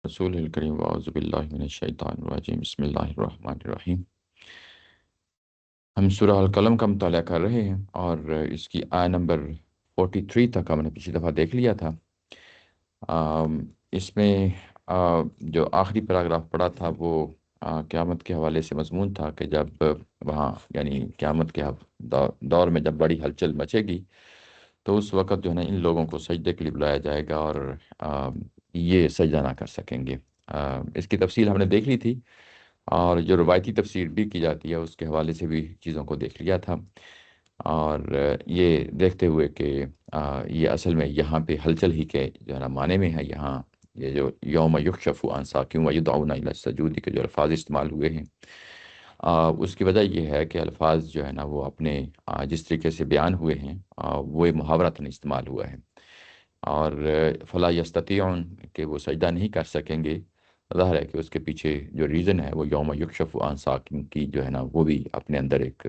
رسول الکریم واعوذ باللہ من الشیطان الرجیم بسم اللہ الرحمن الرحیم۔ ہم سورہ القلم کا مطالعہ کر رہے ہیں اور اس کی آیہ نمبر 43 تک ہم نے پچھلی دفعہ دیکھ لیا تھا۔ اس میں جو آخری پیراگراف پڑھا تھا وہ قیامت کے حوالے سے مضمون تھا کہ جب وہاں یعنی قیامت کے دور میں جب بڑی ہلچل مچے گی تو اس وقت جو ہے نا ان لوگوں کو سجدے کے لیے بلایا جائے گا اور یہ سجدہ نہ کر سکیں گے۔ اس کی تفصیل ہم نے دیکھ لی تھی اور جو روایتی تفسیر بھی کی جاتی ہے اس کے حوالے سے بھی چیزوں کو دیکھ لیا تھا، اور یہ دیکھتے ہوئے کہ یہ اصل میں یہاں پہ ہلچل ہی کے جو ہے نا معنی میں ہے۔ یہاں یہ جو یوم یکشف عن ساق ویدعون الی السجود کے جو الفاظ استعمال ہوئے ہیں، اس کی وجہ یہ ہے کہ الفاظ جو ہے نا وہ اپنے جس طریقے سے بیان ہوئے ہیں وہ محاورتاً استعمال ہوا ہے، اور فلا یستطیعون کہ وہ سجدہ نہیں کر سکیں گے۔ ظاہر ہے کہ اس کے پیچھے جو ریزن ہے وہ یوم یکشف عن ساق کی جو ہے نا وہ بھی اپنے اندر ایک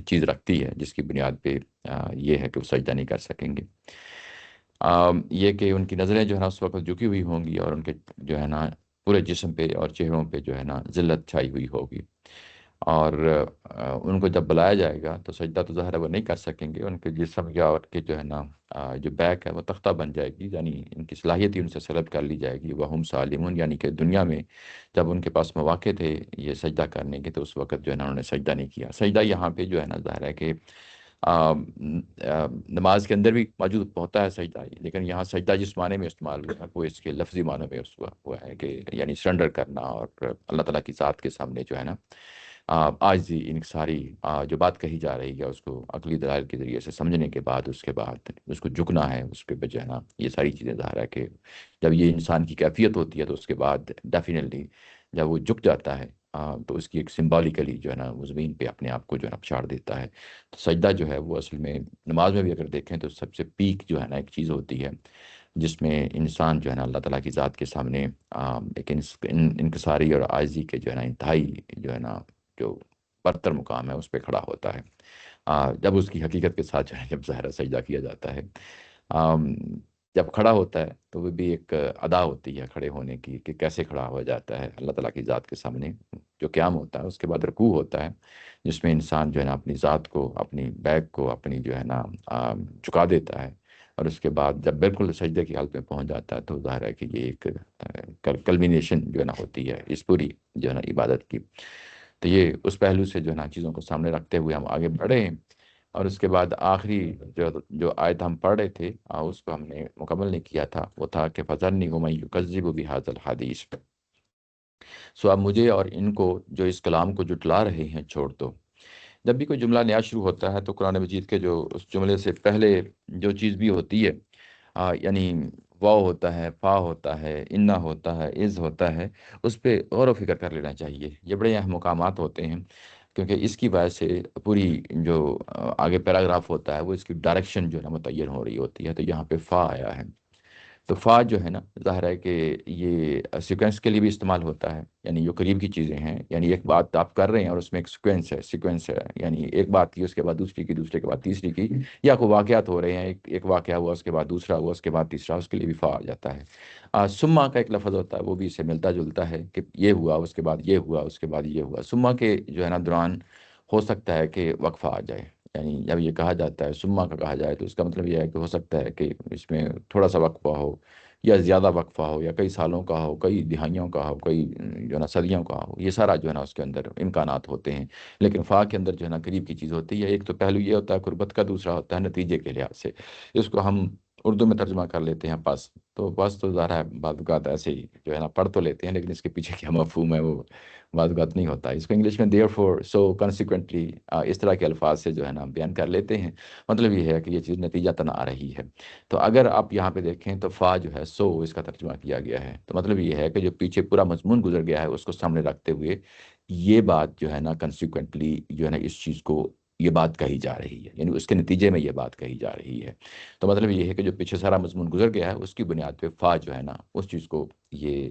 چیز رکھتی ہے جس کی بنیاد پہ یہ ہے کہ وہ سجدہ نہیں کر سکیں گے۔ یہ کہ ان کی نظریں جو ہے نا اس وقت جھکی ہوئی ہوں گی اور ان کے جو ہے نا پورے جسم پہ اور چہروں پہ جو ہے نا ذلت چھائی ہوئی ہوگی، اور ان کو جب بلایا جائے گا تو سجدہ تو ظاہر ہے وہ نہیں کر سکیں گے۔ ان کے جسم یا ان کے جو ہے نا جو بیک ہے وہ تختہ بن جائے گی، یعنی ان کی صلاحیت ہی ان سے سلب کر لی جائے گی۔ وہم سالمون، یعنی کہ دنیا میں جب ان کے پاس مواقع تھے یہ سجدہ کرنے کے تو اس وقت جو ہے نا انہوں نے سجدہ نہیں کیا۔ سجدہ یہاں پہ جو ہے نا ظاہر ہے کہ نماز کے اندر بھی موجود ہوتا ہے سجدہ، لیکن یہاں سجدہ جس معنی میں استعمال ہوا ہے وہ اس کے لفظی معنی میں ہوا ہے کہ یعنی سرنڈر کرنا اور اللہ تعالیٰ کی ذات کے سامنے جو ہے نا آج ان ساری جو بات کہی جا رہی ہے اس کو عقلی دلائل کے ذریعے سے سمجھنے کے بعد اس کے بعد اس کو جھکنا ہے، اس کے جو ہے نا یہ ساری چیزیں ظاہر ہے کہ جب یہ انسان کی کیفیت ہوتی ہے تو اس کے بعد ڈیفینیٹلی جب وہ جھک جاتا ہے تو اس کی ایک سمبالیکلی جو ہے نا وہ زمین پہ اپنے آپ کو جو ہے نا پچھاڑ دیتا ہے۔ تو سجدہ جو ہے وہ اصل میں نماز میں بھی اگر دیکھیں تو سب سے پیک جو ہے نا ایک چیز ہوتی ہے جس میں انسان جو ہے نا اللہ تعالیٰ کی ذات کے سامنے ایک انکساری اور عاجزی کے جو ہے نا انتہائی جو ہے نا جو برتر مقام ہے اس پہ کھڑا ہوتا ہے، جب اس کی حقیقت کے ساتھ جو ہے جب ظاہرہ سجدہ کیا جاتا ہے۔ آم، جب کھڑا ہوتا ہے تو وہ بھی ایک ادا ہوتی ہے کھڑے ہونے کی کہ کیسے کھڑا ہو جاتا ہے اللہ تعالیٰ کی ذات کے سامنے۔ جو قیام ہوتا ہے اس کے بعد رکوع ہوتا ہے جس میں انسان جو ہے نا اپنی ذات کو، اپنی بیک کو اپنی جو ہے نا چکا دیتا ہے، اور اس کے بعد جب بالکل سجدے کی حالت میں پہنچ جاتا ہے تو ظاہر ہے کہ یہ ایک کلمینیشن جو ہے نا ہوتی ہے اس پوری جو ہے نا عبادت کی۔ تو یہ اس پہلو سے جو ہے نا چیزوں کو سامنے رکھتے ہوئے ہم آگے بڑھے ہیں، اور اس کے بعد آخری جو آیت ہم پڑھ رہے تھے اس کو ہم نے مکمل نہیں کیا تھا، وہ تھا کہ فَذَرْنِي وَمَن يُكَذِّبُ بِهَذَا الْحَدِيثِ۔ سو اب مجھے اور ان کو جو اس کلام کو جٹلا رہے ہیں چھوڑ دو۔ جب بھی کوئی جملہ نیا شروع ہوتا ہے تو قرآن مجید کے جو اس جملے سے پہلے جو چیز بھی ہوتی ہے یعنی واو ہوتا ہے، فا ہوتا ہے، انا ہوتا ہے، از ہوتا ہے، اس پہ غور و فکر کر لینا چاہیے۔ یہ بڑے اہم مقامات ہوتے ہیں کیونکہ اس کی وجہ سے پوری جو آگے پیراگراف ہوتا ہے وہ اس کی ڈائریکشن جو ہے نا متعین ہو رہی ہوتی ہے۔ تو یہاں پہ فا آیا ہے تو فا جو ہے نا ظاہر ہے کہ یہ سیکوینس کے لیے بھی استعمال ہوتا ہے، یعنی جو قریب کی چیزیں ہیں، یعنی ایک بات آپ کر رہے ہیں اور اس میں ایک سیکوینس ہے، یعنی ایک بات کی اس کے بعد دوسری کی، دوسرے کے بعد تیسری کی، یا کوئی واقعات ہو رہے ہیں، ایک واقعہ ہوا اس کے بعد دوسرا ہوا اس کے بعد تیسرا، اس کے لیے بھی فا آ جاتا ہے۔ سما کا ایک لفظ ہوتا ہے وہ بھی اس سے ملتا جلتا ہے کہ یہ ہوا اس کے بعد یہ ہوا اس کے بعد یہ ہوا۔ سما کے جو ہے نا دوران ہو سکتا ہے کہ وقفہ آ جائے، یعنی جب یہ کہا جاتا ہے سما کا کہا جائے تو اس کا مطلب یہ ہے کہ ہو سکتا ہے کہ اس میں تھوڑا سا وقفہ ہو یا زیادہ وقفہ ہو یا کئی سالوں کا ہو، کئی دہائیوں کا ہو، کئی جو ہے نا صدیوں کا ہو، یہ سارا جو ہے نا اس کے اندر امکانات ہوتے ہیں۔ لیکن فا کے اندر جو ہے نا قریب کی چیز ہوتی ہے۔ ایک تو پہلو یہ ہوتا ہے قربت کا، دوسرا ہوتا ہے نتیجے کے لحاظ سے۔ اس کو ہم اردو میں ترجمہ کر لیتے ہیں پس، تو بس تو ظاہر ہے بعض اوقات ایسے ہی جو ہے نا پڑھ تو لیتے ہیں لیکن اس کے پیچھے کیا مفہوم ہے وہ بعض اوقات نہیں ہوتا۔ اس کو انگلش میں دیئر فور، سو، کنسیکوینٹلی، اس طرح کے الفاظ سے جو ہے نا بیان کر لیتے ہیں۔ مطلب یہ ہے کہ یہ چیز نتیجہ آ رہی ہے۔ تو اگر آپ یہاں پہ دیکھیں تو فا جو ہے سو اس کا ترجمہ کیا گیا ہے، تو مطلب یہ ہے کہ جو پیچھے پورا مضمون گزر گیا ہے اس کو سامنے رکھتے ہوئے یہ بات جو ہے نا کنسیکوینٹلی جو ہے نا اس چیز کو یہ بات کہی جا رہی ہے، یعنی اس کے نتیجے میں یہ بات کہی جا رہی ہے۔ تو مطلب یہ ہے کہ جو پیچھے سارا مضمون گزر گیا ہے اس کی بنیاد پہ فا جو ہے نا اس چیز کو یہ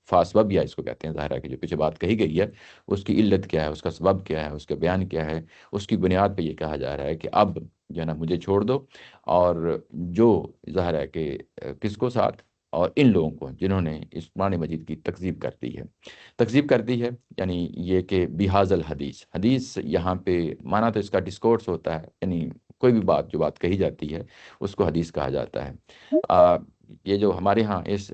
فا سبب یا اس کو کہتے ہیں۔ ظاہر ہے کہ جو پیچھے بات کہی گئی ہے اس کی علت کیا ہے، اس کا سبب کیا ہے، اس کا بیان کیا ہے، اس کی بنیاد پہ یہ کہا جا رہا ہے کہ اب جو ہے نا مجھے چھوڑ دو، اور جو ظاہر ہے کہ کس کو ساتھ اور ان لوگوں کو جنہوں نے اس قرآن مجید کی تکذیب کر دی ہے یعنی یہ کہ بحاظ الحدیث، حدیث یہاں پہ مانا تو اس کا ڈسکورس ہوتا ہے، یعنی کوئی بھی بات جو بات کہی جاتی ہے اس کو حدیث کہا جاتا ہے۔ یہ جو ہمارے ہاں اس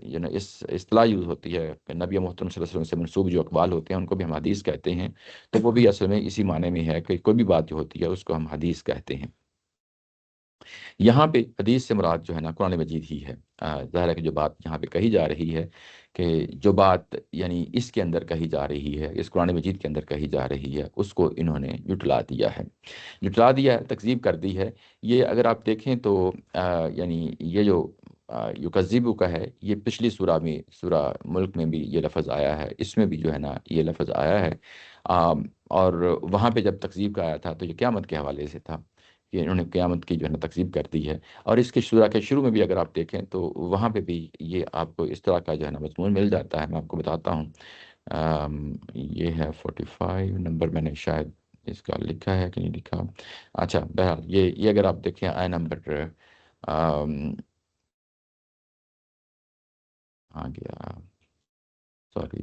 اصطلاح یوز ہوتی ہے کہ نبی محترم صلی اللہ علیہ وسلم سے منسوب جو اقوال ہوتے ہیں ان کو بھی ہم حدیث کہتے ہیں، تو وہ بھی اصل میں اسی معنی میں ہے کہ کوئی بھی بات جو ہوتی ہے اس کو ہم حدیث کہتے ہیں۔ یہاں پہ حدیث سے مراد جو ہے نا قرآن مجید ہی ہے۔ ظاہر ہے کہ جو بات یہاں پہ کہی جا رہی ہے کہ جو بات یعنی اس کے اندر کہی جا رہی ہے، اس قرآن مجید کے اندر کہی جا رہی ہے، اس کو انہوں نے جٹلا دیا ہے، تکذیب کر دی ہے۔ یہ اگر آپ دیکھیں تو یعنی یہ جو یکذبو کا ہے، یہ پچھلی سورہ ملک میں بھی یہ لفظ آیا ہے، اس میں بھی جو ہے نا یہ لفظ آیا ہے۔ اور وہاں پہ جب تکذیب کا آیا تھا تو یہ قیامت کے حوالے سے تھا کہ انہوں نے قیامت کی جو ہے نا تکذیب کر دی ہے۔ اور اس کے سورہ کے شروع میں بھی اگر آپ دیکھیں تو وہاں پہ بھی یہ آپ کو اس طرح کا جو ہے نا مضمون مل جاتا ہے۔ میں آپ کو بتاتا ہوں، یہ ہے 45 نمبر، میں نے شاید اس کا لکھا ہے کہ نہیں لکھا۔ اچھا بہرحال یہ اگر آپ دیکھیں آئے نمبر آ گیا، سوری،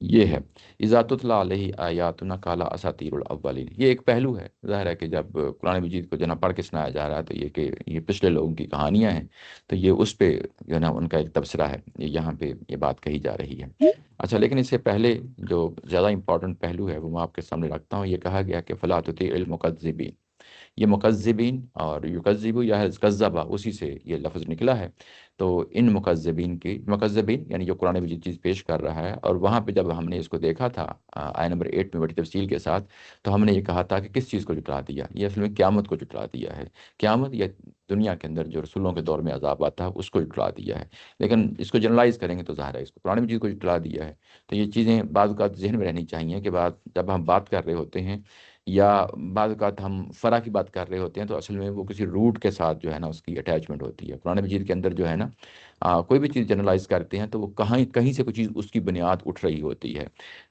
یہ ہے اذا تتلی علیہ آیاتنا قال اساطیر الاولین۔ یہ ایک پہلو ہے، ظاہر ہے کہ جب قرآن مجید کو جو ہے نا پڑھ کے سنایا جا رہا ہے تو یہ کہ یہ پچھلے لوگوں کی کہانیاں ہیں، تو یہ اس پہ جو ہے نا ان کا ایک تبصرہ ہے، یہاں پہ یہ بات کہی جا رہی ہے۔ اچھا، لیکن اس سے پہلے جو زیادہ امپورٹنٹ پہلو ہے وہ میں آپ کے سامنے رکھتا ہوں۔ یہ کہا گیا کہ فلا تطیع المکذبین، یہ مکذبین اور یکذبو یا کذبہ اسی سے یہ لفظ نکلا ہے۔ تو ان مکذبین یعنی جو قرآن مجید چیز پیش کر رہا ہے، اور وہاں پہ جب ہم نے اس کو دیکھا تھا آیہ نمبر 8 میں بڑی تفصیل کے ساتھ، تو ہم نے یہ کہا تھا کہ کس چیز کو جٹلا دیا، یہ اصل میں قیامت کو جٹلا دیا ہے۔ قیامت یا دنیا کے اندر جو رسولوں کے دور میں عذاب آتا ہے اس کو جٹلا دیا ہے، لیکن اس کو جنرلائز کریں گے تو ظاہر ہے اس کو قرآن مجید کو جٹلا دیا ہے۔ تو یہ چیزیں بعض اوقات ذہن میں رہنی چاہیے کہ جب ہم بات کر رہے ہوتے ہیں یا بعض اوقات ہم فرع کی بات کر رہے ہوتے ہیں تو اصل میں وہ کسی روٹ کے ساتھ جو ہے نا اس کی اٹیچمنٹ ہوتی ہے۔ قرآن مجید کے اندر جو ہے نا کوئی بھی چیز جنرلائز کرتے ہیں تو وہ کہیں سے کوئی چیز اس کی بنیاد اٹھ رہی ہوتی ہے۔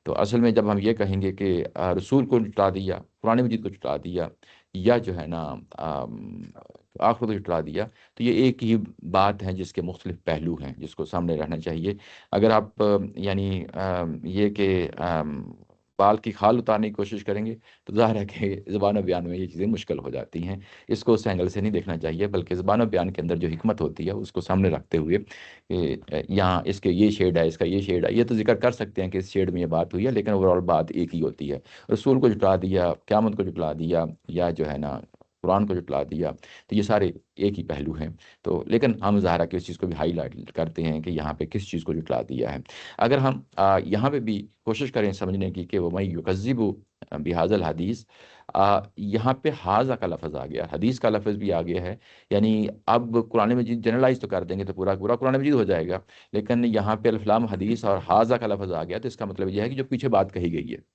تو اصل میں جب ہم یہ کہیں گے کہ رسول کو جٹلا دیا، قرآن مجید کو جٹلا دیا، یا جو ہے نا آخرت کو جٹلا دیا، تو یہ ایک ہی بات ہے جس کے مختلف پہلو ہیں جس کو سامنے رہنا چاہیے۔ اگر آپ یعنی یہ کہ بال کی کھال اتارنے کی کوشش کریں گے تو ظاہر ہے کہ زبان و بیان میں یہ چیزیں مشکل ہو جاتی ہیں۔ اس کو اس اینگل سے نہیں دیکھنا چاہیے، بلکہ زبان و بیان کے اندر جو حکمت ہوتی ہے اس کو سامنے رکھتے ہوئے کہ یہاں اس کے یہ شیڈ ہے، اس کا یہ شیڈ ہے، یہ تو ذکر کر سکتے ہیں کہ اس شیڈ میں یہ بات ہوئی ہے، لیکن اوورال بات ایک ہی ہوتی ہے۔ رسول کو جٹلا دیا، قیامت کو جٹلا دیا، یا جو ہے نا قرآن کو جٹلا دیا، تو یہ سارے ایک ہی پہلو ہیں۔ تو لیکن ہم ظاہرہ کہ اس چیز کو بھی ہائی لائٹ کرتے ہیں کہ یہاں پہ کس چیز کو جٹلا دیا ہے۔ اگر ہم یہاں پہ بھی کوشش کریں سمجھنے کی کہ وہ میں یکذب بحاظ الحدیث، یہاں پہ حاضہ کا لفظ آ گیا، حدیث کا لفظ بھی آ گیا ہے، یعنی اب قرآن مجید جنرلائز تو کر دیں گے تو پورا قرآن مجید ہو جائے گا، لیکن یہاں پہ الف لام حدیث اور حاضہ کا لفظ آ گیا تو اس کا مطلب یہ ہے کہ جو پیچھے بات کہی گئی ہے،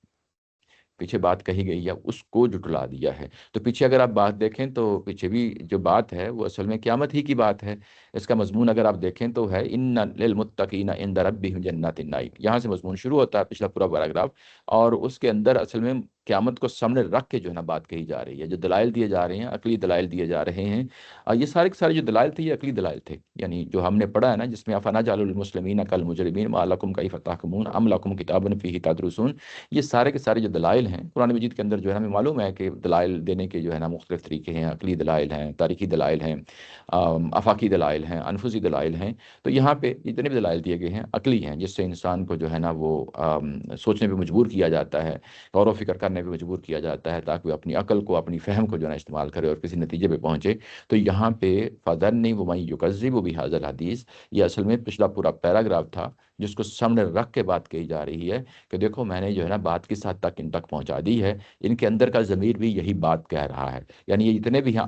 اس کو جٹلا دیا ہے۔ تو پیچھے اگر آپ بات دیکھیں تو پیچھے بھی جو بات ہے وہ اصل میں قیامت ہی کی بات ہے۔ اس کا مضمون اگر آپ دیکھیں تو ہے ان للمتقین عند ربہم جنات النعیم، یہاں سے مضمون شروع ہوتا ہے پچھلا پورا پیراگراف، اور اس کے اندر اصل میں قیامت کو سامنے رکھ کے جو ہے نا بات کہی جا رہی ہے، جو دلائل دیے جا رہے ہیں، عقلی دلائل دیے جا رہے ہیں۔ یہ سارے کے سارے جو دلائل تھے یہ عقلی دلائل تھے، یعنی جو ہم نے پڑھا ہے نا، جس میں افنجعل المسلمین کالمجرمین ما لکم کیف تحکمون ام لکم کتاب فیہ تدرسون، یہ سارے کے سارے جو دلائل ہیں قرآن مجید کے اندر جو ہے ہمیں معلوم ہے کہ دلائل دینے کے جو ہے نا مختلف طریقے ہیں، عقلی دلائل ہیں، تاریخی دلائل ہیں، آفاقی دلائل ہیں، انفسی دلائل ہیں۔ تو یہاں پہ جتنے بھی دلائل دیے گئے ہیں عقلی ہیں، جس سے انسان کو جو ہے نا وہ سوچنے پہ مجبور کیا جاتا ہے، غور و فکر کرنے پہ مجبور کیا جاتا ہے، تاکہ وہ اپنی عقل کو، اپنی فہم کو جو ہے نا استعمال کرے اور کسی نتیجے پہ پہنچے۔ تو یہاں پہ فَذَرْنِي وَمَن يُكَذِّبُ بِهَذَا الْحَدِيثِ، یہ اصل میں پچھلا پورا پیراگراف تھا جس کو سامنے رکھ کے بات کہی جا رہی ہے کہ دیکھو میں نے جو ہے نا بات کس حد تک ان تک پہنچا دی ہے، ان کے اندر کا ضمیر بھی یہی بات کہہ رہا ہے، یعنی یہ جتنے بھی ہیں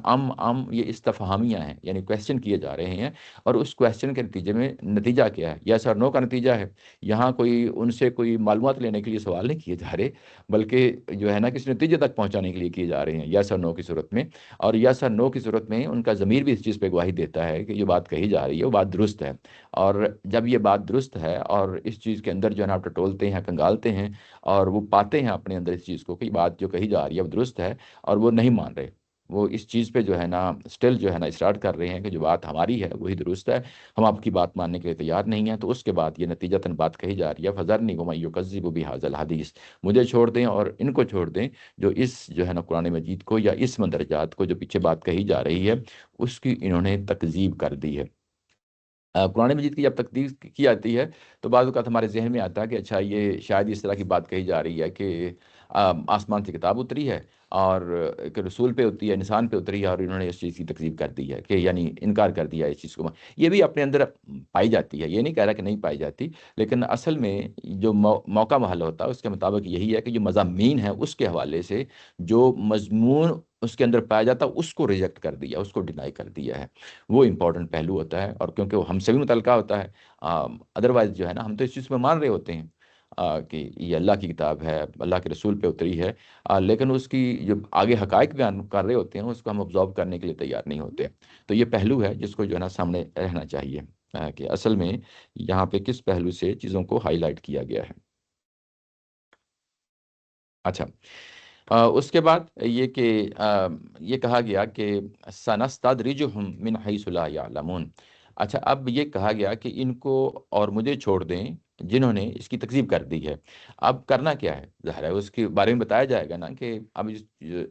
یہ استفہامیاں ہیں، یعنی کویسچن کیے جا رہے ہیں، اور اس کویسچن کے نتیجے میں نتیجہ کیا ہے، یس اور نو کا نتیجہ ہے۔ یہاں کوئی ان سے کوئی معلومات لینے کے لیے سوال نہیں کیے جا رہے، بلکہ جو ہے نا کس نتیجے تک پہنچانے کے لیے کیے جا رہے ہیں، یس اور نو کی صورت میں۔ اور یس اور نو کی صورت میں ان کا ضمیر بھی اس چیز پہ گواہی دیتا ہے کہ یہ بات کہی جا رہی ہے وہ بات درست ہے، اور جب یہ بات درست ہے اور اس چیز کے اندر جو ہے نا آپ ٹٹولتے ہیں، کنگالتے ہیں، اور وہ پاتے ہیں اپنے اندر اس چیز کو کہ بات جو کہی جا رہی ہے وہ درست ہے، اور وہ نہیں مان رہے، وہ اس چیز پہ جو ہے نا اسٹل جو ہے نا اسٹارٹ کر رہے ہیں کہ جو بات ہماری ہے وہی درست ہے، ہم آپ کی بات ماننے کے لیے تیار نہیں ہیں، تو اس کے بعد یہ نتیجتاً بات کہی جا رہی ہے فذرنی ومن یکذب بہذا الحدیث، مجھے چھوڑ دیں اور ان کو چھوڑ دیں جو اس جو ہے نا قرآن مجید کو یا اس مندرجات کو جو پیچھے بات کہی جا رہی ہے اس کی انہوں نے تکذیب کر دی ہے۔ قرآن مجید کی جب تقدیر کی جاتی ہے تو بعض اوقات ہمارے ذہن میں آتا ہے کہ اچھا یہ شاید اس طرح کی بات کہی جا رہی ہے کہ آسمان سے کتاب اتری ہے اور ایک رسول پہ اتری ہے، انسان پہ اتری ہے، اور انہوں نے اس چیز کی تکذیب کر دی ہے کہ یعنی انکار کر دیا ہے اس چیز کو۔ یہ بھی اپنے اندر پائی جاتی ہے، یہ نہیں کہہ رہا کہ نہیں پائی جاتی، لیکن اصل میں جو موقع محل ہوتا ہے اس کے مطابق یہی ہے کہ جو مضامین ہے اس کے حوالے سے جو مضمون اس کے اندر پایا جاتا ہے اس کو ریجیکٹ کر دیا، اس کو ڈینائی کر دیا ہے، وہ امپورٹنٹ پہلو ہوتا ہے، اور کیونکہ وہ ہم سے بھی متعلقہ ہوتا ہے، ادروائز جو ہے نا ہم تو اس چیز میں مان رہے ہوتے ہیں کہ یہ اللہ کی کتاب ہے، اللہ کے رسول پہ اتری ہے، لیکن اس کی جو آگے حقائق بیان کر رہے ہوتے ہیں اس کو ہم ابزارو کرنے کے لیے تیار نہیں ہوتے۔ تو یہ پہلو ہے جس کو جو ہے نا سامنے رہنا چاہیے کہ اصل میں یہاں پہ کس پہلو سے چیزوں کو ہائی لائٹ کیا گیا ہے۔ اچھا، اس کے بعد یہ کہ یہ کہا گیا کہ سنستدرجہم من حیث لا یعلمون۔ اچھا، اب یہ کہا گیا کہ ان کو اور مجھے چھوڑ دیں جنہوں نے اس کی تکذیب کر دی ہے۔ اب کرنا کیا ہے؟ ظاہر ہے اس کے بارے میں بتایا جائے گا نا کہ اب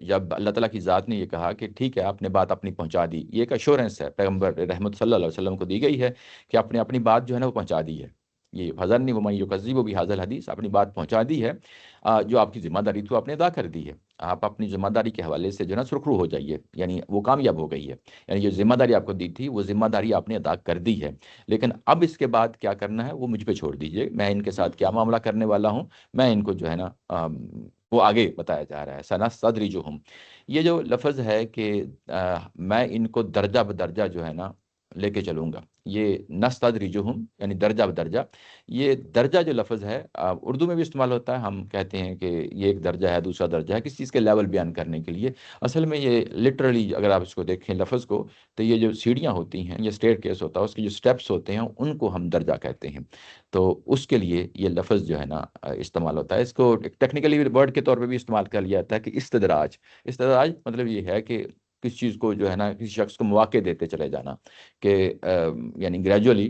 جب اللہ تعالیٰ کی ذات نے یہ کہا کہ ٹھیک ہے آپ نے بات اپنی پہنچا دی، یہ ایک ایشورنس ہے پیغمبر رحمت صلی اللہ علیہ وسلم کو دی گئی ہے کہ آپ نے اپنی بات جو ہے نا وہ پہنچا دی ہے، یہ فذرنی ومن یکذب بہذا الحدیث، اپنی بات پہنچا دی ہے، جو آپ کی ذمہ داری تھی وہ آپ نے ادا کر دی ہے، آپ اپنی ذمہ داری کے حوالے سے جو ہے نا سرخرو ہو جائیے، یعنی وہ کامیاب ہو گئی ہے، یعنی جو ذمہ داری آپ کو دی تھی وہ ذمہ داری آپ نے ادا کر دی ہے، لیکن اب اس کے بعد کیا کرنا ہے وہ مجھ پہ چھوڑ دیجئے، میں ان کے ساتھ کیا معاملہ کرنے والا ہوں، میں ان کو جو ہے نا وہ آگے بتایا جا رہا ہے سنستدرجہم۔ یہ جو لفظ ہے کہ میں ان کو درجہ بدرجہ جو ہے نا لے کے چلوں گا، یہ نستدرجہم یعنی درجہ بدرجہ، یہ درجہ جو لفظ ہے اردو میں بھی استعمال ہوتا ہے، ہم کہتے ہیں کہ یہ ایک درجہ ہے دوسرا درجہ ہے کسی چیز کے لیول بیان کرنے کے لیے، اصل میں یہ لٹرلی اگر آپ اس کو دیکھیں لفظ کو تو یہ جو سیڑھیاں ہوتی ہیں، یہ اسٹیئر کیس ہوتا ہے، اس کے جو سٹیپس ہوتے ہیں ان کو ہم درجہ کہتے ہیں، تو اس کے لیے یہ لفظ جو ہے نا استعمال ہوتا ہے، اس کو ٹیکنیکلی ورڈ کے طور پہ بھی استعمال کر لیا جاتا ہے کہ استدراج، استدراج مطلب یہ ہے کہ کسی چیز کو جو ہے نا کسی شخص کو مواقع دیتے چلے جانا، کہ یعنی گریجولی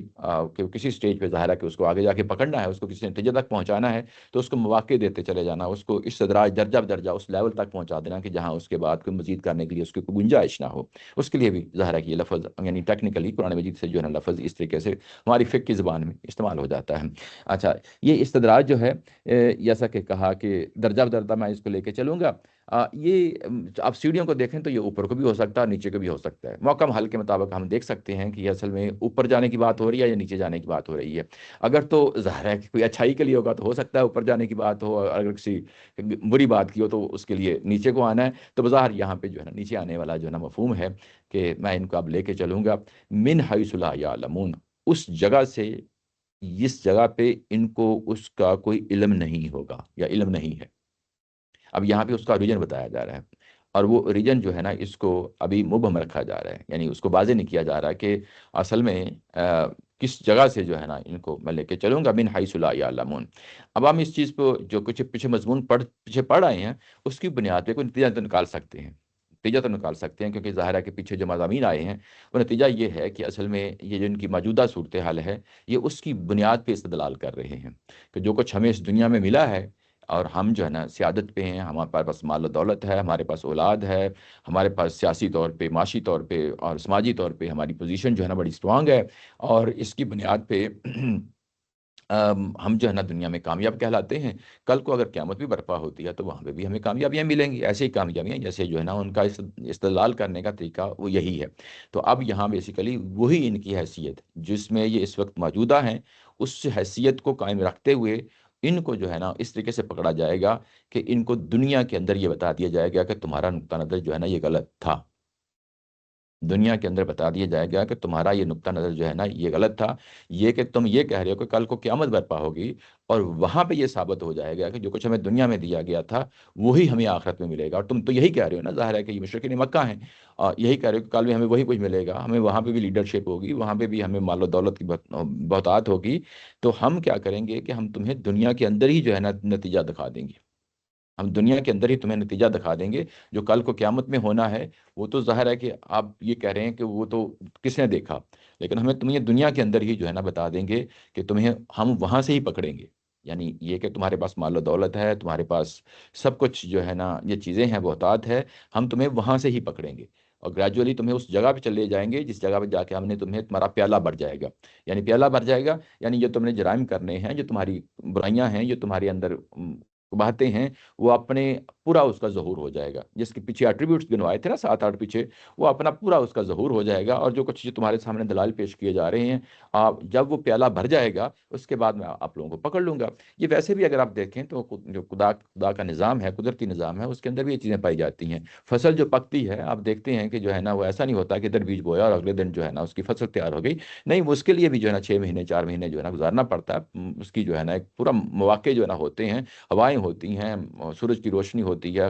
کہ کسی سٹیج پہ ظاہر ہے کہ اس کو آگے جا کے پکڑنا ہے، اس کو کسی نتیجے تک پہنچانا ہے، تو اس کو مواقع دیتے چلے جانا، اس کو استدراج درجہ بدرجہ اس لیول تک پہنچا دینا کہ جہاں اس کے بعد کوئی مزید کرنے کے لیے اس کی کوئی گنجائش نہ ہو، اس کے لیے بھی ظاہر ہے کہ یہ لفظ یعنی ٹیکنیکلی قرآن مجید سے جو ہے نا لفظ اس طریقے سے ہماری فقہ کی زبان میں استعمال ہو جاتا ہے۔ اچھا، یہ استدراج جو ہے جیسا کہ کہا کہ درجہ بدرجہ میں اس کو لے کے چلوں گا، یہ آپ سیڑھیوں کو دیکھیں تو یہ اوپر کو بھی ہو سکتا ہے نیچے کو بھی ہو سکتا ہے، موقع حل کے مطابق ہم دیکھ سکتے ہیں کہ یہ اصل میں اوپر جانے کی بات ہو رہی ہے یا نیچے جانے کی بات ہو رہی ہے، اگر تو ظاہر ہے کہ کوئی اچھائی کے لیے ہوگا تو ہو سکتا ہے اوپر جانے کی بات ہو، اور اگر کسی بری بات کی ہو تو اس کے لیے نیچے کو آنا ہے، تو بظاہر یہاں پہ جو ہے نا نیچے آنے والا جو ہے نا مفہوم ہے کہ میں ان کو اب لے کے چلوں گا من حیث لا یعلمون، اس جگہ سے جس جگہ پہ ان کو اس کا کوئی علم نہیں ہوگا یا علم نہیں ہے۔ اب یہاں پہ اس کا ریجن بتایا جا رہا ہے، اور وہ ریجن جو ہے نا اس کو ابھی مبہم رکھا جا رہا ہے، یعنی اس کو واضح نہیں کیا جا رہا کہ اصل میں کس جگہ سے جو ہے نا ان کو میں لے کے چلوں گا من حیث لا یعلمون۔ اب ہم اس چیز کو جو کچھ پیچھے مضمون پیچھے پڑھ آئے ہیں اس کی بنیاد پہ کوئی نتیجہ تو نکال سکتے ہیں، نتیجہ تو نکال سکتے ہیں، کیونکہ ظاہر ہے کہ پیچھے جو مضامین آئے ہیں وہ نتیجہ یہ ہے کہ اصل میں یہ جو ان کی موجودہ صورتحال ہے یہ اس کی بنیاد پہ استدلال کر رہے ہیں کہ جو کچھ ہمیں اس دنیا میں ملا ہے اور ہم جو ہے نا سیادت پہ ہیں، ہمارے پاس مال و دولت ہے، ہمارے پاس اولاد ہے، ہمارے پاس سیاسی طور پہ، معاشی طور پہ اور سماجی طور پہ ہماری پوزیشن جو ہے نا بڑی اسٹرانگ ہے، اور اس کی بنیاد پہ ہم جو ہے نا دنیا میں کامیاب کہلاتے ہیں، کل کو اگر قیامت بھی برپا ہوتی ہے تو وہاں پہ بھی ہمیں کامیابیاں ملیں گی، ایسے ہی کامیابیاں جیسے جو ہے نا ان کا استدلال کرنے کا طریقہ وہ یہی ہے۔ تو اب یہاں بیسیکلی وہی ان کی حیثیت جس میں یہ اس وقت موجودہ ہیں، اس حیثیت کو قائم رکھتے ہوئے ان کو جو ہے نا اس طریقے سے پکڑا جائے گا کہ ان کو دنیا کے اندر یہ بتا دیا جائے گا کہ تمہارا نقطہ نظر جو ہے نا یہ غلط تھا، دنیا کے اندر بتا دیا جائے گا کہ تمہارا یہ نقطہ نظر جو ہے نا یہ غلط تھا، یہ کہ تم یہ کہہ رہے ہو کہ کل کو قیامت برپا ہوگی، اور وہاں پہ یہ ثابت ہو جائے گا کہ جو کچھ ہمیں دنیا میں دیا گیا تھا وہی ہمیں آخرت میں ملے گا، اور تم تو یہی کہہ رہے ہو نا، ظاہر ہے کہ یہ مشرکین مکہ ہیں، یہی کہہ رہے ہو کہ کل میں ہمیں وہی کچھ ملے گا، ہمیں وہاں پہ بھی لیڈرشپ ہوگی، وہاں پہ بھی ہمیں مال و دولت کی بہتات ہوگی، تو ہم کیا کریں گے کہ ہم تمہیں دنیا کے اندر ہی جو ہے نا نتیجہ دکھا دیں گے، ہم دنیا کے اندر ہی تمہیں نتیجہ دکھا دیں گے، جو کل کو قیامت میں ہونا ہے وہ تو ظاہر ہے کہ آپ یہ کہہ رہے ہیں کہ وہ تو کس نے دیکھا، لیکن ہمیں تمہیں دنیا کے اندر ہی جو ہے نا بتا دیں گے کہ تمہیں ہم وہاں سے ہی پکڑیں گے، یعنی یہ کہ تمہارے پاس مال و دولت ہے، تمہارے پاس سب کچھ جو ہے نا یہ چیزیں ہیں، بہتات ہے، ہم تمہیں وہاں سے ہی پکڑیں گے اور گریجولی تمہیں اس جگہ پہ چلے جائیں گے جس جگہ پہ جا کے ہم نے تمہیں تمہارا پیالہ بھر جائے گا، یعنی پیالہ بھر جائے گا، یعنی جو تم نے جرائم کرنے ہیں، جو تمہاری برائیاں ہیں، جو تمہارے اندر باتیں ہیں، وہ اپنے پورا اس کا ظہور ہو جائے گا، جس کے پیچھے ایٹریبیوٹس گنوائے تھے نا 7 8 پیچھے، وہ اپنا پورا اس کا ظہور ہو جائے گا، اور جو کچھ جو تمہارے سامنے دلائل پیش کیے جا رہے ہیں، آپ جب وہ پیالہ بھر جائے گا اس کے بعد میں آپ لوگوں کو پکڑ لوں گا۔ یہ ویسے بھی اگر آپ دیکھیں تو جو خدا کا نظام ہے، قدرتی نظام ہے، اس کے اندر بھی یہ چیزیں پائی جاتی ہیں۔ فصل جو پکتی ہے آپ دیکھتے ہیں کہ جو ہے نا وہ ایسا نہیں ہوتا کہ ادھر بیج بویا اور اگلے دن جو ہے نا اس کی فصل تیار ہو گئی، نہیں، وہ اس کے لیے بھی جو ہے نا 6 مہینے 4 مہینے جو ہے نا گزارنا پڑتا ہے، اس کی جو ہے نا ایک پورا مواقع جو ہے نا ہوتے ہیں، ہوائیں ہوتی ہیں، سورج کی روشنی ہوتی ہے،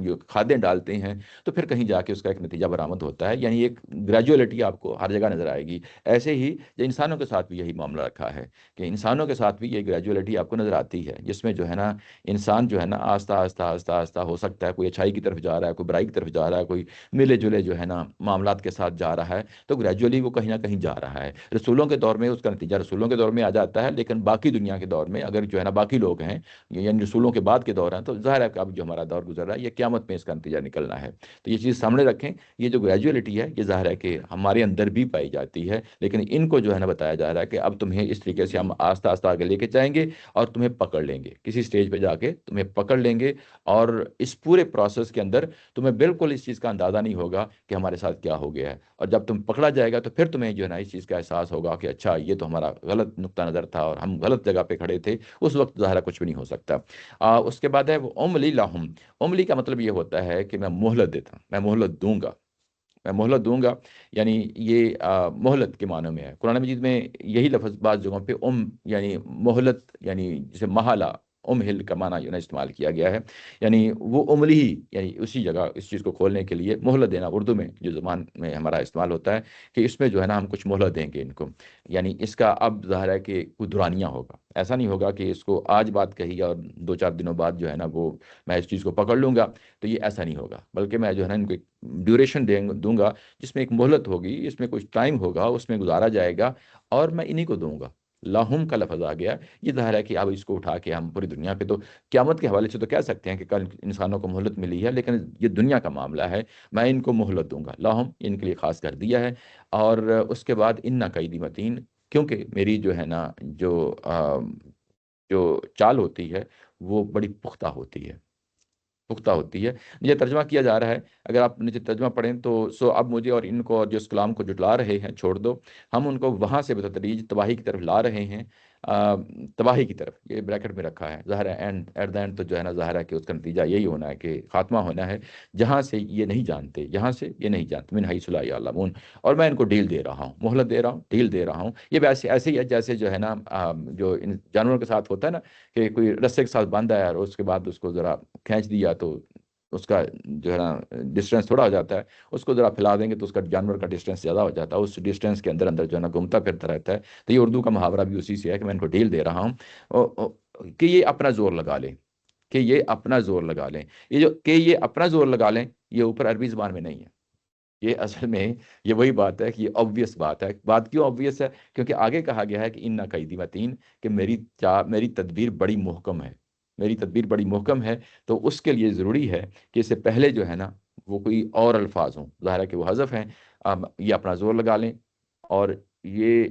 جو کھادیں ڈالتے ہیں، تو پھر کہیں جا کے اس کا ایک نتیجہ برآمد ہوتا ہے، یعنی ایک گریجولیٹی آپ کو ہر جگہ نظر آئے گی۔ ایسے ہی جو انسانوں کے ساتھ بھی یہی معاملہ رکھا ہے کہ انسانوں کے ساتھ بھی یہ گریجولیٹی آپ کو نظر آتی ہے، جس میں جو ہے نا انسان جو ہے نا آہستہ آہستہ آہستہ آہستہ ہو سکتا ہے کوئی اچھائی کی طرف جا رہا ہے، کوئی برائی کی طرف جا رہا ہے، کوئی ملے جلے جو ہے نا معاملات کے ساتھ جا رہا ہے، تو گریجولی وہ کہیں نہ کہیں جا رہا ہے۔ رسولوں کے دور میں اس کا نتیجہ رسولوں کے دور میں آ جاتا ہے، لیکن باقی دنیا کے دور میں اگر جو ہے نا باقی لوگ ہیں، یعنی رسولوں کے بعد کے دور ہیں، تو ظاہر ہے کہ اب جو ہمارا دور گزر رہا ہے یہ قیامت میں اس کا نتیجہ نکلنا ہے۔ تو یہ چیز سامنے رکھیں، یہ جو گریجولیٹی ہے یہ ظاہر ہے کہ ہمارے اندر بھی پائی جاتی ہے، لیکن ان کو جو ہے نا بتایا جا رہا ہے کہ اب تمہیں اس طریقے سے ہم آہستہ آہستہ آگے لے کے جائیں گے اور تمہیں پکڑ لیں گے، کسی سٹیج پہ جا کے تمہیں پکڑ لیں گے، اور اس پورے پروسیس کے اندر تمہیں بالکل اس چیز کا اندازہ نہیں ہوگا کہ ہمارے ساتھ کیا ہو گیا ہے، اور جب تم پکڑا جائے گا تو پھر تمہیں جو ہے نا اس چیز کا احساس ہوگا کہ اچھا یہ تو ہمارا غلط نقطہ نظر تھا اور ہم غلط جگہ پہ کھڑے تھے، اس وقت ظاہر کچھ بھی نہیں ہو سکتا۔ اس کے بعد ہے وہ املی لہم، املی کا مطلب یہ ہوتا ہے کہ میں مہلت دیتا ہوں، میں مہلت دوں گا، میں مہلت دوں گا، یعنی یہ مہلت کے معنوں میں ہے قرآن مجید میں، یہی لفظ بعض جگہوں پہ یعنی مہلت، یعنی جسے محالہ ہل کا معنی جو ہے نا استعمال کیا گیا ہے، یعنی وہ املی ہی، یعنی اسی جگہ اس چیز کو کھولنے کے لیے مہلت دینا، اردو میں جو زبان میں ہمارا استعمال ہوتا ہے کہ اس میں جو ہے نا ہم کچھ مہلت دیں گے ان کو، یعنی اس کا اب ظاہر ہے کہ کوئی دورانیہ ہوگا، ایسا نہیں ہوگا کہ اس کو آج بات کہی اور 2 4 دنوں بعد جو ہے نا وہ میں اس چیز کو پکڑ لوں گا، تو یہ ایسا نہیں ہوگا، بلکہ میں جو ہے نا ان کو ایک ڈیوریشن دوں گا، جس میں ایک مہلت ہوگی، اس میں کچھ ٹائم ہوگا، اس میں گزارا جائے گا، اور میں انہی کو دوں گا۔ لاہم کا لفظ آ گیا، یہ ظاہر ہے کہ اب اس کو اٹھا کے ہم پوری دنیا پہ تو قیامت کے حوالے سے تو کہہ سکتے ہیں کہ کل انسانوں کو مہلت ملی ہے، لیکن یہ دنیا کا معاملہ ہے، میں ان کو مہلت دوں گا، لاہم ان کے لیے خاص کر دیا ہے۔ اور اس کے بعد ان قیدی متین، کیونکہ میری جو ہے نا جو چال ہوتی ہے وہ بڑی پختہ ہوتی ہے۔ یہ ترجمہ کیا جا رہا ہے، اگر آپ نیچے ترجمہ پڑھیں تو سو اب مجھے اور ان کو اور جو اس کلام کو جٹلا رہے ہیں چھوڑ دو، ہم ان کو وہاں سے بتدریج تباہی کی طرف لا رہے ہیں، تباہی کی طرف، یہ بریکٹ میں رکھا ہے، ظاہر ہے اینڈ ایٹ دا اینڈ تو جو ہے نا ظاہر ہے کہ اس کا نتیجہ یہی ہونا ہے کہ خاتمہ ہونا ہے، جہاں سے یہ نہیں جانتے، یہاں سے یہ نہیں جانتے، من حیث لا یعلمون، اور میں ان کو ڈیل دے رہا ہوں، مہلت دے رہا ہوں، ڈیل دے رہا ہوں۔ یہ ویسے ایسے ہی ہے جیسے جو ہے نا جو ان جانوروں کے ساتھ ہوتا ہے نا کہ کوئی رسے کے ساتھ باندھا ہے اور اس کے بعد اس کو ذرا کھینچ دیا تو اس کا جو ہے نا ڈسٹینس تھوڑا ہو جاتا ہے، اس کو ذرا پھیلا دیں گے تو اس کا جانور کا ڈسٹینس زیادہ ہو جاتا ہے، اس ڈسٹینس کے اندر اندر جو ہے نا گھومتا پھرتا رہتا ہے، تو یہ اردو کا محاورہ بھی اسی سے ہے کہ میں ان کو ڈھیل دے رہا ہوں، کہ یہ اپنا زور لگا لیں، کہ یہ اپنا زور لگا لیں، یہ جو کہ یہ اپنا زور لگا لیں، یہ اوپر عربی زبان میں نہیں ہے، یہ اصل میں یہ وہی بات ہے کہ یہ obvious بات ہے۔ بات کیوں obvious ہے؟ کیونکہ آگے کہا گیا ہے کہ ان قیدی متین، کہ میری تدبیر بڑی محکم ہے، میری تدبیر بڑی محکم ہے، تو اس کے لیے ضروری ہے کہ اس سے پہلے جو ہے نا وہ کوئی اور الفاظ ہوں، ظاہر ہے کہ وہ حذف ہیں، اب یہ اپنا زور لگا لیں، اور یہ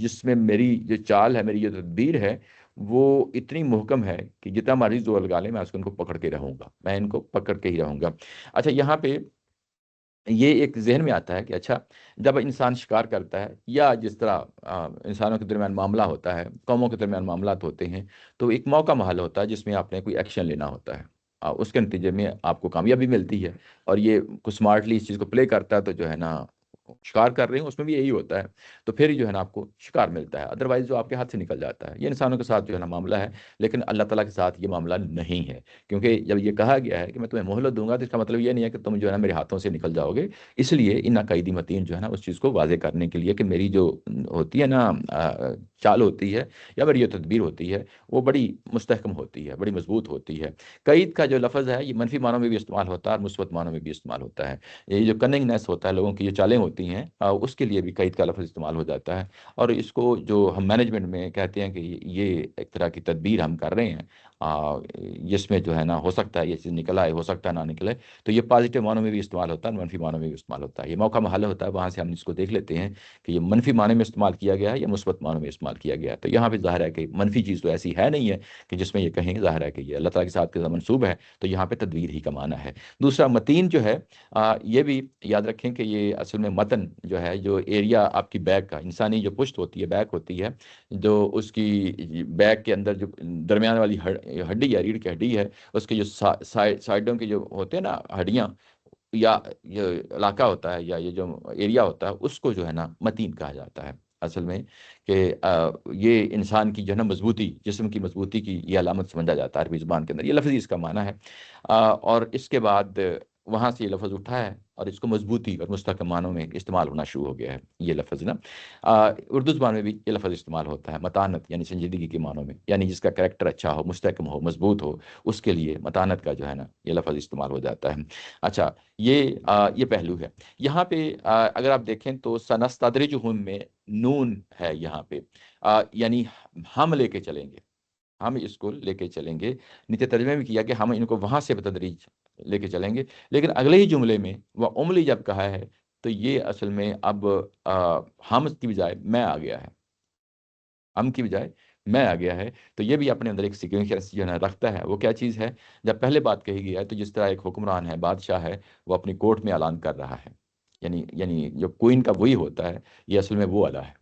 جس میں میری جو چال ہے، میری جو تدبیر ہے، وہ اتنی محکم ہے کہ جتنا مرضی زور لگا لیں میں اس کو ان کو پکڑ کے رہوں گا، میں ان کو پکڑ کے ہی رہوں گا۔ اچھا، یہاں پہ یہ ایک ذہن میں آتا ہے کہ اچھا، جب انسان شکار کرتا ہے یا جس طرح انسانوں کے درمیان معاملہ ہوتا ہے، قوموں کے درمیان معاملات ہوتے ہیں، تو ایک موقع محل ہوتا ہے جس میں آپ نے کوئی ایکشن لینا ہوتا ہے، اس کے نتیجے میں آپ کو کامیابی ملتی ہے، اور یہ کچھ سمارٹلی اس چیز کو پلے کرتا ہے تو جو ہے نا شکار کر رہے ہیں اس میں بھی یہی ہوتا ہے، تو پھر جو ہے نا آپ کو شکار ملتا ہے، ادروائز جو آپ کے ہاتھ سے نکل جاتا ہے۔ یہ انسانوں کے ساتھ جو ہے نا معاملہ ہے، لیکن اللہ تعالیٰ کے ساتھ یہ معاملہ نہیں ہے، کیونکہ جب یہ کہا گیا ہے کہ میں تمہیں مہلت دوں گا، تو اس کا مطلب یہ نہیں ہے کہ تم جو ہے نا میرے ہاتھوں سے نکل جاؤ گے۔ اس لیے ان قیدی متین جو ہے نا اس چیز کو واضح کرنے کے لیے کہ میری جو ہوتی ہے نا چال ہوتی ہے یا میری جو تدبیر ہوتی ہے وہ بڑی مستحکم ہوتی ہے، بڑی مضبوط ہوتی ہے۔ قید کا جو لفظ ہے یہ منفی معنوں میں بھی استعمال ہوتا ہے اور مثبت معنوں میں بھی استعمال ہوتا ہے۔ یہ جو کننگنیس ہوتا ہے، لوگوں کی جو چالیں ہوتی ہیں، اس کے لیے بھی قید کا لفظ استعمال ہو جاتا ہے۔ اور اس کو جو ہم مینجمنٹ میں کہتے ہیں کہ یہ ایک طرح کی تدبیر ہم کر رہے ہیں، جس میں جو ہے نا ہو سکتا ہے یہ چیز نکل آئے، ہو سکتا ہے نہ نکلے، تو یہ پازیٹیو معنوں میں بھی استعمال ہوتا ہے، منفی معنوں میں بھی استعمال ہوتا ہے۔ یہ موقع محل ہوتا ہے، وہاں سے ہم اس کو دیکھ لیتے ہیں کہ یہ منفی معنی میں استعمال کیا گیا ہے یا مثبت معنوں میں استعمال کیا گیا ہے۔ تو یہاں پہ ظاہر ہے کہ منفی چیز تو ایسی ہے نہیں ہے کہ جس میں یہ کہیں، ظاہر ہے کہ یہ اللہ تعالیٰ کے ساتھ کا منسوب ہے، تو یہاں پہ تدبیر ہی کا معنی ہے۔ دوسرا متین جو ہے، یہ بھی یاد رکھیں کہ یہ اصل میں متن جو ہے، جو ایریا آپ کی بیک کا، انسانی جو پشت ہوتی ہے، بیک ہوتی ہے، جو اس کی بیک کے اندر جو درمیان والی ہڈی ہے، ریڑھ کی ہڈی ہے، اس کے جو سائڈوں کے جو ہوتے ہیں نا ہڈیاں، یا یہ علاقہ ہوتا ہے یا یہ جو ایریا ہوتا ہے، اس کو جو ہے نا متین کہا جاتا ہے اصل میں، کہ یہ انسان کی جو ہے نا مضبوطی، جسم کی مضبوطی کی یہ علامت سمجھا جاتا ہے عربی زبان کے اندر۔ یہ لفظ اس کا معنی ہے۔ اور اس کے بعد وہاں سے یہ لفظ اٹھا ہے اور اس کو مضبوطی اور مستحکم معنوں میں استعمال ہونا شروع ہو گیا ہے یہ لفظ نا۔ اردو زبان میں بھی یہ لفظ استعمال ہوتا ہے متانت، یعنی سنجیدگی کے معنوں میں، یعنی جس کا کریکٹر اچھا ہو، مستحکم ہو، مضبوط ہو، اس کے لیے متانت کا جو ہے نا یہ لفظ استعمال ہو جاتا ہے۔ اچھا، یہ پہلو ہے۔ یہاں پہ اگر آپ دیکھیں تو سنستدرجہم میں نون ہے یہاں پہ، یعنی ہم لے کے چلیں گے، ہم اس کو لے کے چلیں گے۔ نیچے ترجمے میں کیا کہ ہم ان کو وہاں سے بتدریج لے کے چلیں گے، لیکن اگلے ہی جملے میں وہ عملی جب کہا ہے تو یہ اصل میں اب ہم کی بجائے میں آ گیا ہے، ہم کی بجائے میں آ گیا ہے۔ تو یہ بھی اپنے اندر ایک سیگنیفیکینس جو ہے نا رکھتا ہے۔ وہ کیا چیز ہے؟ جب پہلے بات کہی گئی ہے تو جس طرح ایک حکمران ہے، بادشاہ ہے، وہ اپنی کورٹ میں اعلان کر رہا ہے، یعنی جو کوئن کا وہی ہوتا ہے، یہ اصل میں وہ والا ہے۔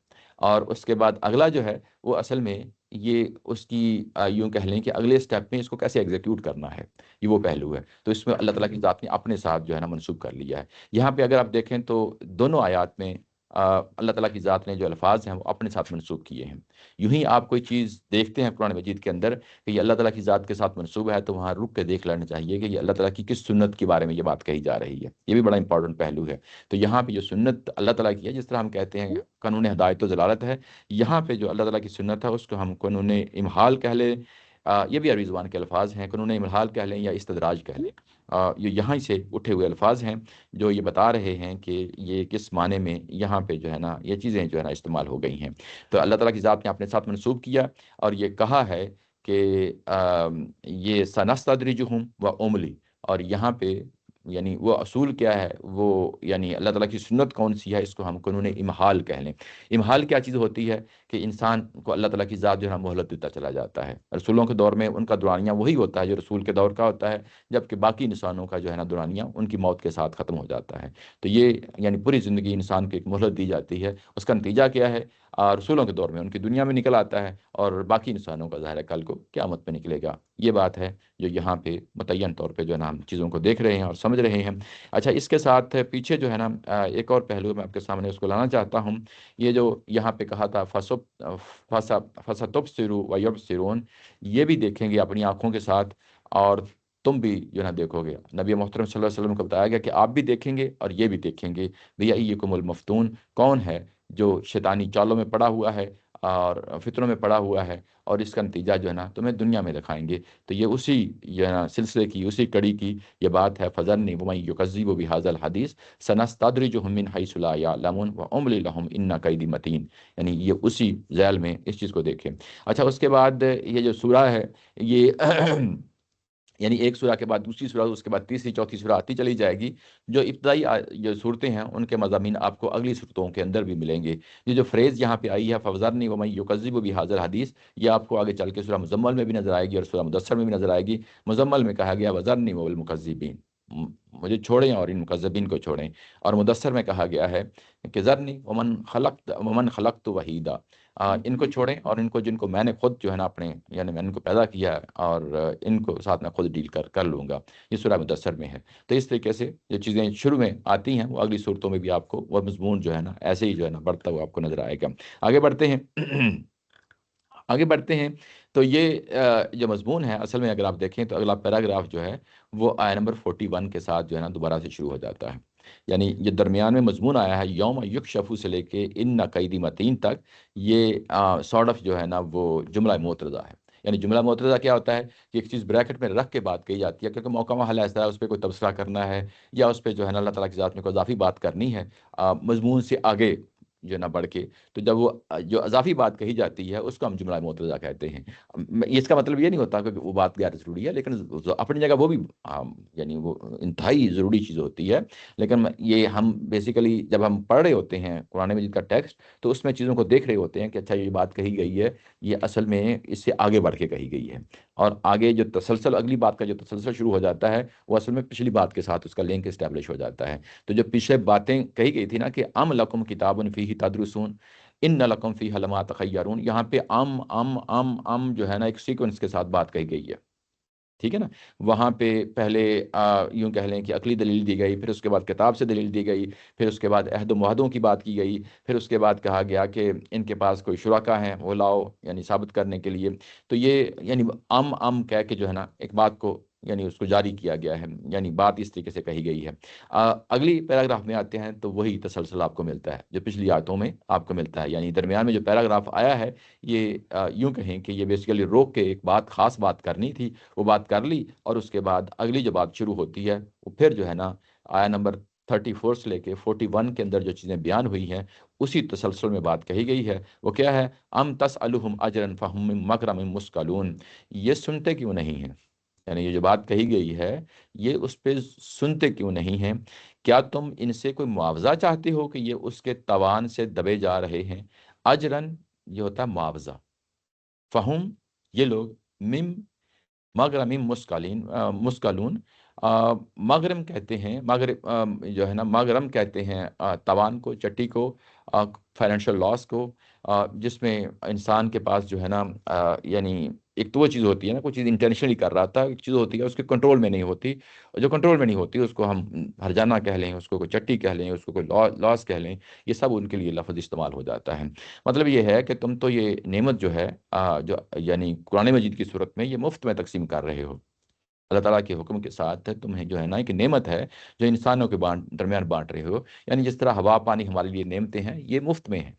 اور اس کے بعد اگلا جو ہے وہ اصل میں یہ اس کی یوں کہہ لیں کہ اگلے سٹیپ میں اس کو کیسے ایگزیکیوٹ کرنا ہے، یہ وہ پہلو ہے۔ تو اس میں اللہ تعالیٰ کی ذات نے اپنے ساتھ جو ہے نا منسوب کر لیا ہے۔ یہاں پہ اگر آپ دیکھیں تو دونوں آیات میں اللہ تعالیٰ کی ذات نے جو الفاظ ہیں وہ اپنے ساتھ منسوب کیے ہیں۔ یوں ہی آپ کوئی چیز دیکھتے ہیں قرآن مجید کے اندر کہ یہ اللہ تعالیٰ کی ذات کے ساتھ منسوب ہے، تو وہاں رک کے دیکھ لینا چاہیے کہ یہ اللہ تعالیٰ کی کس سنت کے بارے میں یہ بات کہی جا رہی ہے۔ یہ بھی بڑا امپورٹنٹ پہلو ہے۔ تو یہاں پہ جو سنت اللہ تعالیٰ کی ہے، جس طرح ہم کہتے ہیں قانون ہدایت و ضلالت ہے، یہاں پہ جو اللہ تعالیٰ کی سنت ہے اس کو ہم قانون امحال کہہ لیں، یہ بھی عربی زبان کے الفاظ ہیں، قانون امحال کہہ لیں یا استدراج کہہ لیں۔ یہ یہاں سے اٹھے ہوئے الفاظ ہیں جو یہ بتا رہے ہیں کہ یہ کس معنی میں یہاں پہ جو ہے نا یہ چیزیں جو ہے نا استعمال ہو گئی ہیں۔ تو اللہ تعالیٰ کی ذات نے اپنے ساتھ منسوب کیا اور یہ کہا ہے کہ یہ سنستدرجہم و املی، اور یہاں پہ یعنی وہ اصول کیا ہے، وہ یعنی اللہ تعالیٰ کی سنت کون سی ہے، اس کو ہم قانون امحال کہہ لیں۔ امحال کیا چیز ہوتی ہے کہ انسان کو اللہ تعالیٰ کی ذات جو ہے نا مہلت دیتا چلا جاتا ہے۔ رسولوں کے دور میں ان کا دورانیہ وہی ہوتا ہے جو رسول کے دور کا ہوتا ہے، جبکہ باقی انسانوں کا جو ہے نا دورانیہ ان کی موت کے ساتھ ختم ہو جاتا ہے۔ تو یہ یعنی پوری زندگی انسان کو ایک مہلت دی جاتی ہے۔ اس کا نتیجہ کیا ہے؟ رسولوں کے دور میں ان کی دنیا میں نکل آتا ہے، اور باقی انسانوں کا ظاہر کل کو قیامت میں نکلے گا۔ یہ بات ہے جو یہاں پہ متعین طور پہ جو ہے نا ہم چیزوں کو دیکھ رہے ہیں اور سمجھ رہے ہیں۔ اچھا، اس کے ساتھ پیچھے جو ہے نا ایک اور پہلو میں آپ کے سامنے اس کو لانا چاہتا ہوں۔ یہ جو یہاں پہ کہا تھا فَسَتُبْصِرُ وَيُبْصِرُونَ، یہ بھی دیکھیں گے اپنی آنکھوں کے ساتھ اور تم بھی جو ہے نا دیکھو گے۔ نبی محترم صلی اللہ علیہ وسلم کو بتایا گیا کہ آپ بھی دیکھیں گے اور یہ بھی دیکھیں گے۔ بِأَيِّكُمُ الْمَفْتُونُ، کون ہے جو شیطانی چالوں میں پڑا ہوا ہے اور فتنوں میں پڑا ہوا ہے، اور اس کا نتیجہ جو ہے نا تمہیں دنیا میں دکھائیں گے۔ تو یہ اسی جو ہے نا سلسلے کی، اسی کڑی کی یہ بات ہے۔ فَذَرْنِي وَمَن يُكَذِّبُ بِهَذَا الْحَدِيثِ سَنَسْتَدْرِجُهُم مِّنْ حَيْثُ لَا يَعْلَمُونَ وَأُمْلِي لَهُمْ إِنَّ كَيْدِي مَتِينٌ، یعنی یہ اسی ذیل میں اس چیز کو دیکھیں۔ اچھا، اس کے بعد یہ جو سورہ ہے یہ یعنی ایک سورہ کے بعد دوسری سورہ، اس کے بعد تیسری چوتھی سورہ آتی چلی جائے گی۔ جو ابتدائی جو صورتیں ہیں ان کے مضامین آپ کو اگلی صورتوں کے اندر بھی ملیں گے۔ یہ جو فریز یہاں پہ آئی ہے فَذَرْنِي وَمَن يُكَذِّبُ بِهَذَا الْحَدِيثِ، یہ آپ کو آگے چل کے سورہ مزمل میں بھی نظر آئے گی اور سورہ مدثر میں بھی نظر آئے گی۔ مزمل میں کہا گیا وَذَرْنِي وَالْمُكَذِّبِينَ، مجھے چھوڑیں اور ان مکذبین کو چھوڑیں۔ اور مدثر میں کہا گیا ہے کہ ذرنی ومن خلقت وحیدا، ان کو چھوڑیں اور ان کو جن کو میں نے خود جو ہے نا اپنے یعنی میں نے ان کو پیدا کیا ہے اور ان کو ساتھ میں خود ڈیل کر لوں گا۔ یہ سورہ مدثر میں ہے۔ تو اس طریقے سے جو چیزیں شروع میں آتی ہیں وہ اگلی صورتوں میں بھی آپ کو وہ مضمون جو ہے نا ایسے ہی جو ہے نا بڑھتا ہوا آپ کو نظر آئے گا۔ آگے بڑھتے ہیں آگے بڑھتے ہیں تو یہ جو مضمون ہے اصل میں اگر آپ دیکھیں تو اگلا پیراگراف جو ہے وہ آیت نمبر 41 کے ساتھ جو ہے نا دوبارہ سے شروع ہو جاتا ہے۔ یعنی یہ درمیان میں مضمون آیا ہے یوم یکشفو سے لے کے ان قیدی متین تک، یہ سارٹ آف جو ہے نا وہ جملہ معترضہ ہے۔ یعنی جملہ معترضہ کیا ہوتا ہے کہ ایک چیز بریکٹ میں رکھ کے بات کہی جاتی ہے کیونکہ موقع محل ایسا ہے اس پہ کوئی تبصرہ کرنا ہے یا اس پہ جو ہے نا اللہ تعالیٰ کی ذات میں کوئی اضافی بات کرنی ہے مضمون سے آگے جو ہے نا بڑھ کے، تو جب وہ جو اضافی بات کہی جاتی ہے اس کو ہم جملہ معترضہ کہتے ہیں۔ اس کا مطلب یہ نہیں ہوتا کہ وہ بات غیر ضروری ہے، لیکن اپنی جگہ وہ بھی یعنی وہ انتہائی ضروری چیز ہوتی ہے، لیکن یہ ہم بیسیکلی جب ہم پڑھ رہے ہوتے ہیں قرآن مجید کا ٹیکسٹ تو اس میں چیزوں کو دیکھ رہے ہوتے ہیں کہ اچھا یہ بات کہی گئی ہے یہ اصل میں اس سے آگے بڑھ کے کہی گئی ہے، اور آگے جو تسلسل اگلی بات کا جو تسلسل شروع ہو جاتا ہے وہ اصل میں پچھلی بات کے ساتھ اس کا لنک اسٹیبلش ہو جاتا ہے۔ تو جو پیچھے باتیں کہی گئی تھی نا کہ ام لکم کتاب فیہ تدرسون ان لکم فیہ لما تخیرون، یہاں پہ ام جو ہے نا ایک سیکوینس کے ساتھ بات کہی گئی ہے، ٹھیک ہے نا۔ وہاں پہ پہلے یوں کہہ لیں کہ عقلی دلیل دی گئی، پھر اس کے بعد کتاب سے دلیل دی گئی، پھر اس کے بعد عہد و معاہدوں کی بات کی گئی، پھر اس کے بعد کہا گیا کہ ان کے پاس کوئی شرکا ہیں وہ لاؤ یعنی ثابت کرنے کے لیے۔ تو یہ یعنی کہہ کے جو ہے نا ایک بات کو یعنی اس کو جاری کیا گیا ہے، یعنی بات اس طریقے سے کہی گئی ہے۔ اگلی پیراگراف میں آتے ہیں تو وہی تسلسل آپ کو ملتا ہے جو پچھلی آیتوں میں آپ کو ملتا ہے، یعنی درمیان میں جو پیراگراف آیا ہے یہ یوں کہیں کہ یہ بیسیکلی روک کے ایک بات خاص بات کرنی تھی، وہ بات کر لی، اور اس کے بعد اگلی جو بات شروع ہوتی ہے وہ پھر جو ہے نا آیا نمبر 34 سے لے کے 41 کے اندر جو چیزیں بیان ہوئی ہیں اسی تسلسل میں بات کہی گئی ہے۔ وہ کیا ہے؟ ام تسألہم اجرا فہم من مغرم مثقلون، یہ سنتے کیوں نہیں ہیں؟ یعنی یہ جو بات کہی گئی ہے یہ اس پہ سنتے کیوں نہیں ہیں؟ کیا تم ان سے کوئی معاوضہ چاہتے ہو کہ یہ اس کے توان سے دبے جا رہے ہیں؟ اجرن یہ ہوتا ہے معاوضہ، فہم یہ لوگ مم مغرم مسکلون، مغرم کہتے ہیں مغرب جو ہے نا مغرم کہتے ہیں توان کو، چٹی کو، فائنینشیل لاس کو، جس میں انسان کے پاس جو ہے نا یعنی ایک تو وہ چیز ہوتی ہے نا کوئی چیز انٹینشنلی کر رہا تھا، ایک چیز ہوتی ہے اس کے کنٹرول میں نہیں ہوتی، اور جو کنٹرول میں نہیں ہوتی اس کو ہم ہرجانہ کہہ لیں، اس کو کوئی چٹی کہہ لیں، اس کو کوئی لاس کہہ لیں، یہ سب ان کے لیے لفظ استعمال ہو جاتا ہے۔ مطلب یہ ہے کہ تم تو یہ نعمت جو ہے جو یعنی قرآن مجید کی صورت میں یہ مفت میں تقسیم کر رہے ہو، اللہ تعالیٰ کے حکم کے ساتھ تمہیں جو ہے نا ایک نعمت ہے جو انسانوں کے درمیان بانٹ رہے ہو، یعنی جس طرح ہوا پانی ہمارے لیے نعمتیں ہیں یہ مفت میں ہیں،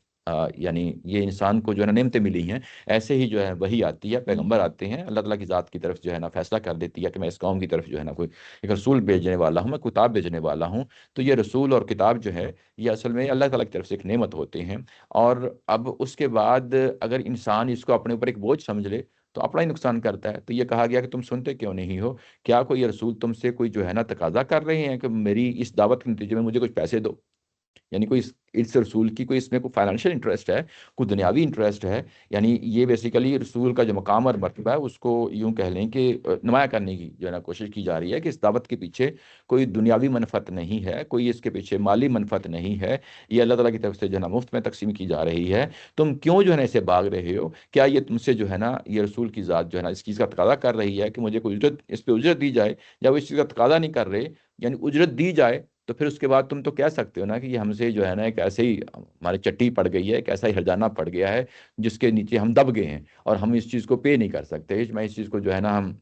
یعنی یہ انسان کو جو ہے نا نعمتیں ملی ہیں، ایسے ہی جو ہے وہی آتی ہے، پیغمبر آتے ہیں، اللہ تعالیٰ کی ذات کی طرف جو ہے نا فیصلہ کر دیتی ہے کہ میں اس قوم کی طرف جو ہے نا کوئی ایک رسول بھیجنے والا ہوں، میں کتاب بھیجنے والا ہوں۔ تو یہ رسول اور کتاب جو ہے یہ اصل میں اللہ تعالیٰ کی طرف سے ایک نعمت ہوتے ہیں، اور اب اس کے بعد اگر انسان اس کو اپنے اوپر ایک بوجھ سمجھ لے تو اپنا ہی نقصان کرتا ہے۔ تو یہ کہا گیا کہ تم سنتے کیوں نہیں ہو؟ کیا کوئی رسول تم سے کوئی جو ہے نا تقاضا کر رہے ہیں کہ میری اس دعوت کے نتیجے میں مجھے کچھ پیسے دو؟ یعنی کوئی اس رسول کی کوئی اس میں کوئی فائنینشیل انٹرسٹ ہے، کوئی دنیاوی انٹرسٹ ہے؟ یعنی یہ بیسیکلی رسول کا جو مقام اور مرتبہ ہے اس کو یوں کہہ لیں کہ نمایاں کرنے کی جو ہے نا کوشش کی جا رہی ہے کہ اس دعوت کے پیچھے کوئی دنیاوی منفعت نہیں ہے، کوئی اس کے پیچھے مالی منفعت نہیں ہے، یہ اللہ تعالیٰ کی طرف سے جو ہے نا مفت میں تقسیم کی جا رہی ہے۔ تم کیوں جو ہے نا اسے بھاگ رہے ہو؟ کیا یہ تم سے جو ہے نا یہ رسول کی ذات جو ہے نا اس چیز کا تقاضا کر رہی ہے کہ مجھے کوئی اجرت اس پہ اجرت دی جائے، یا وہ اس چیز کا تقاضا نہیں کر رہے یعنی اجرت دی جائے تو پھر اس کے بعد تم تو کہہ سکتے ہو نا کہ یہ ہم سے جو ہے نا ایک ایسے ہی ہماری چٹی پڑ گئی ہے، ایک ایسا ہی ہرجانہ پڑ گیا ہے جس کے نیچے ہم دب گئے ہیں اور ہم اس چیز کو پے نہیں کر سکتے، میں اس چیز کو جو ہے نا ہم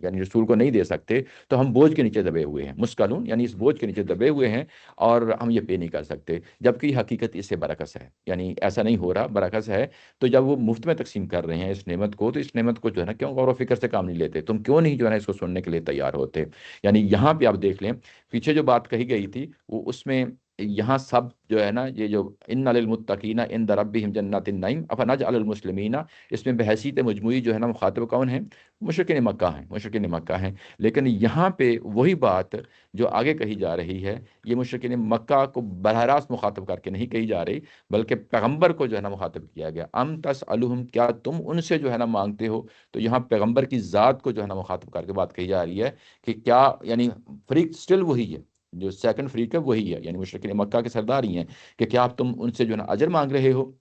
یعنی رسول کو نہیں دے سکتے، تو ہم بوجھ کے نیچے دبے ہوئے ہیں، مسکلون یعنی اس بوجھ کے نیچے دبے ہوئے ہیں اور ہم یہ پے نہیں کر سکتے، جبکہ حقیقت اس سے برعکس ہے، یعنی ایسا نہیں ہو رہا، برعکس ہے۔ تو جب وہ مفت میں تقسیم کر رہے ہیں اس نعمت کو، تو اس نعمت کو جو ہے نا کیوں غور و فکر سے کام نہیں لیتے؟ تم کیوں نہیں جو ہے نا اس کو سننے کے لیے تیار ہوتے؟ یعنی یہاں پہ آپ دیکھ لیں پیچھے جو بات کہی گئی تھی وہ اس میں یہاں سب جو ہے نا یہ جو ان للمتقین عند ربہم جنات النعیم افنجعل المسلمین، اس میں بحیثیت مجموعی جو ہے نا مخاطب کون ہیں؟ مشرکین مکہ ہیں، مشرکین مکہ ہیں۔ لیکن یہاں پہ وہی بات جو آگے کہی جا رہی ہے، یہ مشرکین مکہ کو براہ راست مخاطب کر کے نہیں کہی جا رہی، بلکہ پیغمبر کو جو ہے نا مخاطب کیا گیا۔ ام تسألہم، کیا تم ان سے جو ہے نا مانگتے ہو؟ تو یہاں پیغمبر کی ذات کو جو ہے نا مخاطب کر کے بات کہی جا رہی ہے کہ کیا، یعنی فریق سٹل وہی ہے، جو سیکنڈ فریق ہے وہی ہے، یعنی مشرکین مکہ کے سردار ہی ہیں، کہ کیا آپ تم ان سے جو ہے نا اجر مانگ رہے ہو؟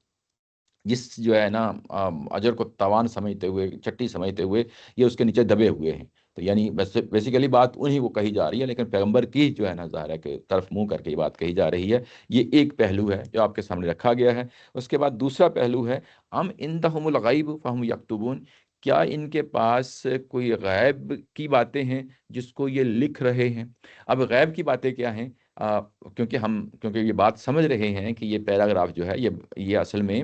جس جو ہے نا اجر کو تاوان سمجھتے ہوئے، چٹی سمجھتے ہوئے یہ اس کے نیچے دبے ہوئے ہیں۔ تو یعنی بیسیکلی بات انہی کو کہی جا رہی ہے، لیکن پیغمبر کی جو ہے نا ظاہر ہے کہ طرف منہ کر کے یہ بات کہی جا رہی ہے۔ یہ ایک پہلو ہے جو آپ کے سامنے رکھا گیا ہے۔ اس کے بعد دوسرا پہلو ہے ام عندہم الغیب فہم یکتبون، کیا ان کے پاس کوئی غیب کی باتیں ہیں جس کو یہ لکھ رہے ہیں؟ اب غیب کی باتیں کیا ہیں؟ کیونکہ یہ بات سمجھ رہے ہیں کہ یہ پیراگراف جو ہے یہ اصل میں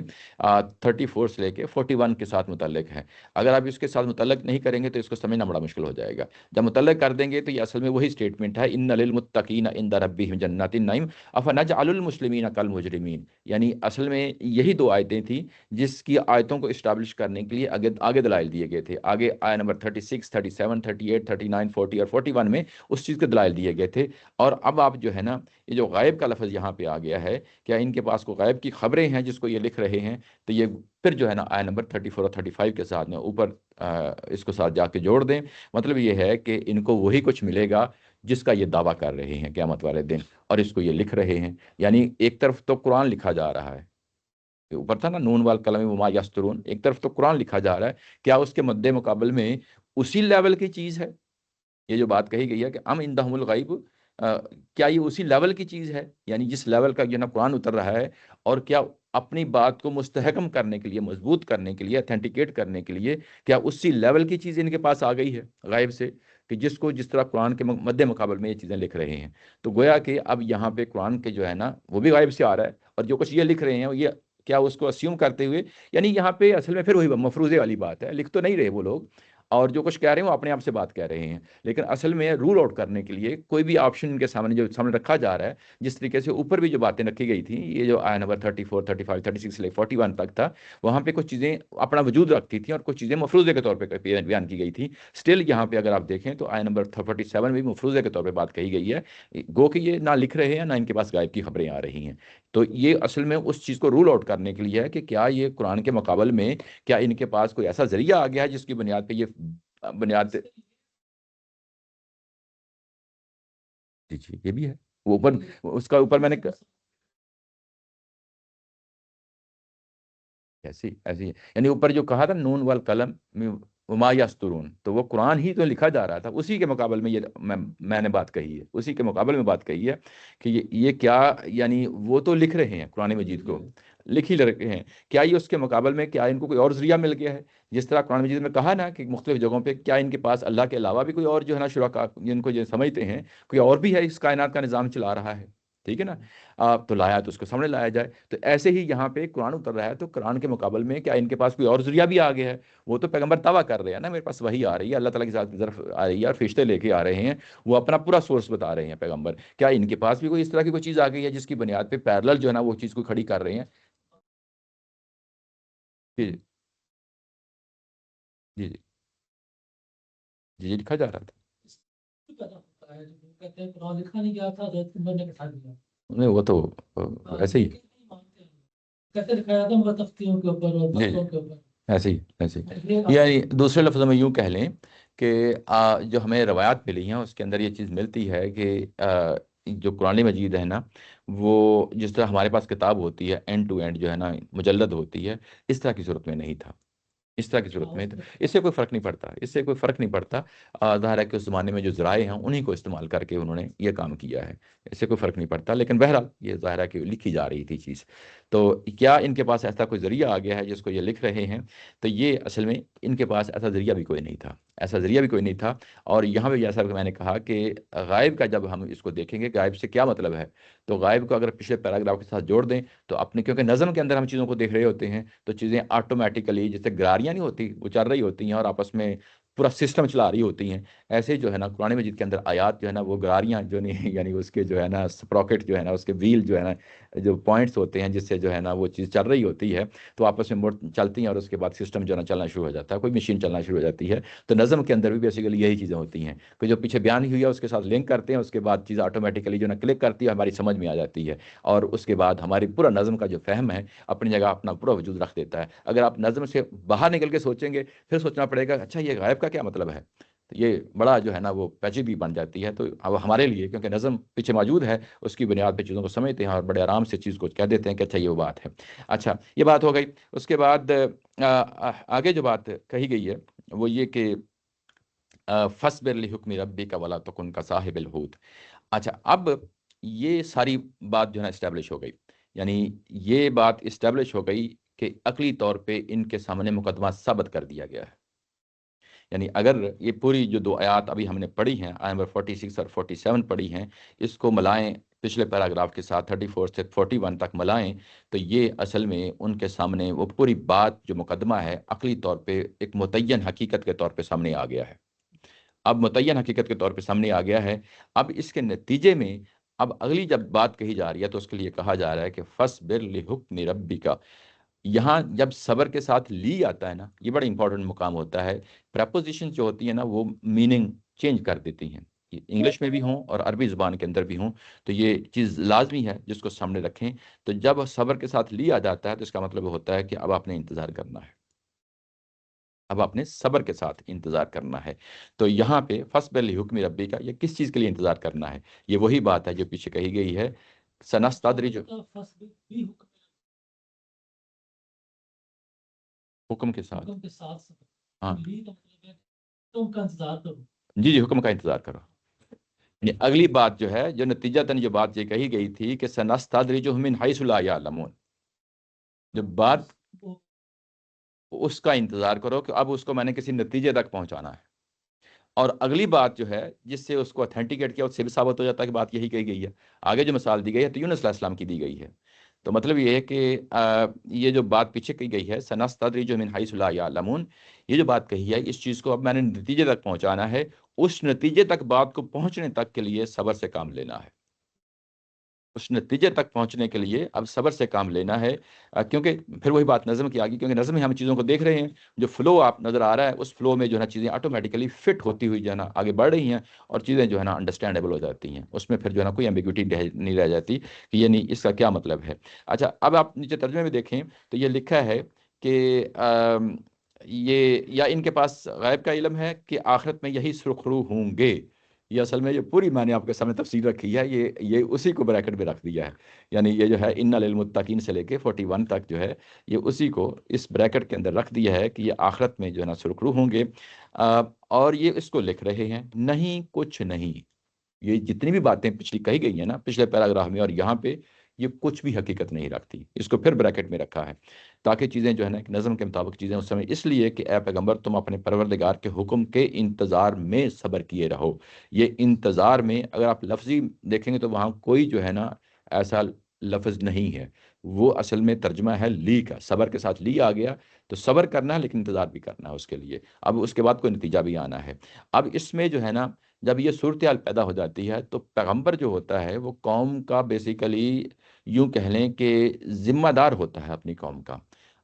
34 سے لے کے 41 کے ساتھ متعلق ہے۔ اگر آپ اس کے ساتھ متعلق نہیں کریں گے تو اس کو سمجھنا بڑا مشکل ہو جائے گا۔ جب متعلق کر دیں گے تو یہ اصل میں وہی سٹیٹمنٹ ہے، ان للمتقین عند ربہم جنات النعیم افنجعل المسلمین کالمجرمین، یعنی اصل میں یہی دو آیتیں تھیں جس کی آیتوں کو اسٹیبلش کرنے کے لیے آگے دلائل دیے گئے تھے۔ آگے آیت نمبر 36، 37، 38، 39، 40 اور 41 میں اس چیز کے دلائل دیے گئے تھے۔ اور اب آپ جو ہے نا یہ جو غیب کا لفظ یہاں پہ آ گیا ہے، کیا ان کے پاس کوئی غیب کی خبریں ہیں جس کو یہ لکھ رہے ہیں؟ تو یہ پھر جو ہے نا آیت نمبر 34 اور 35 کے ساتھ میں اوپر اس کو ساتھ جا کے جوڑ دیں۔ مطلب یہ ہے کہ ان کو وہی کچھ ملے گا جس کا یہ دعویٰ کر رہے ہیں قیامت والے دن، اور اس کو یہ لکھ رہے ہیں۔ یعنی ایک طرف تو قرآن لکھا جا رہا ہے، اوپر تھا نا نون والقلم وما یسطرون، ایک طرف تو قرآن لکھا جا رہا ہے، کیا اس کے مد مقابل میں اسی لیول کی چیز ہے؟ یہ جو بات کہی گئی ہے کہ ام عندہم الغیب، کیا یہ اسی لیول کی چیز ہے؟ یعنی جس لیول کا یہ نا قرآن اتر رہا ہے، اور کیا اپنی بات کو مستحکم کرنے کے لیے، مضبوط کرنے کے لیے، اتھینٹیکیٹ کرنے کے لیے، کیا اسی لیول کی چیز ان کے پاس آ گئی ہے غیب سے، کہ جس کو جس طرح قرآن کے مد مقابل میں یہ چیزیں لکھ رہے ہیں؟ تو گویا کہ اب یہاں پہ قرآن کے جو ہے نا وہ بھی غیب سے آ رہا ہے، اور جو کچھ یہ لکھ رہے ہیں یہ کیا اس کو اسیوم کرتے ہوئے، یعنی یہاں پہ اصل میں پھر وہی مفروضے والی بات ہے، لکھ تو نہیں رہے وہ لوگ، اور جو کچھ کہہ رہے ہیں وہ اپنے آپ سے بات کہہ رہے ہیں، لیکن اصل میں رول آؤٹ کرنے کے لیے کوئی بھی آپشن ان کے سامنے جو سامنے رکھا جا رہا ہے، جس طریقے سے اوپر بھی جو باتیں رکھی گئی تھیں، یہ جو آیا نمبر 34، 35، 36 سے 41 تک تھا، وہاں پہ کچھ چیزیں اپنا وجود رکھتی تھیں اور کچھ چیزیں مفروضے کے طور پہ بیان کی گئی تھیں۔ اسٹل یہاں پہ اگر آپ دیکھیں تو آیا نمبر 47 میں بھی مفروضے کے طور پہ بات کہی گئی ہے، گو کہ یہ نہ لکھ رہے ہیں نہ ان کے پاس غائب کی خبریں آ رہی ہیں۔ تو یہ اصل میں اس چیز کو رول آؤٹ کرنے کے لیے ہے کہ کیا یہ قرآن کے مقابل میں، کیا ان کے پاس کوئی ایسا ذریعہ آ گیا ہے جس کی بنیاد پہ یہ بنیاد، جی جی یہ بھی ہے، وہ اوپر اس کا اوپر میں نے ایسی ایسی یعنی اوپر جو کہا تھا نون والقلم وما یسطرون، تو وہ قرآن ہی تو لکھا جا رہا تھا، اسی کے مقابل میں یہ میں نے بات کہی ہے، اسی کے مقابل میں بات کہی ہے کہ یہ کیا، یعنی وہ تو لکھ رہے ہیں قرآن مجید کو، لکھ ہی رہے ہیں، کیا یہ اس کے مقابل میں کیا ان کو کوئی اور ذریعہ مل گیا ہے؟ جس طرح قرآن مجید میں کہا نا کہ مختلف جگہوں پہ کیا ان کے پاس اللہ کے علاوہ بھی کوئی اور جو ہے نا شرکا جن کو یہ سمجھتے ہیں کوئی اور بھی ہے اس کائنات کا نظام چلا رہا ہے، ٹھیک ہے نا؟ تو لایا تو اس کو سامنے لایا جائے، تو ایسے ہی یہاں پہ قرآن اتر رہا ہے تو قرآن کے مقابل میں کیا ان کے پاس کوئی اور ذریعہ بھی آ گیا ہے؟ وہ تو پیغمبر دعویٰ کر رہے ہیں نا میرے پاس وہی آ رہی ہے، اللہ تعالیٰ کی ذات کی طرف آ رہی ہے اور فرشتے لے کے آ رہے ہیں، وہ اپنا پورا سورس بتا رہے ہیں پیغمبر، کیا ان کے پاس بھی کوئی اس طرح کی کوئی چیز آ گئی ہے جس کی بنیاد پہ پیرلل جو ہے نا وہ چیز کو کھڑی کر رہے ہیں؟ جی جی جی جی جی لکھا جا رہا تھا، نہیں وہ تو ایسے ہی، جی ایسے ہی ایسے ہی، یعنی دوسرے لفظوں میں یوں کہہ لیں کہ جو ہمیں روایات ملی ہیں اس کے اندر یہ چیز ملتی ہے کہ جو قرآن مجید ہے نا، وہ جس طرح ہمارے پاس کتاب ہوتی ہے اینڈ ٹو اینڈ جو ہے نا مجلد ہوتی ہے، اس طرح کی صورت میں نہیں تھا، اس طرح کی صورت میں اس سے کوئی فرق نہیں پڑتا، اس سے کوئی فرق نہیں پڑتا، ظاہر ہے کہ اس زمانے میں جو ذرائع ہیں انہی کو استعمال کر کے انہوں نے یہ کام کیا ہے، اس سے کوئی فرق نہیں پڑتا، لیکن بہرحال یہ ظاہر ہے کہ لکھی جا رہی تھی چیز، تو کیا ان کے پاس ایسا کوئی ذریعہ آ گیا ہے جس کو یہ لکھ رہے ہیں؟ تو یہ اصل میں ان کے پاس ایسا ذریعہ بھی کوئی نہیں تھا، ایسا ذریعہ بھی کوئی نہیں تھا۔ اور یہاں پہ جیسا کہ میں نے کہا کہ غائب کا جب ہم اس کو دیکھیں گے غائب سے کیا مطلب ہے، تو غائب کو اگر پچھلے پیراگراف کے ساتھ جوڑ دیں تو اپنے، کیونکہ نظم کے اندر ہم چیزوں کو دیکھ رہے ہوتے ہیں تو چیزیں آٹومیٹیکلی جیسے گراریاں نہیں ہوتی وہ چل رہی ہوتی ہیں اور آپس میں پورا سسٹم چلا رہی ہوتی ہیں، ایسے جو ہے نا قرآن مجید کے اندر آیات جو ہے نا وہ گراریاں جو نہیں یعنی اس کے جو ہے نا سپراکٹ جو ہے نا اس کے ویل جو ہے نا جو پوائنٹس ہوتے ہیں جس سے جو ہے نا وہ چیز چل رہی ہوتی ہے تو آپس میں چلتی ہیں اور اس کے بعد سسٹم جو ہے نا چلنا شروع ہو جاتا ہے، کوئی مشین چلنا شروع ہو جاتی ہے۔ تو نظم کے اندر بھی بیسیکلی یہی چیزیں ہوتی ہیں کہ جو پیچھے بیان ہوئی ہے اس کے ساتھ لنک کرتے ہیں، اس کے بعد چیز آٹومیٹیکلی جو ہے نا کلک کرتی ہے، ہماری سمجھ میں آ جاتی ہے، اور اس کے بعد ہماری پورا نظم کا جو فہم ہے اپنی جگہ اپنا پورا وجود رکھ دیتا ہے۔ اگر آپ نظم سے باہر نکل کے سوچیں گے پھر سوچنا پڑے گا اچھا یہ غائب کا کیا مطلب ہے، تو یہ بڑا جو ہے نا وہ پیچیدگی بن جاتی ہے۔ تو اب ہمارے لیے کیونکہ نظم پیچھے موجود ہے اس کی بنیاد پہ چیزوں کو سمجھتے ہیں اور بڑے آرام سے چیز کو کہہ دیتے ہیں کہ اچھا یہ وہ بات ہے۔ اچھا یہ بات ہو گئی، اس کے بعد آگے جو بات کہی گئی ہے وہ یہ کہ فَاصْبِرْ لِحُکْمِ رَبِّکَ وَلَا تَکُنْ کَصَاحِبِ الْحُوتِ۔ اچھا اب یہ ساری بات جو ہے نا اسٹیبلش ہو گئی، یعنی یہ بات اسٹیبلش ہو گئی کہ عقلی طور پہ ان کے سامنے مقدمہ ثابت کر دیا گیا ہے۔ یعنی اگر یہ پوری جو دو آیات ابھی ہم نے پڑھی ہیں، آیت نمبر 46 اور 47 پڑھی ہیں، اس کو ملائیں پچھلے پیراگراف کے ساتھ 34 سے 41 تک ملائیں تو یہ اصل میں ان کے سامنے وہ پوری بات جو مقدمہ ہے عقلی طور پہ ایک متعین حقیقت کے طور پہ سامنے آ گیا ہے۔ اب متعین حقیقت کے طور پہ سامنے آ گیا ہے، اب اس کے نتیجے میں اب اگلی جب بات کہی جا رہی ہے تو اس کے لیے کہا جا رہا ہے کہ فَاصْبِرْ لِحُکْمِ رَبِّکَ۔ یہاں جب صبر کے ساتھ لی آتا ہے نا، یہ بڑا امپورٹنٹ مقام ہوتا ہے۔ پریپوزیشن جو ہوتی ہے نا وہ میننگ چینج کر دیتی ہیں، یہ انگلش میں بھی ہوں اور عربی زبان کے اندر بھی ہوں، تو یہ چیز لازمی ہے جس کو سامنے رکھیں۔ تو جب صبر کے ساتھ لی آ جاتا ہے تو اس کا مطلب ہوتا ہے کہ اب آپ نے انتظار کرنا ہے، اب آپ نے صبر کے ساتھ انتظار کرنا ہے۔ تو یہاں پہ فَاصْبِرْ لِحُکْمِ رَبِّکَ یہ کس چیز کے لیے انتظار کرنا ہے؟ یہ وہی بات ہے جو پیچھے کہی گئی ہے، سَنَسْتَدْرِجُ حکم کے ساتھ، ہاں جی جی حکم کا انتظار کرو۔ یعنی اگلی بات جو ہے جو نتیجتاً جو بات یہ کہی گئی تھی کہ سَنَسْتَدْرِجُهُم مِّنْ حَيْثُ لَا يَعْلَمُونَ، جو بات اس کا انتظار کرو کہ اب اس کو میں نے کسی نتیجے تک پہنچانا ہے۔ اور اگلی بات جو ہے جس سے اس کو اتھینٹیکیٹ کیا اس سے بھی ثابت ہو جاتا ہے کہ بات یہی کہی گئی ہے۔ آگے جو مثال دی گئی ہے تو یونس علیہ السلام کی دی گئی ہے، تو مطلب یہ ہے کہ یہ جو بات پیچھے کی گئی ہے سَنَسْتَدْرِجُهُم مِّنْ حَيْثُ لَا يَعْلَمُونَ، یہ جو بات کہی ہے اس چیز کو اب میں نے نتیجے تک پہنچانا ہے، اس نتیجے تک بات کو پہنچنے تک کے لیے صبر سے کام لینا ہے۔ اس نتیجے تک پہنچنے کے لیے اب صبر سے کام لینا ہے، کیونکہ پھر وہی بات نظم کی آگی، کیونکہ نظم میں ہم چیزوں کو دیکھ رہے ہیں، جو فلو آپ نظر آ رہا ہے اس فلو میں جو ہے نا چیزیں آٹومیٹیکلی فٹ ہوتی ہوئی جو ہے نا آگے بڑھ رہی ہیں اور چیزیں جو ہے نا انڈرسٹینڈیبل ہو جاتی ہیں، اس میں پھر جو ہے نا کوئی ایمبیگوٹی نہیں رہ جاتی کہ یہ نہیں اس کا کیا مطلب ہے۔ اچھا اب آپ نیچے ترجمے میں دیکھیں تو یہ لکھا ہے کہ یہ یا ان کے پاس غیب کا علم ہے کہ آخرت میں یہی سرخرو ہوں گے، یہ اصل میں یہ پوری میں نے آپ کے سامنے تفصیل رکھی ہے، یہ اسی کو بریکٹ میں رکھ دیا ہے، یعنی یہ جو ہے ان للمتقین سے لے کے 41 تک جو ہے یہ اسی کو اس بریکٹ کے اندر رکھ دیا ہے کہ یہ آخرت میں جو ہے نا سرخرو ہوں گے، اور یہ اس کو لکھ رہے ہیں نہیں کچھ نہیں۔ یہ جتنی بھی باتیں پچھلی کہی گئی ہیں نا پچھلے پیراگراف میں اور یہاں پہ، یہ کچھ بھی حقیقت نہیں رکھتی، اس کو پھر بریکٹ میں رکھا ہے تاکہ چیزیں جو ہے نا ایک نظم کے مطابق چیزیں اس سمے، اس لیے کہ اے پیغمبر تم اپنے پروردگار کے حکم کے انتظار میں صبر کیے رہو۔ یہ انتظار میں اگر آپ لفظی دیکھیں گے تو وہاں کوئی جو ہے نا ایسا لفظ نہیں ہے، وہ اصل میں ترجمہ ہے لی کا، صبر کے ساتھ لی آ گیا تو صبر کرنا ہے لیکن انتظار بھی کرنا ہے اس کے لیے، اب اس کے بعد کوئی نتیجہ بھی آنا ہے۔ اب اس میں جو ہے نا جب یہ صورتحال پیدا ہو جاتی ہے تو پیغمبر جو ہوتا ہے وہ قوم کا بیسیکلی یوں کہہ لیں کہ ذمہ دار ہوتا ہے اپنی قوم کا،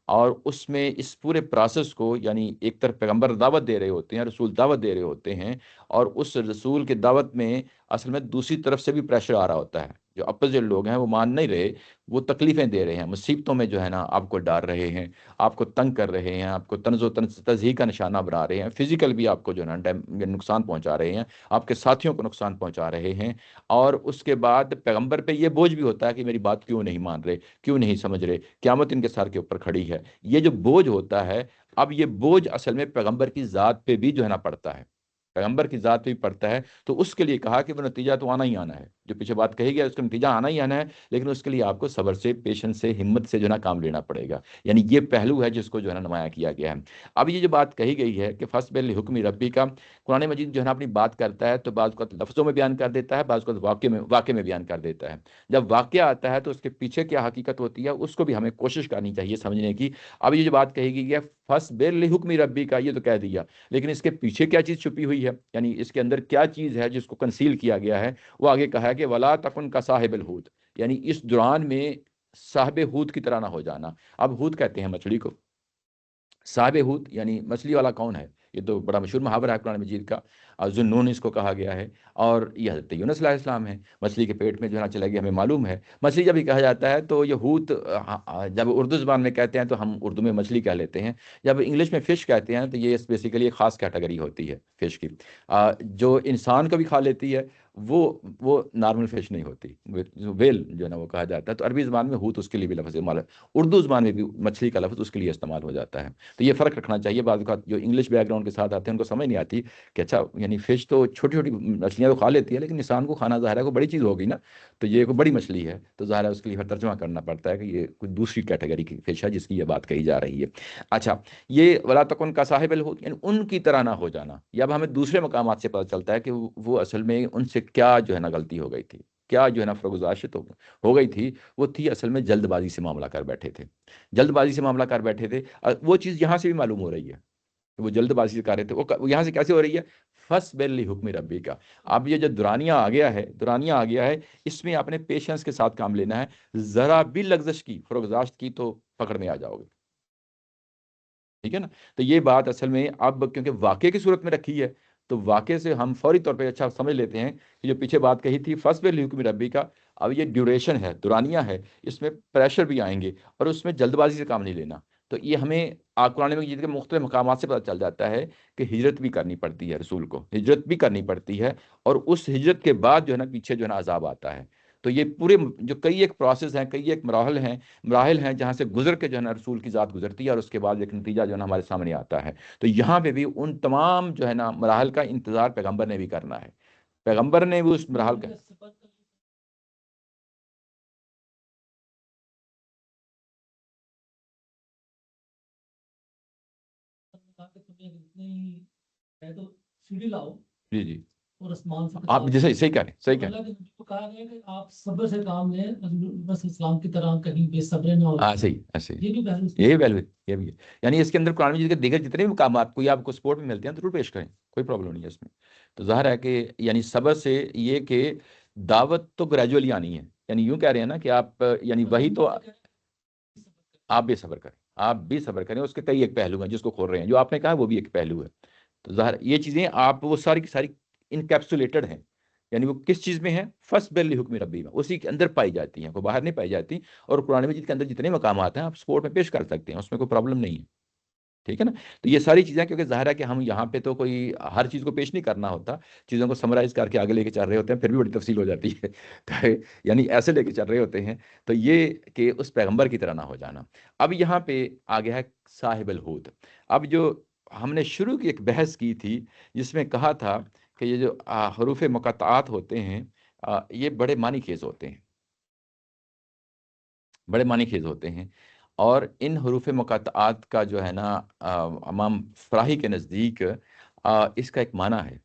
اور اس میں اس پورے پروسیس کو، یعنی ایک طرف پیغمبر دعوت دے رہے ہوتے ہیں، رسول دعوت دے رہے ہوتے ہیں، اور اس رسول کے دعوت میں اصل میں دوسری طرف سے بھی پریشر آ رہا ہوتا ہے، جو اپوزٹ لوگ ہیں وہ مان نہیں رہے، وہ تکلیفیں دے رہے ہیں، مصیبتوں میں جو ہے نا آپ کو ڈال رہے ہیں، آپ کو تنگ کر رہے ہیں، آپ کو طنز و تزیح کا نشانہ بنا رہے ہیں، فزیکل بھی آپ کو جو ہے نا نقصان پہنچا رہے ہیں، آپ کے ساتھیوں کو نقصان پہنچا رہے ہیں، اور اس کے بعد پیغمبر پہ یہ بوجھ بھی ہوتا ہے کہ میری بات کیوں نہیں مان رہے، کیوں نہیں سمجھ رہے، قیامت ان کے سر کے اوپر کھڑی ہے۔ یہ جو بوجھ ہوتا ہے، اب یہ بوجھ اصل میں پیغمبر کی ذات پہ بھی جو ہے نا پڑتا ہے، پیغمبر کی ذات پہ بھی پڑتا ہے، تو اس کے لیے کہا کہ وہ نتیجہ تو آنا ہی آنا ہے، جو پیچھے بات کہی گیا اس کا نتیجہ آنا ہی آنا ہے، لیکن اس کے لیے آپ کو صبر سے، پیشنس سے، ہمت سے جو ہے نا کام لینا پڑے گا. یعنی یہ پہلو ہے جس کو جو ہے نا نمایاں کیا گیا ہے. اب یہ جو بات کہی گئی ہے کہ فصبر لحکم ربی کا، قرآن مجید جو ہے نا اپنی بات کرتا ہے تو بعض اوقات لفظوں میں بیان کر دیتا ہے، بعض اوقات واقع میں بیان کر دیتا ہے. جب واقعہ آتا ہے تو اس کے پیچھے کیا حقیقت ہوتی ہے اس کو بھی ہمیں کوشش کرنی چاہیے سمجھنے کی. اب یہ جو بات کہی گئی ہے فصبر لحکم ربی کا، یہ تو کہہ دیا، لیکن اس کے پیچھے کیا چیز چھپی ہوئی ہے، یعنی اس کے اندر کیا چیز ہے جس کو کنسیل کیا گیا ہے. وہ آگے کہا ہے کہ ولا تکن کا صاحب الحوت، یعنی اس دوران میں صاحب حوت کی طرح نہ ہو جانا. اب حوت کہتے ہیں مچھلی کو، صاحب حوت یعنی مچھلی والا کون ہے؟ یہ تو بڑا مشہور محاورہ ہے قرآن مجید کا. ذوالنون اس کو کہا گیا ہے، اور یہ حضرت یونس علیہ السلام ہے. مچھلی کے پیٹ میں جو ہے نا چلا گیا، ہمیں معلوم ہے. مچھلی جب بھی کہا جاتا ہے تو یہ حوت جب اردو زبان میں کہتے ہیں تو ہم اردو میں مچھلی کہہ لیتے ہیں. جب انگلش میں فش کہتے ہیں تو یہ بیسیکلی ایک خاص کیٹیگری ہوتی ہے فش کی، جو انسان کو بھی کھا لیتی ہے. وہ نارمل فش نہیں ہوتی، ویل جو ہے نا وہ کہا جاتا ہے. تو عربی زبان میں حوت اس کے لیے بھی لفظ استعمال ہے، اردو زبان میں بھی مچھلی کا لفظ اس کے لیے استعمال ہو جاتا ہے. تو یہ فرق رکھنا چاہیے. بعض اوقات جو انگلش بیک گراؤنڈ کے ساتھ آتے ہیں ان کو سمجھ نہیں آتی کہ اچھا یعنی فش تو چھوٹی چھوٹی مچھلیاں تو کھا لیتی ہے، لیکن انسان کو کھانا ظاہر ہے کوئی بڑی چیز ہوگی نا، تو یہ کوئی بڑی مچھلی ہے تو ظاہر ہے اس کے لیے ترجمہ کرنا پڑتا ہے کہ یہ کوئی دوسری کیٹیگری کی فش ہے جس کی یہ بات کہی جا رہی ہے. اچھا، یہ ولا تکن کا صاحب الحوت یعنی ان کی طرح نہ ہو جانا. یہ اب ہمیں دوسرے مقامات سے پتہ چلتا ہے کہ وہ اصل میں ان سے کیا جو ہے نا غلطی ہو گئی تھی، کیا جو ہے نا فروگزاشت ہو گئی تھی. وہ تھی اصل میں جلد بازی سے معاملہ کر بیٹھے تھے، جلد بازی سے معاملہ کر بیٹھے تھے. وہ چیز یہاں سے بھی معلوم ہو رہی ہے کہ وہ جلد بازی سے کر رہے تھے. وہ یہاں سے کیسے ہو رہی ہے؟ فصبر لحکم ربی کا. اب یہ جو دورانیہ آ گیا ہے، اس میں آپ نے پیشنس کے ساتھ کام لینا ہے. ذرا بھی لغزش کی، فروگزاشت کی تو پکڑ میں آ جاؤ گے. ٹھیک ہے نا؟ تو یہ بات اصل میں اب کیونکہ واقعے کی صورت میں رکھی ہے تو واقعے سے ہم فوری طور پہ اچھا سمجھ لیتے ہیں کہ جو پیچھے بات کہی تھی فصبر لحکم ربی کا، اب یہ ڈیوریشن ہے، دورانیہ ہے، اس میں پریشر بھی آئیں گے اور اس میں جلد بازی سے کام نہیں لینا. تو یہ ہمیں قرآن مجید کے مختلف مقامات سے پتہ چل جاتا ہے کہ ہجرت بھی کرنی پڑتی ہے، رسول کو ہجرت بھی کرنی پڑتی ہے، اور اس ہجرت کے بعد جو ہے نا پیچھے جو ہے نا عذاب آتا ہے. تو یہ پورے جو کئی ایک پروسیس ہیں، کئی ایک مراحل ہیں جہاں سے گزر کے جو ہے نا رسول کی ذات گزرتی ہے، اور اس کے بعد ایک نتیجہ جو ہے نا ہمارے سامنے آتا ہے. تو یہاں پہ بھی ان تمام جو ہے نا مراحل کا انتظار پیغمبر نے بھی کرنا ہے. پیغمبر نے بھی اس مراحل کا سیڑھی لاؤ جی جی اور آسمان سے آپ جیسے صحیح کہہ رہے ہیں، صحیح کہہ رہے اللہ کے نبی کو کہا گیا کہ آپ صبر سے کام لیں، بس اسلام کی طرح کہیں بے صبر نہ ہو ہیں. جائیں. صحیح، یہ بھی پہلو یہ ویلو، یہ بھی ہے. یعنی اس کے اندر قرآن مجید کے دیگر جتنے بھی مقامات کوئی آپ کو سپورٹ میں ملتے ہیں ضرور پیش کریں، کوئی پرابلم نہیں ہے اس میں. تو ظاہر ہے کہ یعنی صبر سے یہ کہ دعوت تو گریجولی آنی ہے. یعنی یوں کہہ رہے ہیں نا کہ آپ یعنی وہی تو آپ بھی صبر کریں، آپ بھی صبر کریں. اس کے کئی ایک پہلو ہیں جس کو کھول رہے ہیں، جو آپ نے کہا وہ بھی ایک پہلو ہے. تو ظاہر یہ چیزیں آپ وہ ساری کی ساری انکیپسولیٹڈ ہیں، یعنی وہ کس چیز میں ہیں؟ فصبر لحکم ربی میں، اسی کے اندر پائی جاتی ہیں، وہ باہر نہیں پائی جاتی. اور قرآن مجید کے اندر جتنے مقامات ہیں آپ سپورٹ میں پیش کر سکتے ہیں، اس میں کوئی پرابلم نہیں ہے. ٹھیک ہے نا؟ تو یہ ساری چیزیں کیونکہ ظاہر ہے کہ ہم یہاں پہ تو کوئی ہر چیز کو پیش نہیں کرنا ہوتا، چیزوں کو سمرائز کر کے آگے لے کے چل رہے ہوتے ہیں، پھر بھی بڑی تفصیل ہو جاتی ہے. تو یعنی ایسے لے کے چل رہے ہوتے ہیں. تو یہ کہ اس پیغمبر کی طرح نہ ہو جانا. اب یہاں پہ آ گیا ہے صاحب الحوت. اب جو ہم نے شروع کی ایک بحث کی تھی جس میں کہا تھا کہ یہ جو حروف مقطعات ہوتے ہیں یہ بڑے معنی خیز ہوتے ہیں، بڑے معنی خیز ہوتے ہیں. اور ان حروف مقطعات کا جو ہے نا امام فراہی کے نزدیک اس کا ایک معنی ہے.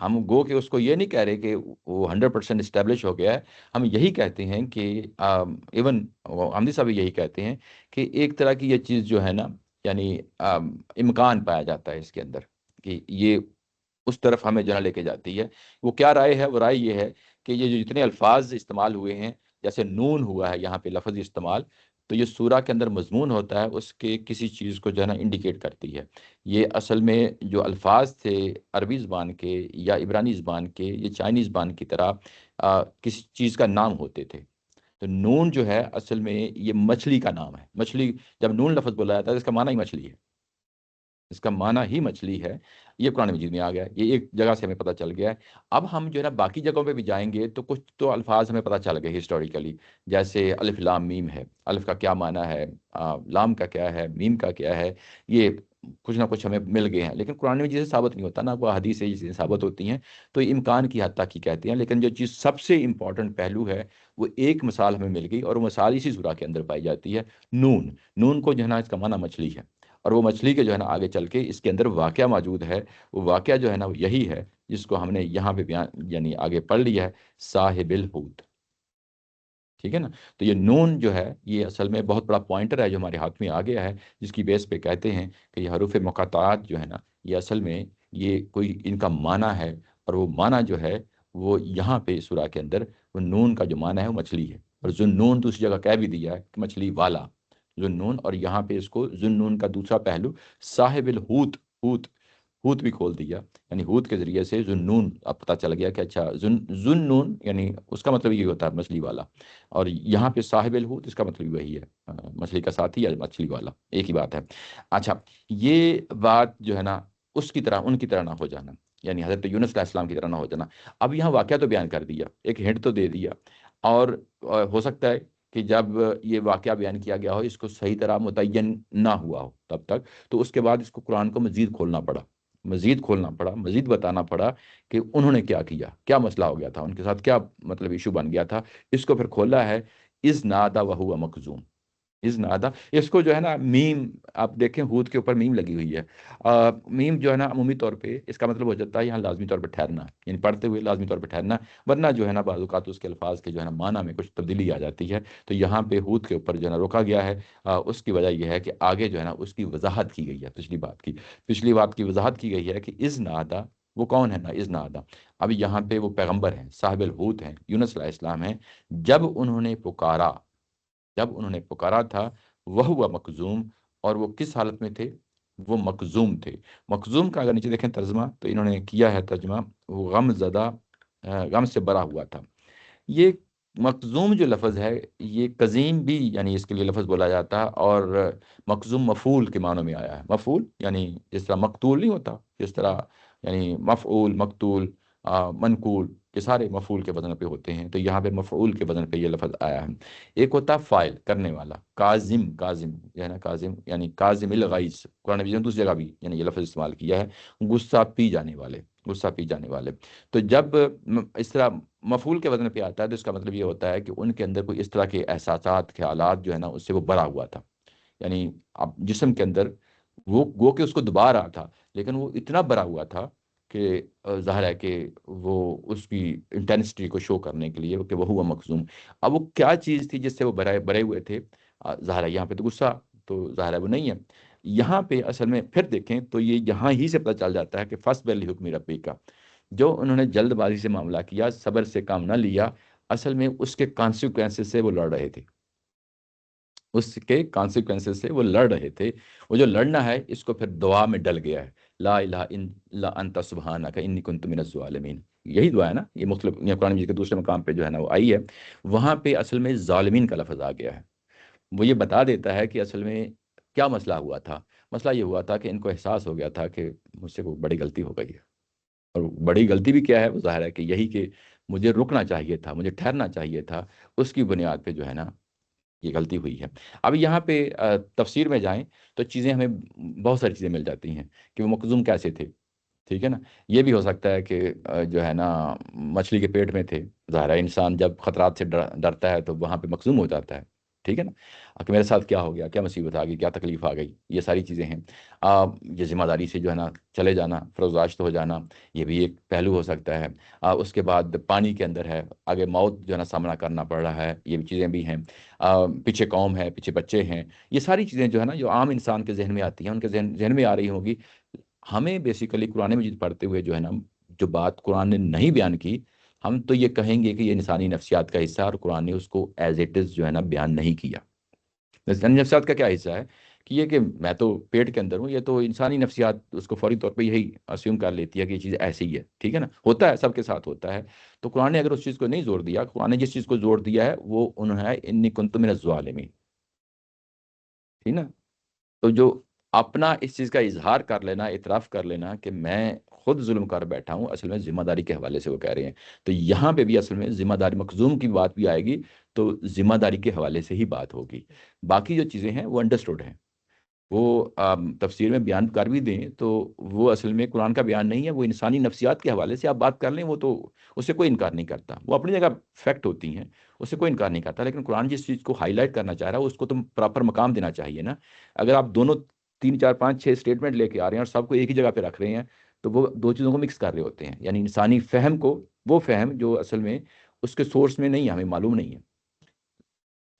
ہم گو کہ اس کو یہ نہیں کہہ رہے کہ وہ 100% اسٹیبلش ہو گیا ہے. ہم یہی کہتے ہیں کہ ایون حمدی صاحب یہی کہتے ہیں کہ ایک طرح کی یہ چیز جو ہے نا یعنی امکان پایا جاتا ہے اس کے اندر کہ یہ اس طرف ہمیں جو ہے لے کے جاتی ہے. وہ کیا رائے ہے؟ وہ رائے یہ ہے کہ یہ جو جتنے الفاظ استعمال ہوئے ہیں، جیسے نون ہوا ہے یہاں پہ لفظ استعمال، تو یہ سورہ کے اندر مضمون ہوتا ہے اس کے کسی چیز کو جو ہے نا انڈیکیٹ کرتی ہے. یہ اصل میں جو الفاظ تھے عربی زبان کے یا عبرانی زبان کے یا چائنی زبان کی طرح کسی چیز کا نام ہوتے تھے. تو نون جو ہے اصل میں یہ مچھلی کا نام ہے. مچھلی جب نون لفظ بولا جاتا ہے اس کا معنی ہی مچھلی ہے، اس کا معنی ہی مچھلی ہے. یہ قرآن مجید میں آ گیا ہے، یہ ایک جگہ سے ہمیں پتہ چل گیا ہے. اب ہم جو ہے نا باقی جگہوں پہ بھی جائیں گے تو کچھ تو الفاظ ہمیں پتہ چل گئے ہسٹوریکلی، جیسے الف لام میم ہے. الف کا کیا معنی ہے، لام کا کیا ہے، میم کا کیا ہے، یہ کچھ نہ کچھ ہمیں مل گئے ہیں، لیکن قرآن میں چیزیں ثابت نہیں ہوتا، نہ کوئی حدیث سے چیزیں ثابت ہوتی ہیں، تو یہ امکان کی حد تک ہی کہتے ہیں۔ لیکن جو چیز سب سے امپورٹنٹ پہلو ہے وہ ایک مثال ہمیں مل گئی، اور وہ مثال اسی سورہ کے اندر پائی جاتی ہے، نون۔ نون کو جو ہے نا اس کا معنی مچھلی ہے، اور وہ مچھلی کے جو ہے نا آگے چل کے اس کے اندر واقعہ موجود ہے، وہ واقعہ جو ہے نا وہ یہی ہے جس کو ہم نے یہاں پہ بیان یعنی آگے پڑھ لیا ہے، صاحب الحوت، ٹھیک ہے نا۔ تو یہ نون جو ہے یہ اصل میں بہت بڑا پوائنٹر ہے جو ہمارے ہاتھ میں آ گیا ہے، جس کی بیس پہ کہتے ہیں کہ یہ حروف مقاطعات جو ہے نا یہ اصل میں یہ کوئی ان کا معنی ہے، اور وہ معنی جو ہے وہ یہاں پہ سورہ کے اندر وہ نون کا جو معنی ہے وہ مچھلی ہے، اور ذوالنون دوسری جگہ کہہ بھی دیا ہے کہ مچھلی والا ذوالنون، اور یہاں پہ اس کو ذوالنون کا دوسرا پہلو صاحب الحوت، حوت، حوت بھی کھول دیا، یعنی حوت کے ذریعے سے ذوالنون اب پتہ چل گیا کہ اچھا ذوالنون یعنی اس کا مطلب یہ ہوتا ہے مچھلی والا، اور یہاں پہ صاحب الحوت اس کا مطلب وہی ہے، مچھلی کا ساتھی یا مچھلی والا، ایک ہی بات ہے۔ اچھا، یہ بات جو ہے نا اس کی طرح ان کی طرح نہ ہو جانا، یعنی حضرت یونس علیہ السلام کی طرح نہ ہو جانا۔ اب یہاں واقعہ تو بیان کر دیا، ایک ہنٹ تو دے دیا، اور ہو سکتا ہے کہ جب یہ واقعہ بیان کیا گیا ہو اس کو صحیح طرح متعین نہ ہوا ہو تب تک، تو اس کے بعد اس کو قرآن کو مزید کھولنا پڑا، مزید کھولنا پڑا، مزید بتانا پڑا کہ انہوں نے کیا کیا، کیا مسئلہ ہو گیا تھا ان کے ساتھ، کیا مطلب ایشو بن گیا تھا۔ اس کو پھر کھولا ہے از نادا وہو مخزوم، از نادا، اس کو جو ہے نا میم، آپ دیکھیں ہود کے اوپر میم لگی ہوئی ہے، میم جو ہے نا عمومی طور پہ اس کا مطلب ہو جاتا ہے یہاں لازمی طور پہ ٹھہرنا، یعنی پڑھتے ہوئے لازمی طور پہ ٹھہرنا، ورنہ جو ہے نا بعض اوقات اس کے الفاظ کے جو ہے نا معنی میں کچھ تبدیلی آ جاتی ہے، تو یہاں پہ ہود کے اوپر جو ہے نا روکا گیا ہے۔ اس کی وجہ یہ ہے کہ آگے جو ہے نا اس کی وضاحت کی گئی ہے، پچھلی بات کی وضاحت کی گئی ہے کہ از نادا وہ کون ہے نا، از نادا، اب یہاں پہ وہ پیغمبر ہیں، صاحب الحوت ہیں، یونس علیہ السلام ہیں، جب انہوں نے پکارا، جب انہوں نے پکارا تھا، وہ ہوا مکزوم، اور وہ کس حالت میں تھے، وہ مکزوم تھے۔ مکزوم کا اگر نیچے دیکھیں ترجمہ تو انہوں نے کیا ہے ترجمہ، وہ غم زدہ، غم سے بھرا ہوا تھا۔ یہ مکزوم جو لفظ ہے یہ قزیم بھی یعنی اس کے لیے لفظ بولا جاتا ہے، اور مکزوم مفعول کے معنوں میں آیا ہے، مفعول یعنی جس طرح مقتول نہیں ہوتا، جس طرح یعنی مفعول، مقتول، منقول، یہ سارے مفعول کے وزن پہ ہوتے ہیں، تو یہاں پہ مفعول کے وزن پہ یہ لفظ آیا ہے۔ ایک ہوتا ہے فاعل، کرنے والا، کاظم، کاظم جو ہے نا، کاظم یعنی کاظم الغیظ، قرآن مجید نے دوسری جگہ بھی یعنی یہ لفظ استعمال کیا ہے، غصہ پی جانے والے، غصہ پی جانے والے۔ تو جب اس طرح مفعول کے وزن پہ آتا ہے تو اس کا مطلب یہ ہوتا ہے کہ ان کے اندر کوئی اس طرح کے احساسات، خیالات جو ہے نا اس سے وہ بھرا ہوا تھا، یعنی اب جسم کے اندر وہ گو کہ اس کو دبا رہا تھا، لیکن وہ اتنا بھرا ہوا تھا کہ ظاہر ہے کہ وہ اس کی انٹینسٹی کو شو کرنے کے لیے کہ وہ ہوا مخزوم۔ اب وہ کیا چیز تھی جس سے وہ بھرے ہوئے تھے، ظاہر ہے یہاں پہ تو غصہ تو ظاہر ہے وہ نہیں ہے، یہاں پہ اصل میں پھر دیکھیں تو یہ یہاں ہی سے پتہ چل جاتا ہے کہ فصبر لحکم ربک کا، جو انہوں نے جلد بازی سے معاملہ کیا، صبر سے کام نہ لیا، اصل میں اس کے کانسیکوینسز سے وہ لڑ رہے تھے، اس کے کانسیکوینسز سے وہ لڑ رہے تھے۔ وہ جو لڑنا ہے اس کو پھر دعا میں ڈل گیا ہے، لا الہ الا انت سبحانک انی کنت من الظالمین، یہی دعا ہے نا، یہ مختلف یہ قرآن مجید کے دوسرے مقام پہ جو ہے نا وہ آئی ہے، وہاں پہ اصل میں ظالمین کا لفظ آ گیا ہے۔ وہ یہ بتا دیتا ہے کہ اصل میں کیا مسئلہ ہوا تھا، مسئلہ یہ ہوا تھا کہ ان کو احساس ہو گیا تھا کہ مجھ سے کوئی بڑی غلطی ہو گئی ہے، اور بڑی غلطی بھی کیا ہے، وہ ظاہر ہے کہ یہی کہ مجھے رکنا چاہیے تھا، مجھے ٹھہرنا چاہیے تھا، اس کی بنیاد پہ جو ہے نا یہ غلطی ہوئی ہے۔ اب یہاں پہ تفسیر میں جائیں تو چیزیں ہمیں بہت ساری چیزیں مل جاتی ہیں کہ وہ مخزوم کیسے تھے، ٹھیک ہے نا۔ یہ بھی ہو سکتا ہے کہ جو ہے نا مچھلی کے پیٹ میں تھے، ظاہر ہے انسان جب خطرات سے ڈرتا ہے تو وہاں پہ مخزوم ہو جاتا ہے، ٹھیک ہے نا، کہ میرے ساتھ کیا ہو گیا، کیا مصیبت آ گئی، کیا تکلیف آ گئی، یہ ساری چیزیں ہیں۔ یہ ذمہ داری سے جو ہے نا چلے جانا، فروزاشت ہو جانا، یہ بھی ایک پہلو ہو سکتا ہے۔ اس کے بعد پانی کے اندر ہے، آگے موت جو ہے نا سامنا کرنا پڑ رہا ہے، یہ بھی چیزیں بھی ہیں۔ پیچھے قوم ہے، پیچھے بچے ہیں، یہ ساری چیزیں جو ہے نا جو عام انسان کے ذہن میں آتی ہیں، ان کے ذہن میں آ رہی ہوگی۔ ہمیں بیسیکلی قرآن مجید پڑھتے ہوئے جو ہے نا جو بات قرآن نے نہیں بیان کی، ہم تو یہ کہیں گے کہ یہ انسانی نفسیات کا حصہ ہے، اور قرآن نے اس کو ایز اٹ از جو ہے نا بیان نہیں کیا۔ انسانی نفسیات کا کیا حصہ ہے کہ یہ کہ میں تو پیٹ کے اندر ہوں، یہ تو انسانی نفسیات اس کو فوری طور پہ یہی اسیوم کر لیتی ہے کہ یہ چیز ایسی ہی ہے، ٹھیک ہے نا، ہوتا ہے سب کے ساتھ ہوتا ہے۔ تو قرآن نے اگر اس چیز کو نہیں زور دیا، قرآن نے جس چیز کو زور دیا ہے وہ انہوں ہے انی کنت من الظالمین، ٹھیک نا۔ تو جو اپنا اس چیز کا اظہار کر لینا، اعتراف کر لینا کہ میں خود ظلم کر بیٹھا ہوں، اصل میں ذمہ داری کے حوالے سے وہ کہہ رہے ہیں۔ تو یہاں پہ بھی اصل میں ذمہ داری مخزوم کی بات بھی آئے گی تو ذمہ داری کے حوالے سے ہی بات ہوگی، باقی جو چیزیں ہیں وہ انڈرسٹوڈ ہیں۔ وہ تفسیر میں بیان کر بھی دیں تو وہ اصل میں قرآن کا بیان نہیں ہے، وہ انسانی نفسیات کے حوالے سے آپ بات کر لیں، وہ تو اس سے کوئی انکار نہیں کرتا، وہ اپنی جگہ فیکٹ ہوتی ہیں، اس سے کوئی انکار نہیں کرتا، لیکن قرآن جس چیز کو ہائی لائٹ کرنا چاہ رہا ہے اس کو تم پراپر مقام دینا چاہیے نا۔ اگر آپ دونوں 3 4 5 6 اسٹیٹمنٹ لے کے آ رہے ہیں اور سب کو ایک ہی جگہ پہ رکھ رہے ہیں تو وہ دو چیزوں کو مکس کر رہے ہوتے ہیں، یعنی انسانی فہم کو، وہ فہم جو اصل میں اس کے سورس میں نہیں ہے، ہمیں معلوم نہیں ہے۔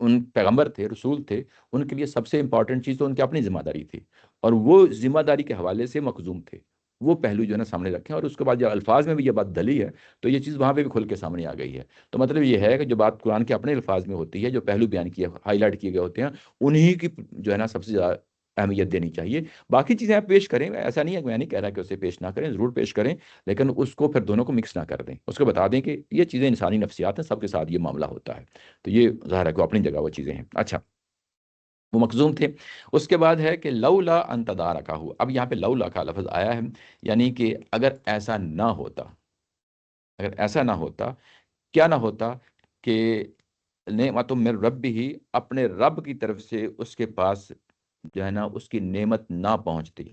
ان پیغمبر تھے، رسول تھے، ان کے لیے سب سے امپورٹنٹ چیز تو ان کی اپنی ذمہ داری تھی، اور وہ ذمہ داری کے حوالے سے مخزوم تھے، وہ پہلو جو ہے نا سامنے رکھیں، اور اس کے بعد جب الفاظ میں بھی یہ بات ڈلی ہے تو یہ چیز وہاں پہ بھی کھل کے سامنے آ گئی ہے۔ تو مطلب یہ ہے کہ جو بات قرآن کے اپنے الفاظ میں ہوتی ہے، جو پہلو بیان کیے ہائی لائٹ کیے گئے ہوتے ہیں، انہی کی جو ہے نا سب سے زیادہ اہمیت دینی چاہیے۔ باقی چیزیں آپ پیش کریں، ایسا نہیں ہے کہ میں نہیں کہہ رہا کہ اسے پیش نہ کریں، ضرور پیش کریں، لیکن اس کو پھر دونوں کو مکس نہ کر دیں، اس کو بتا دیں کہ یہ چیزیں انسانی نفسیات ہیں، سب کے ساتھ یہ معاملہ ہوتا ہے۔ تو یہ ظاہر ہے کہ اپنی جگہ وہ چیزیں ہیں۔ اچھا، وہ مخزوم تھے۔ اس کے بعد ہے کہ لولا ان تدارکہ، اب یہاں پہ لولا کا لفظ آیا ہے، یعنی کہ اگر ایسا نہ ہوتا، اگر ایسا نہ ہوتا، کیا نہ ہوتا کہ نعمت من رب ہی، اپنے رب کی طرف سے اس کے پاس جو ہے نا اس کی نعمت نہ پہنچتی،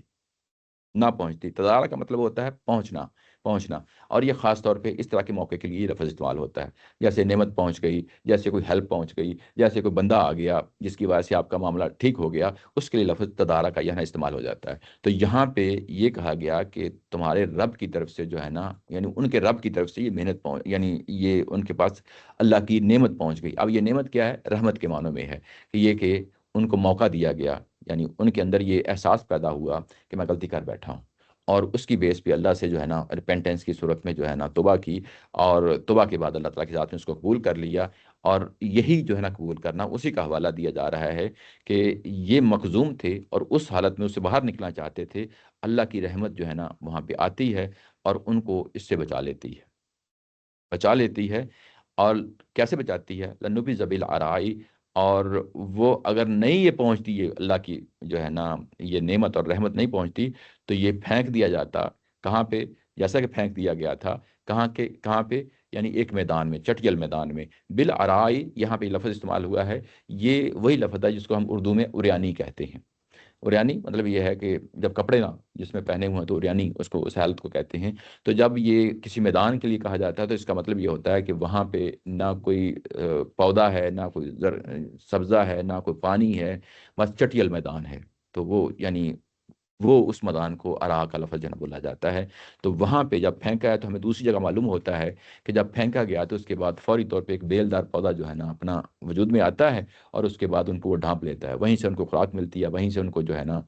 نہ پہنچتی۔ تدارک کا مطلب ہوتا ہے پہنچنا، پہنچنا، اور یہ خاص طور پہ اس طرح کے موقع کے لیے یہ لفظ استعمال ہوتا ہے، جیسے نعمت پہنچ گئی، جیسے کوئی ہیلپ پہنچ گئی، جیسے کوئی بندہ آ گیا جس کی وجہ سے آپ کا معاملہ ٹھیک ہو گیا، اس کے لیے لفظ تدارک کا یہاں استعمال ہو جاتا ہے۔ تو یہاں پہ یہ کہا گیا کہ تمہارے رب کی طرف سے جو ہے نا، یعنی ان کے رب کی طرف سے یہ محنت پہنچ، یعنی یہ ان کے پاس اللہ کی نعمت پہنچ گئی۔ اب یہ نعمت کیا ہے؟ رحمت کے معنوں میں ہے، کہ یہ کہ ان کو موقع دیا گیا، یعنی ان کے اندر یہ احساس پیدا ہوا کہ میں غلطی کر بیٹھا ہوں، اور اس کی بیس پہ اللہ سے جو ہے نا ریپینٹنس کی صورت میں جو ہے نا توبہ کی، اور توبہ کے بعد اللہ تعالیٰ کی ذات میں اس کو قبول کر لیا، اور یہی جو ہے نا قبول کرنا اسی کا حوالہ دیا جا رہا ہے کہ یہ مخزوم تھے اور اس حالت میں اس سے باہر نکلنا چاہتے تھے، اللہ کی رحمت جو ہے نا وہاں پہ آتی ہے اور ان کو اس سے بچا لیتی ہے، بچا لیتی ہے۔ اور کیسے بچاتی ہے؟ لنبی زبیل آرائی، اور وہ اگر نہیں یہ پہنچتی ہے اللہ کی جو ہے نا یہ نعمت اور رحمت نہیں پہنچتی تو یہ پھینک دیا جاتا، کہاں پہ؟ جیسا کہ پھینک دیا گیا تھا، کہاں پہ؟ یعنی ایک میدان میں، چٹیل میدان میں۔ بالعرائی یہاں پہ لفظ استعمال ہوا ہے، یہ وہی لفظ ہے جس کو ہم اردو میں اریانی کہتے ہیں۔ اوریانی مطلب یہ ہے کہ جب کپڑے نہ جس میں پہنے ہوئے ہیں تو اوریانی اس کو، اس حالت کو کہتے ہیں۔ تو جب یہ کسی میدان کے لیے کہا جاتا ہے تو اس کا مطلب یہ ہوتا ہے کہ وہاں پہ نہ کوئی پودا ہے، نہ کوئی سبزہ ہے، نہ کوئی پانی ہے، بس چٹیل میدان ہے۔ تو وہ یعنی وہ اس میدان کو ارا کا لفظ جو ہے نا بولا جاتا ہے۔ تو وہاں پہ جب پھینکا ہے تو ہمیں دوسری جگہ معلوم ہوتا ہے کہ جب پھینکا گیا تو اس کے بعد فوری طور پہ ایک بیل دار پودا جو ہے نا اپنا وجود میں آتا ہے، اور اس کے بعد ان کو وہ ڈھانپ لیتا ہے، وہیں سے ان کو خوراک ملتی ہے، وہیں سے ان کو جو ہے نا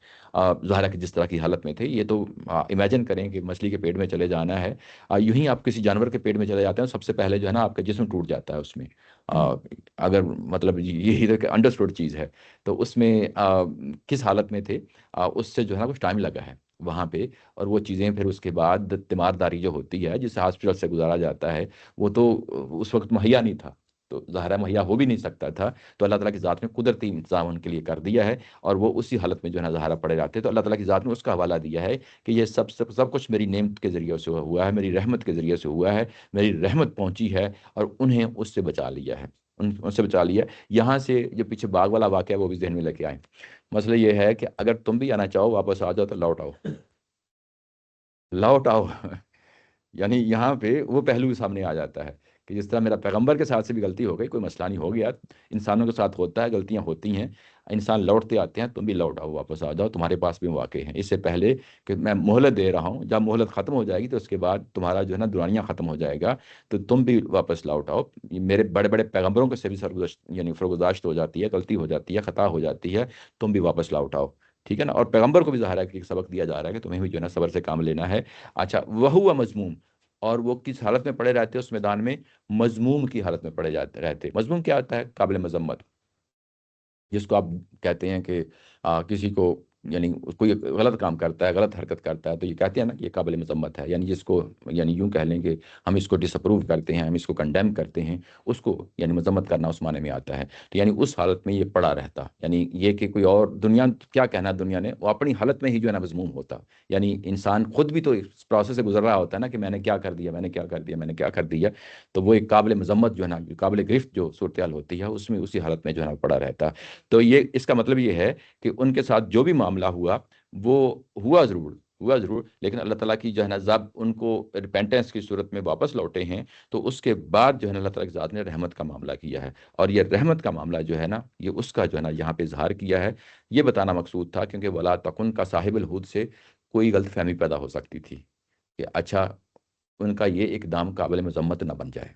ظاہر ہے کہ جس طرح کی حالت میں تھے یہ تو امیجن کریں کہ مچھلی کے پیٹ میں چلے جانا ہے، یوں ہی آپ کسی جانور کے پیٹ میں چلے جاتے ہیں سب سے پہلے جو ہے نا آپ کا جسم ٹوٹ جاتا ہے اس میں، اگر مطلب یہی انڈرسٹوڈ چیز ہے تو اس میں کس حالت میں تھے، اس سے جو ہے نا کچھ ٹائم لگا ہے وہاں پہ، اور وہ چیزیں پھر اس کے بعد تیمارداری جو ہوتی ہے جسے ہاسپٹل سے گزارا جاتا ہے، وہ تو اس وقت مہیا نہیں تھا، تو ظاہرہ مہیا ہو بھی نہیں سکتا تھا، تو اللہ تعالیٰ کی ذات میں قدرتی انتظام ان کے لیے کر دیا ہے، اور وہ اسی حالت میں جو ہے نا ظاہرہ پڑے رہتے ہیں۔ تو اللہ تعالیٰ کی ذات میں اس کا حوالہ دیا ہے کہ یہ سب کچھ میری نعمت کے ذریعے سے ہوا ہے، میری رحمت کے ذریعے سے ہوا ہے، میری رحمت پہنچی ہے اور انہیں اس سے بچا لیا ہے، ان سے بچا لیا ہے۔ یہاں سے جو پیچھے باغ والا واقعہ ہے وہ بھی ذہن میں لے کے آئیں۔ مسئلہ یہ ہے کہ اگر تم بھی آنا چاہو واپس آ جاؤ تو لوٹ آؤ، لوٹ آؤ یعنی یہاں پہ وہ پہلو سامنے آ جاتا ہے کہ جس طرح میرا پیغمبر کے ساتھ سے بھی غلطی ہو گئی، کوئی مسئلہ نہیں ہو گیا، انسانوں کے ساتھ ہوتا ہے، غلطیاں ہوتی ہیں، انسان لوٹتے آتے ہیں، تم بھی لوٹ آؤ، واپس آ جاؤ، تمہارے پاس بھی واقع ہیں، اس سے پہلے کہ میں مہلت دے رہا ہوں، جب مہلت ختم ہو جائے گی تو اس کے بعد تمہارا جو ہے نا دورانیہ ختم ہو جائے گا، تو تم بھی واپس لوٹ آؤ۔ یہ میرے بڑے بڑے پیغمبروں کے سے بھی سرگزشت یعنی فرگزاشت ہو جاتی ہے، غلطی ہو جاتی ہے، خطا ہو جاتی ہے، تم بھی واپس لوٹ آؤ، ٹھیک ہے نا۔ اور پیغمبر کو بھی ظاہر ہے کہ ایک سبق دیا جا رہا ہے کہ تمہیں بھی جو ہے نا صبر سے کام لینا ہے۔ اچھا، وہ مضموم، اور وہ کس حالت میں پڑے رہتے اس میدان میں؟ مضموم کی حالت میں پڑے جاتے رہتے۔ مضموم کیا ہوتا ہے؟ قابل مذمت، جس کو آپ کہتے ہیں کہ کسی کو یعنی کوئی غلط کام کرتا ہے، غلط حرکت کرتا ہے تو یہ کہتے ہیں نا کہ یہ قابل مذمت ہے، یعنی جس کو یعنی یوں کہہ لیں کہ ہم اس کو ڈس اپروو کرتے ہیں، ہم اس کو کنڈیم کرتے ہیں، اس کو یعنی مذمت کرنا اس معنی میں آتا ہے۔ تو یعنی اس حالت میں یہ پڑا رہتا، یعنی یہ کہ کوئی اور دنیا کیا کہنا، دنیا نے وہ اپنی حالت میں ہی جو ہے نا مذموم ہوتا، یعنی انسان خود بھی تو اس پروسیس سے گزر رہا ہوتا ہے نا کہ میں نے کیا کر دیا، میں نے کیا کر دیا، میں نے کیا کر دیا، تو وہ ایک قابل مذمت جو ہے نا، قابل گرفت جو صورتحال ہوتی ہے اس میں اسی حالت میں جو ہے نا پڑا رہتا۔ تو یہ اس کا مطلب یہ ہے کہ ان کے ساتھ جو بھی معاملہ معاملہ وہ ہوا ضرور، لیکن اللہ تعالیٰ کی جو ہے نا جب ان کو ریپینٹنس کی صورت میں واپس لوٹے ہیں تو اس کے بعد جو ہے نا اللہ تعالیٰ کی ذات نے رحمت کا معاملہ کیا ہے، اور یہ رحمت کا معاملہ جو ہے نا یہ اس کا جو ہے نا یہاں پہ اظہار کیا ہے. یہ بتانا مقصود تھا کیونکہ ولا تکن کا صاحب الحود سے کوئی غلط فہمی پیدا ہو سکتی تھی کہ اچھا ان کا یہ اقدام قابل مذمت نہ بن جائے،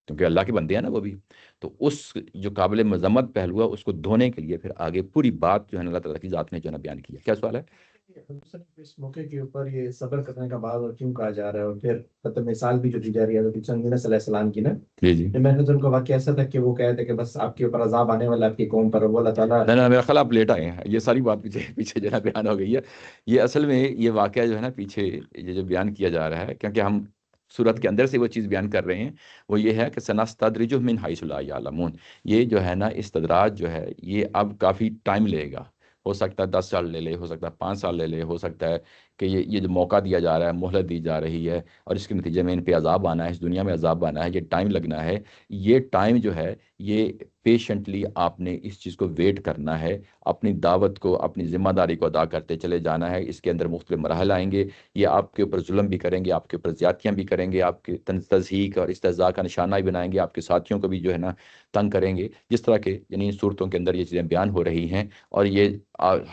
کیونکہ اللہ کے بندے ہیں نا وہ بھی. تو اس جو قابل مذمت پہلو ہے اس کو دھونے کے لیے پھر آگے پوری بات جو ہے نا اللہ تعالیٰ کی ذات نے جو ہے نا بیان کیا. کیا سوال ہے؟ اس موقع کے اوپر یہ صبر کرنے کا بعض اور کیوں کہا جا رہا ہے، اور پھر مطلب مثال بھی جو دی جا رہی ہے حضرت یونس علیہ السلام کی نا، جی میں نے ان کا واقعہ ایسا تھا کہ وہ کہتے تھے کہ بس آپ کے اوپر عذاب آنے والا آپ کی قوم پر، وہ اللہ تعالیٰ نہ میرا خیال آپ لیٹ آئے ہیں، یہ ساری بات پیچھے جو ہے نا بیان ہو گئی ہے. یہ اصل میں یہ واقعہ جو ہے نا پیچھے یہ جو بیان کیا جا رہا ہے، کیونکہ ہم صورت کے اندر سے وہ چیز بیان کر رہے ہیں، وہ یہ ہے کہ سنستدرجہم من حیث لا یعلمون. یہ جو ہے نا استدراج جو ہے یہ اب کافی ٹائم لے گا، ہو سکتا ہے 10 سال لے لے، ہو سکتا ہے 5 سال لے لے، ہو سکتا ہے کہ یہ جو موقع دیا جا رہا ہے، مہلت دی جا رہی ہے، اور اس کے نتیجے میں ان پہ عذاب آنا ہے، اس دنیا میں عذاب آنا ہے، یہ ٹائم لگنا ہے. یہ ٹائم جو ہے یہ پیشنٹلی آپ نے اس چیز کو ویٹ کرنا ہے، اپنی دعوت کو، اپنی ذمہ داری کو ادا کرتے چلے جانا ہے. اس کے اندر مختلف مراحل آئیں گے، یہ آپ کے اوپر ظلم بھی کریں گے، آپ کے اوپر زیادتیاں بھی کریں گے، آپ کے تضحیک اور استہزاء کا نشانہ بھی بنائیں گے، آپ کے ساتھیوں کو بھی جو ہے نا تنگ کریں گے، جس طرح کے یعنی صورتوں کے اندر یہ چیزیں بیان ہو رہی ہیں. اور یہ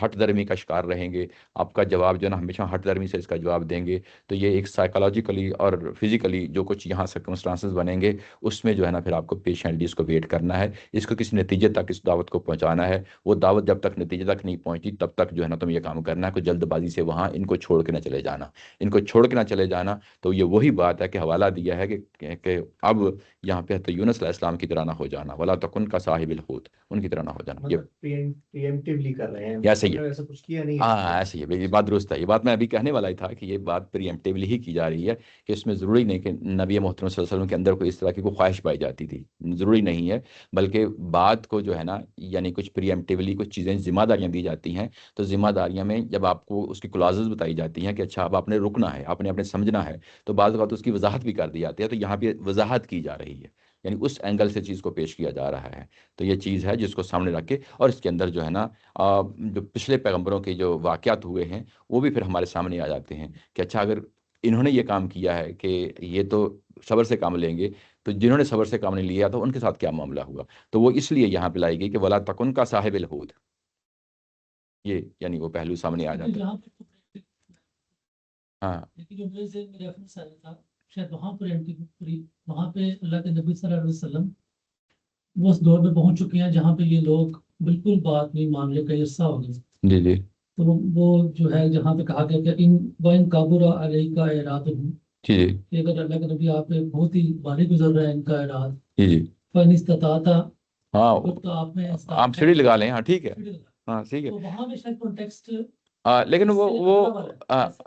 ہٹ درمی کا شکار رہیں گے، آپ کا جواب جو ہے نا ہمیشہ ہٹ درمی سے اس کا جواب دیں گے. تو یہ ایک سائیکالوجیکلی اور فزیکلی جو کچھ یہاں سرکمسٹانسز بنیں گے اس میں جو ہے نا پھر آپ کو پیشنٹلی اس کو ویٹ کرنا ہے، اس کو کسی نتیجے تک اس دعوت کو پہنچانا ہے. وہ دعوت جب تک نتیجے تک نہیں پہنچی تب تک جو ہے نا تم یہ کام کرنا ہے، کوئی جلد بازی سے وہاں ان کو چھوڑ کے نہ چلے جانا، ان کو چھوڑ کے نہ چلے جانا. تو یہ وہی بات ہے کہ حوالہ دیا ہے کہ اب یہاں پہ تو یونس علیہ السلام کی طرح نہ ہو جانا، ولا تکن کا صاحب الحوت، ان کی طرح نہ ہو جانا. یہ پریمپٹیولی کر رہے ہیں، ایسا ہی ہے، ایسا کچھ کیا نہیں ہاں ایسے ہی ہے. یہ بات درست ہے، یہ بات میں ابھی کہنے والا ہی تھا کہ یہ بات پری ایمپٹیولی ہی کی جا رہی ہے، کہ اس میں ضروری نہیں کہ نبی محترم صلی اللہ علیہ وسلم کے اندر کوئی اس طرح کی کوئی خواہش پائی جاتی تھی، ضروری نہیں ہے. بلکہ بات کو جو ہے نا یعنی کچھ پری ایمپٹیولی کچھ چیزیں ذمہ داریاں دی جاتی ہیں، تو ذمہ داریاں میں جب آپ کو اس کی کلازز بتائی جاتی ہیں کہ اچھا اب آپ نے رکنا ہے، آپ نے سمجھنا ہے، تو بعض اوقات اس کی وضاحت بھی کر دی جاتی ہے. تو یہاں پہ وضاحت کی جا رہی ہے، یعنی اس اینگل سے چیز کو پیش کیا جا رہا ہے. تو یہ چیز ہے جس کو سامنے رکھ کے، اور اس کے اندر جو ہے نا جو پچھلے پیغمبروں کے جو واقعات ہوئے ہیں وہ بھی پھر ہمارے سامنے آ جاتے ہیں کہ اچھا اگر انہوں نے یہ کام کیا ہے کہ یہ تو صبر سے کام لیں گے، تو جنہوں نے صبر سے کام نہیں لیا تو ان کے ساتھ کیا معاملہ ہوا. تو وہ اس لیے یہاں پہ لائی گئی کہ ولا تکن کا صاحب الحود، یہ یعنی وہ پہلو سامنے آ جاتا ہے. جہاں پہ ہاں لیکن جو میرے ذہن میں ریفرنس آیا تھا شاید وہاں پر وہاں پہ اللہ کے نبی صلی اللہ علیہ وسلم وہ اس دور میں پہنچ چکے ہیں جہاں پہ یہ لوگ بالکل بات نہیں مان لے، کئی عرصہ ہو گیا. جی جی تو وہ جو ہے جہاں پہ کہا گیا کہ ان وَإِن كَبُرَ عَلَيْكَ إِعْرَاضُهُمْ، جی جی کہ اگر اللہ کے نبی آپ پہ بہت ہی بھاری گزر رہا ہے ان کا اعراض، جی جی فَإِنِ اسْتَطَعْتَ، ہاں پھر تو آپ میں آپ استطاعت سیڑھی ہے. لگا لیں، ہاں ٹھیک ہے، ہاں ٹھیک ہے. تو وہاں میں شاید کانٹیکسٹ لیکن اس وہ سے وہ الگ ہے.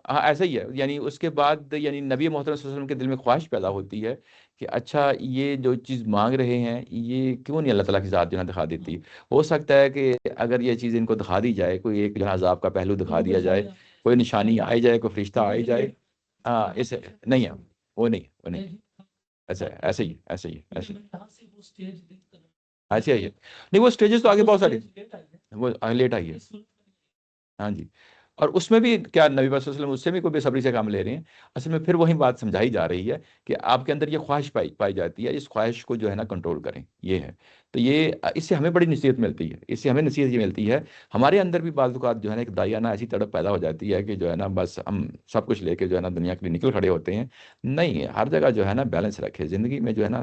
ہاں ایسا ہی ہے. یعنی اس کے بعد یعنی نبی محترم صلی اللہ علیہ وسلم کے دل میں خواہش پیدا ہوتی ہے کہ اچھا یہ جو چیز مانگ رہے ہیں یہ کیوں نہیں اللہ تعالیٰ کی ذات جو ہے نا دکھا دیتی. ہو سکتا ہے کہ اگر یہ چیز ان کو دکھا دی جائے، کوئی ایک جو ہے عذاب کا پہلو دکھا دیا جائے، کوئی نشانی آئی جائے، کوئی فرشتہ آئی جائے. ہاں اسے نہیں ہے، وہ نہیں وہ نہیں ایسا ہے، ایسے ہی ایسے ہی ایسے ایسے ہی ہے. نہیں وہ اسٹیجز تو آگے بہت ساری، وہ لیٹ آئی ہے. ہاں جی. اور اس میں بھی کیا نبی صلی اللہ علیہ وسلم اس سے بھی کوئی بے صبری سے کام لے رہے ہیں. اصل میں پھر وہی بات سمجھائی جا رہی ہے کہ آپ کے اندر یہ خواہش پائی جاتی ہے، اس خواہش کو جو ہے نا کنٹرول کریں، یہ ہے. تو یہ اس سے ہمیں بڑی نصیحت ملتی ہے، اس سے ہمیں نصیحت یہ ملتی ہے. ہمارے اندر بھی بعض اوقات جو ہے نا ایک دایانہ ایسی تڑپ پیدا ہو جاتی ہے کہ جو ہے نا بس ہم سب کچھ لے کے جو ہے نا دنیا کے لیے نکل کھڑے ہوتے ہیں. نہیں، ہر جگہ جو ہے نا بیلنس رکھے زندگی میں، جو ہے نا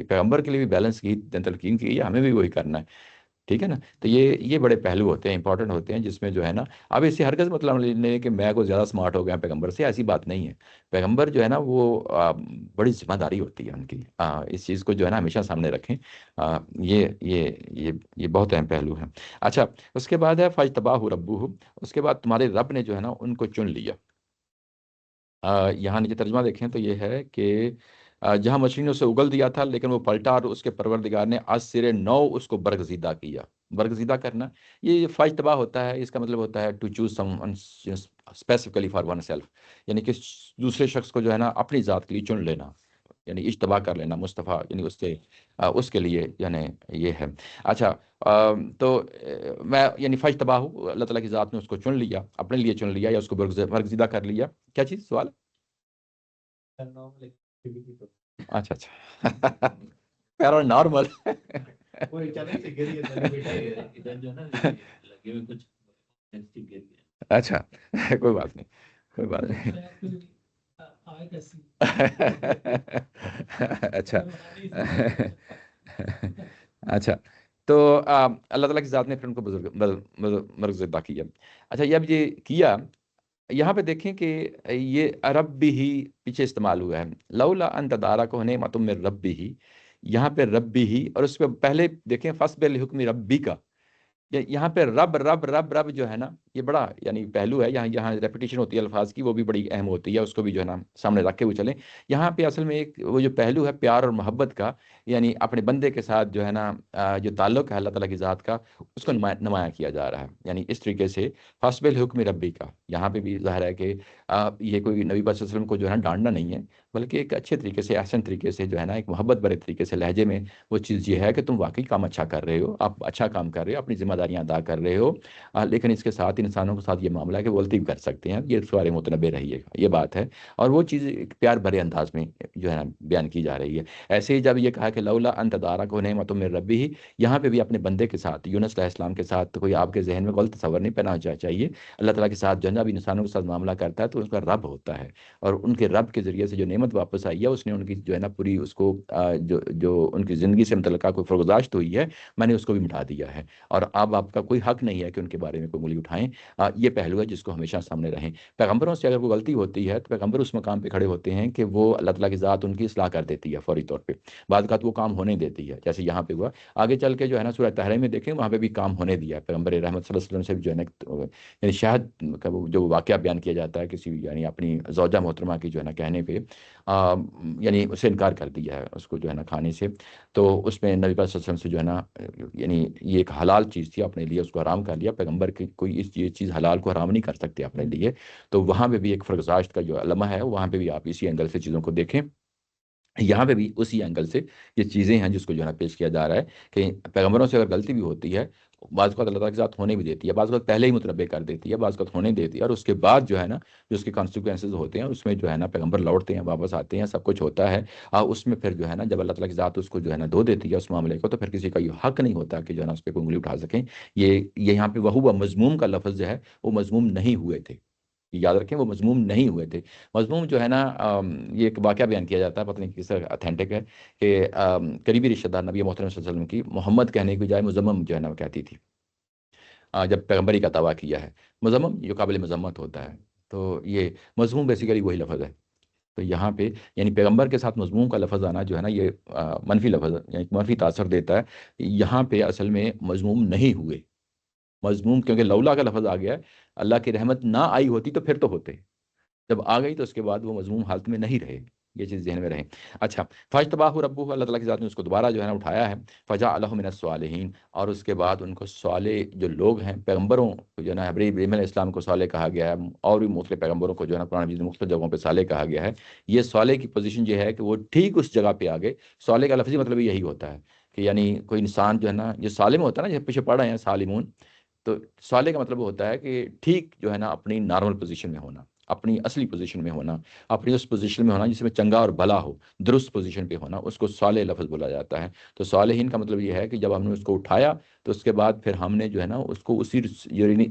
پیغمبر کے لیے بھی بیلنس کی تلقین کی ہے، ہمیں بھی وہی کرنا ہے. ٹھیک ہے نا. تو یہ بڑے پہلو ہوتے ہیں، امپورٹنٹ ہوتے ہیں، جس میں جو ہے نا اب اس سے ہرگز مطلب نہیں کہ میں کوئی زیادہ سمارٹ ہو گیا پیغمبر سے، ایسی بات نہیں ہے. پیغمبر جو ہے نا وہ بڑی ذمہ داری ہوتی ہے ان کی. اس چیز کو جو ہے نا ہمیشہ سامنے رکھیں. یہ بہت اہم پہلو ہے. اچھا اس کے بعد ہے فاجتباہ ربہ، اس کے بعد تمہارے رب نے جو ہے نا ان کو چن لیا. یہاں نیچے ترجمہ دیکھیں تو یہ ہے کہ جہاں مچھلی نے اسے اگل دیا تھا لیکن وہ پلٹا، اور اس کے پروردگار نے از سر نو اس کو برگزیدہ کیا. برگزیدہ کرنا یہ فاجتباہ ہوتا ہے، اس کا مطلب ہوتا ہے to choose someone specifically for oneself, یعنی کہ دوسرے شخص کو جو ہے نا اپنی ذات کے لیے چن لینا. یعنی اجتبا کر لینا مصطفیٰ، یعنی اس کے لیے یعنی یہ ہے۔ اچھا تو میں یعنی فاجتباہ ہوں، اللہ تعالیٰ کی ذات نے اس کو چن لیا، اپنے لیے چن لیا یا اس کو برگزیدہ کر لیا۔ کیا چیز سوال؟ اچھا اچھا پیرانارمل اچھا کوئی بات نہیں، کوئی بات نہیں اچھا اچھا تو اللہ تعالیٰ کی ذات نے پھر ان کو برگزیدہ کیا۔ اچھا اب یہ کیا، یہاں پہ دیکھیں کہ یہ ربی ہی پیچھے استعمال ہوا ہے، لولا ان تدارکہ نعمۃ من ربہ، یہاں پہ ربی ہی، اور اس پہ پہلے دیکھیں فاصبر لحکم ربی کا، یہاں پہ رب رب رب رب جو ہے نا یہ بڑا یعنی پہلو ہے، یہاں ریپیٹیشن ہوتی ہے الفاظ کی، وہ بھی بڑی اہم ہوتی ہے، اس کو بھی جو ہے نا سامنے رکھ کے وہ چلیں۔ یہاں پہ اصل میں ایک وہ جو پہلو ہے پیار اور محبت کا، یعنی اپنے بندے کے ساتھ جو ہے نا جو تعلق ہے اللہ تعالیٰ کی ذات کا، اس کو نمایاں کیا جا رہا ہے، یعنی اس طریقے سے فاصبر لحکم ربی کا۔ یہاں پہ بھی ظاہر ہے کہ یہ کوئی نبی پاک صلی اللہ علیہ وسلم کو جو ہے نا ڈانٹنا نہیں ہے، بلکہ ایک اچھے طریقے سے احسن طریقے سے جو ہے نا ایک محبت بھرے طریقے سے لہجے میں وہ چیز یہ ہے کہ تم واقعی کام اچھا کر رہے ہو، آپ اچھا کام کر رہے ہو، اپنی ذمہ داریاں ادا کر رہے ہو، لیکن اس کے ساتھ انسانوں کے ساتھ یہ معاملہ ہے کہ وہ غلطی بھی کر سکتے ہیں، یہ سوارے متنبع رہیے گا، یہ بات ہے، اور وہ چیز ایک پیار بھرے انداز میں جو ہے نا بیان کی جا رہی ہے۔ ایسے ہی جب یہ کہا کہ لولا ان تدارکہ نعمۃ من ربہ، یہاں پہ بھی اپنے بندے کے ساتھ یونس علیہ السلام کے ساتھ کوئی آپ کے ذہن میں غلط تصور نہیں پہنا چاہیے، اللہ تعالیٰ کے ساتھ جو ہے نا اب انسانوں کے ساتھ معاملہ کرتا ہے تو اس کا رب ہوتا ہے، اور ان کے رب کے ذریعے سے جو نعمت واپس آئی ہے اس نے ان کی جو ہے نا پوری اس کو جو ان کی زندگی سے متعلقہ کوئی فرگزاشت ہوئی ہے میں نے اس کو بھی مٹا دیا ہے، اور اب آپ کا کوئی حق نہیں ہے کہ ان کے بارے میں کوئی انگلی اٹھائیں۔ یہ پہلو ہے جس کو ہمیشہ سامنے رہیں۔ پیغمبروں سے اگر کوئی غلطی ہوتی ہے تو پیغمبر اس مقام پہ کھڑے ہوتے ہیں کہ وہ اللہ تعالیٰ کی ذات ان کی اصلاح کر دیتی ہے فوری طور پہ، بعض اوقات وہ کام ہونے دیتی ہے، جیسے یہاں پہ ہوا، آگے چل کے جو ہے نا سورہ طاہرہ میں دیکھیں وہاں پہ بھی کام ہونے دیا ہے، پیغمبر رحمت صلی اللہ علیہ وسلم سے بھی جو ہے نا یعنی شہد کا جو واقعہ بیان کیا جاتا ہے کسی یعنی اپنی زوجہ محترمہ کی جو ہے نا کہنے پہ یعنی اسے انکار کر دیا ہے اس کو جو ہے نا کھانے سے، تو اس میں نبی پاک صلی اللہ علیہ وسلم سے جو ہے نا یعنی یہ ایک حلال چیز تھی اپنے لیے، اس کو حرام کر لیا، پیغمبر کی کوئی یہ چیز حلال کو حرام نہیں کر سکتے اپنے لیے، تو وہاں پہ بھی ایک فرگزاشت کا جو علمہ ہے وہاں پہ بھی آپ اسی اینگل سے چیزوں کو دیکھیں۔ یہاں پہ بھی اسی اینگل سے یہ چیزیں ہیں جس کو جو ہے نا پیش کیا جا رہا ہے کہ پیغمبروں سے اگر غلطی بھی ہوتی ہے، بعض اوقات اللہ تعالیٰ کے ساتھ ہونے بھی دیتی ہے، بعض اوقات پہلے ہی متنبع کر دیتی ہے، بعض اوقات ہونے دیتی ہے، اور اس کے بعد جو ہے نا جو اس کے کانسیکوینسز ہوتے ہیں اس میں جو ہے نا پیغمبر لوٹتے ہیں، واپس آتے ہیں، سب کچھ ہوتا ہے، اس میں پھر جو ہے نا جب اللہ تعالیٰ کی ذات اس کو جو ہے نا دھو دیتی ہے اس معاملے کو، تو پھر کسی کا یہ حق نہیں ہوتا کہ جو ہے نا اس پہ کوئی انگلی اٹھا سکیں۔ یہ یہاں پہ وہو مذموم کا لفظ جو ہے وہ مذموم نہیں ہوئے تھے، یاد رکھیں وہ مذموم نہیں ہوئے تھے۔ مذموم جو ہے نا یہ ایک واقعہ بیان کیا جاتا ہے، پتہ نہیں کس طرح اتھینٹک ہے، کہ قریبی رشتہ دار نبی محترم صلی اللہ علیہ وسلم کی محمد کہنے کی بجائے مزمم جو ہے نا وہ کہتی تھی، جب پیغمبری کا دعویٰ کیا ہے، مزمم جو قابل مذمت ہوتا ہے، تو یہ مذموم بیسیکلی وہی لفظ ہے۔ تو یہاں پہ یعنی پیغمبر کے ساتھ مضمون کا لفظ آنا جو ہے نا یہ منفی لفظ ہے، یعنی منفی تاثر دیتا ہے، یہاں پہ اصل میں مضموم نہیں ہوئے، مضموم کیونکہ لولا کا لفظ آ گیا ہے، اللہ کی رحمت نہ آئی ہوتی تو پھر تو ہوتے، جب آ گئی تو اس کے بعد وہ مضموم حالت میں نہیں رہے، یہ چیز ذہن میں رہے۔ اچھا فاجتباہ ربہ، اللہ تعالیٰ کی ذات نے اس کو دوبارہ جو ہے نا اٹھایا ہے، فجعلہ من الصالحین، اور اس کے بعد ان کو صالح جو لوگ ہیں پیغمبروں کو جو ہے نا ابراہیم علیہ السلام کو صالح کہا گیا ہے، اور بھی مختلف پیغمبروں کو جو ہے نا قرآن مجید میں مختلف جگہوں پہ صالح کہا گیا ہے۔ یہ صالح کی پوزیشن یہ ہے کہ وہ ٹھیک اس جگہ پہ آ گئے، صالح کا لفظی مطلب یہی ہوتا ہے کہ یعنی کوئی انسان جو ہے نا یہ سالم ہوتا ہے نا، جب پیچھے پڑھ رہے ہیں سالمون، تو صالح کا مطلب ہوتا ہے کہ ٹھیک جو ہے نا اپنی نارمل پوزیشن میں ہونا، اپنی اصلی پوزیشن میں ہونا، اپنی اس پوزیشن میں ہونا جس میں چنگا اور بھلا ہو، درست پوزیشن پہ ہونا، اس کو صالح لفظ بولا جاتا ہے۔ تو صالحین کا مطلب یہ ہے کہ جب ہم نے اس کو اٹھایا تو اس کے بعد پھر ہم نے جو ہے نا اس کو اسی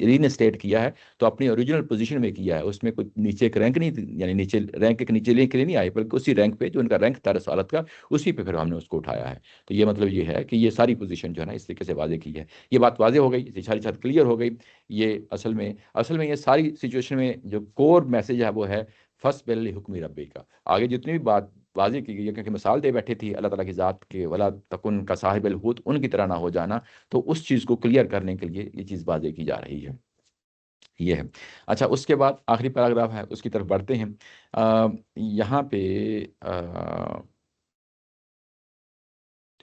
رینسٹیٹ کیا ہے، تو اپنی اوریجنل پوزیشن میں کیا ہے، اس میں کوئی نیچے ایک رینک نہیں، یعنی نیچے رینک ایک نیچے لے کے لیے نہیں آئے، بلکہ اسی رینک پہ جو ان کا رینک تھا رسالت کا اسی پہ پھر ہم نے اس کو اٹھایا ہے۔ تو یہ مطلب یہ ہے کہ یہ ساری پوزیشن جو ہے نا اس طریقے سے واضح کی ہے، یہ بات واضح ہو گئی، ساری بات کلیئر ہو گئی۔ یہ اصل میں یہ ساری سچویشن میں جو کور میسج ہے وہ ہے فاصبر لحکم ربک کا۔ آگے جتنی بھی بات واضح کی گئی ہے کیونکہ مثال دے بیٹھے تھی اللہ تعالیٰ کی ذات کے ولا تکن کا صاحب الحوت، ان کی طرح نہ ہو جانا، تو اس چیز کو کلیئر کرنے کے لیے یہ چیز واضح کی جا رہی ہے، یہ ہے۔ اچھا اس کے بعد آخری پیراگراف ہے اس کی طرف بڑھتے ہیں۔ یہاں پہ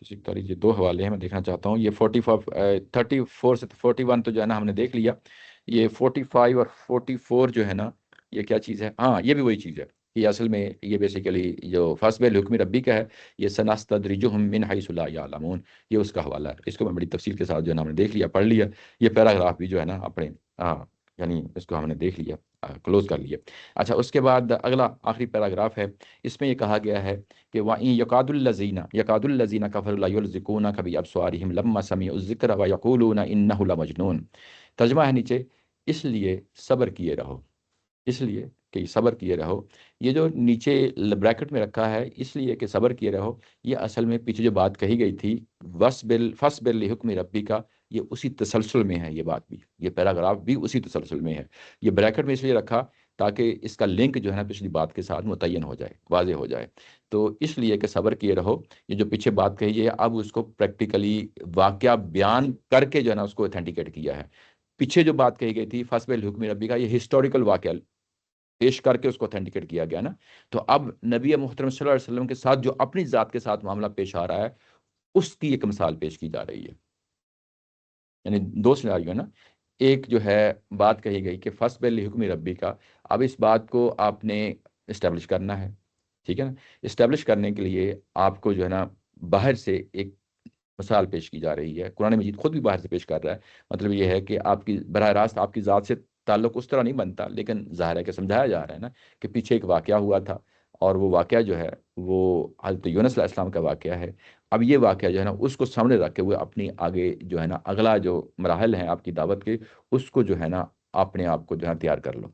یہ دو حوالے ہیں میں دیکھنا چاہتا ہوں، یہ 34 سے 41 تو جو ہے نا ہم نے دیکھ لیا، یہ 45 اور 44 جو ہے نا یہ کیا چیز ہے؟ ہاں یہ بھی وہی چیز ہے، یہ اصل میں یہ بیسیکلی جو فاصبر لحکم ربی کا ہے، یہ سنستدرجہم من حیث لا یعلمون، یہ اس کا حوالہ ہے۔ اس کو میں بڑی تفصیل کے ساتھ جو ہے نا ہم نے دیکھ لیا، پڑھ لیا، یہ پیراگراف بھی جو ہے نا اپنے یعنی اس کو ہم نے دیکھ لیا، کلوز کر لیا۔ اچھا، اس کے بعد اگلا آخری پیراگراف ہے، اس میں یہ کہا گیا ہے کہ وَإِن يَكَادُ الَّذِينَ كَفَرُوا لَيُزْلِقُونَكَ بِأَبْصَارِهِمْ لَمَّا سَمِعُوا الذِّكْرَ وَيَقُولُونَ إِنَّهُ لَمَجْنُونٌ۔ ترجمہ ہے نیچے، اس لیے صبر کیے رہو، اس لیے کہ صبر کیے رہو، یہ جو نیچے بریکٹ میں رکھا ہے اس لیے کہ صبر کیے رہو، یہ اصل میں پیچھے جو بات کہی گئی تھی فَاصْبِرْ لِحُکْمِ رَبِّکَ، یہ اسی تسلسل میں ہے، یہ بات بھی، یہ پیراگراف بھی اسی تسلسل میں ہے۔ یہ بریکٹ میں اس لیے رکھا تاکہ اس کا لنک جو ہے نا پچھلی بات کے ساتھ متعین ہو جائے، واضح ہو جائے۔ تو اس لیے کہ صبر کیے رہو، یہ جو پیچھے بات کہی ہے اب اس کو پریکٹیکلی واقعہ بیان کر کے جو ہے نا اس کو اتھینٹیکیٹ کیا ہے۔ پیچھے جو بات کہی گئی تھی فَاصْبِرْ لِحُکْمِ رَبِّکَ، یہ ہسٹوریکل واقعہ پیش کر کے اس کو اتھینٹیکیٹ کیا گیا نا۔ تو اب نبی محترم صلی اللہ علیہ وسلم کے ساتھ جو اپنی ذات کے ساتھ معاملہ پیش آ رہا ہے، اس کی ایک مثال پیش کی جا رہی ہے۔ یعنی دو سیناریو ہے نا، ایک جو ہے بات کہی گئی کہ فَاصْبِرْ لِحُکْمِ رَبِّکَ، اب اس بات کو آپ نے اسٹیبلش کرنا ہے، ٹھیک ہے نا۔ اسٹیبلش کرنے کے لیے آپ کو جو ہے نا باہر سے ایک مثال پیش کی جا رہی ہے، قرآن مجید خود بھی باہر سے پیش کر رہا ہے۔ مطلب یہ ہے کہ آپ کی براہ راست آپ کی ذات سے تعلق اس طرح نہیں بنتا، لیکن ظاہر ہے کہ سمجھایا جا رہا ہے نا کہ پیچھے ایک واقعہ ہوا تھا، اور وہ واقعہ جو ہے وہ حضرت یونس علیہ السلام کا واقعہ ہے۔ اب یہ واقعہ جو ہے نا اس کو سامنے رکھ کے وہ اپنی آگے جو ہے نا اگلا جو مراحل ہیں آپ کی دعوت کے، اس کو جو ہے نا اپنے آپ کو جو ہے تیار کر لو،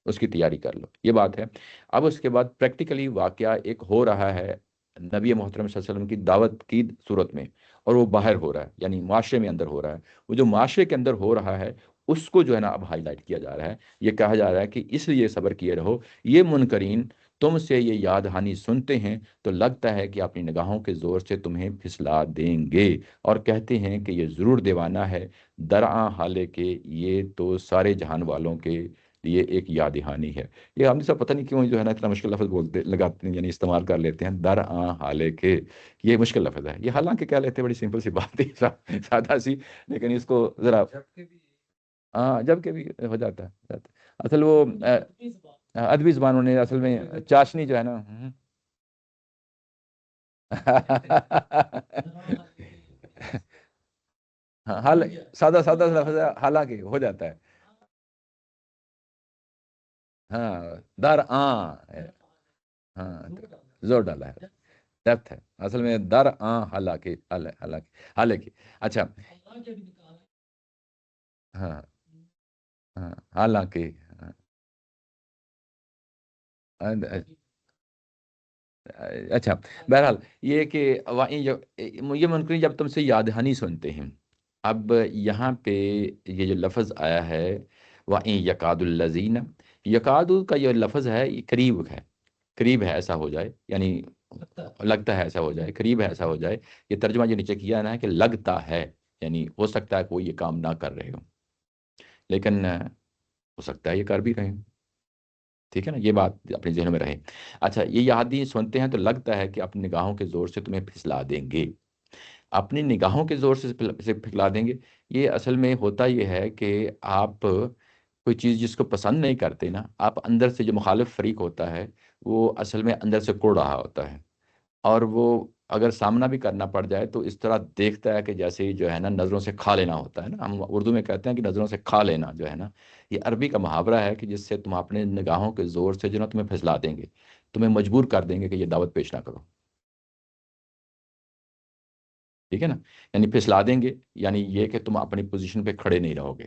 اس کی تیاری کر لو، یہ بات ہے۔ اب اس کے بعد پریکٹیکلی واقعہ ایک ہو رہا ہے نبی محترم صلی اللہ علیہ وسلم کی دعوت کی صورت میں، اور وہ باہر ہو رہا ہے، یعنی معاشرے میں اندر ہو رہا ہے۔ وہ جو معاشرے کے اندر ہو رہا ہے اس کو جو ہے نا اب ہائی لائٹ کیا جا رہا ہے۔ یہ کہا جا رہا ہے کہ اس لیے صبر کیے رہو، یہ منکرین تم سے یہ یاد دہانی سنتے ہیں تو لگتا ہے کہ اپنی نگاہوں کے زور سے تمہیں پھسلا دیں گے، اور کہتے ہیں کہ یہ ضرور دیوانہ ہے، درآں حالے کہ یہ تو سارے جہان والوں کے لیے ایک یاد دہانی ہے۔ یہ ہم سب پتہ نہیں کیوں جو ہے نا اتنا مشکل لفظ بولتے لگاتے ہیں، یعنی استعمال کر لیتے ہیں، درآں حالے کہ، یہ مشکل لفظ ہے یہ، حالانکہ کہہ لیتے ہیں بڑی سمپل سی بات ہے، سادہ سی، لیکن اس کو ذرا جب کہ بھی ہو جاتا ہے۔ اصل وہ ادبی زبانوں نے اصل میں چاشنی جو ہے نا حال سادہ سادہ لفظ ہے، حالانکہ ہو جاتا ہے، ہاں در ہاں زور ڈالا ہے، ڈیپتھ ہے اصل میں، در حالانکہ حالانکہ اچھا، ہاں ہاں حالانکہ اچھا، بہرحال یہ کہ یہ منکرین جب تم سے یاد دہانی سنتے ہیں، اب یہاں پہ یہ جو لفظ آیا ہے وَإِن يَكَادُ الَّذِينَ، یکاد کا یہ لفظ ہے، یہ قریب ہے، قریب ہے ایسا ہو جائے، یعنی لگتا ہے ایسا ہو جائے، قریب ہے ایسا ہو جائے، یہ ترجمہ جو نیچے کیا نا ہے کہ لگتا ہے، یعنی ہو سکتا ہے کوئی یہ کام نہ کر رہے ہو، لیکن ہو سکتا ہے یہ کر بھی رہے ہوں، ٹھیک ہے نا، یہ بات اپنے ذہن میں رہے۔ اچھا، یہ یادیں سنتے ہیں تو لگتا ہے کہ اپنی نگاہوں کے زور سے تمہیں پھسلا دیں گے، اپنی نگاہوں کے زور سے پھسلا دیں گے۔ یہ اصل میں ہوتا یہ ہے کہ آپ کوئی چیز جس کو پسند نہیں کرتے نا، آپ اندر سے جو مخالف فریق ہوتا ہے وہ اصل میں اندر سے کوڑ رہا ہوتا ہے، اور وہ اگر سامنا بھی کرنا پڑ جائے تو اس طرح دیکھتا ہے کہ جیسے ہی جو ہے نا نظروں سے کھا لینا ہوتا ہے نا، ہم اردو میں کہتے ہیں کہ نظروں سے کھا لینا جو ہے نا، یہ عربی کا محاورہ ہے کہ جس سے تم اپنے نگاہوں کے زور سے جو نا تمہیں پھسلا دیں گے، تمہیں مجبور کر دیں گے کہ یہ دعوت پیش نہ کرو، ٹھیک ہے نا، یعنی پھسلا دیں گے، یعنی یہ کہ تم اپنی پوزیشن پہ کھڑے نہیں رہو گے،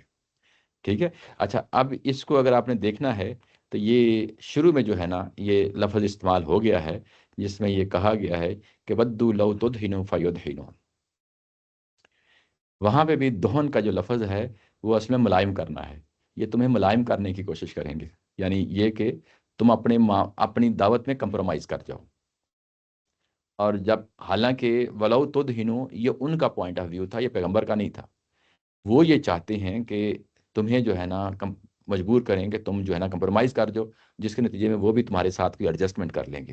ٹھیک ہے۔ اچھا، اب اس کو اگر آپ نے دیکھنا ہے تو یہ شروع میں جو ہے نا یہ لفظ استعمال ہو گیا ہے جس میں یہ کہا گیا ہے کہ ودو لو تدہنوا فیدہنون، وہاں پہ بھی دہن کا جو لفظ ہے وہ اصل میں ملائم کرنا ہے، یہ تمہیں ملائم کرنے کی کوشش کریں گے، یعنی یہ کہ تم اپنی دعوت میں کمپرومائز کر جاؤ، اور جب حالانکہ ولو تدہنوا یہ ان کا پوائنٹ آف ویو تھا، یہ پیغمبر کا نہیں تھا، وہ یہ چاہتے ہیں کہ تمہیں جو ہے نا مجبور کریں کہ تم جو ہے نا کمپرومائز کر جاؤ، جس کے نتیجے میں وہ بھی تمہارے ساتھ کوئی ایڈجسٹمنٹ کر لیں گے،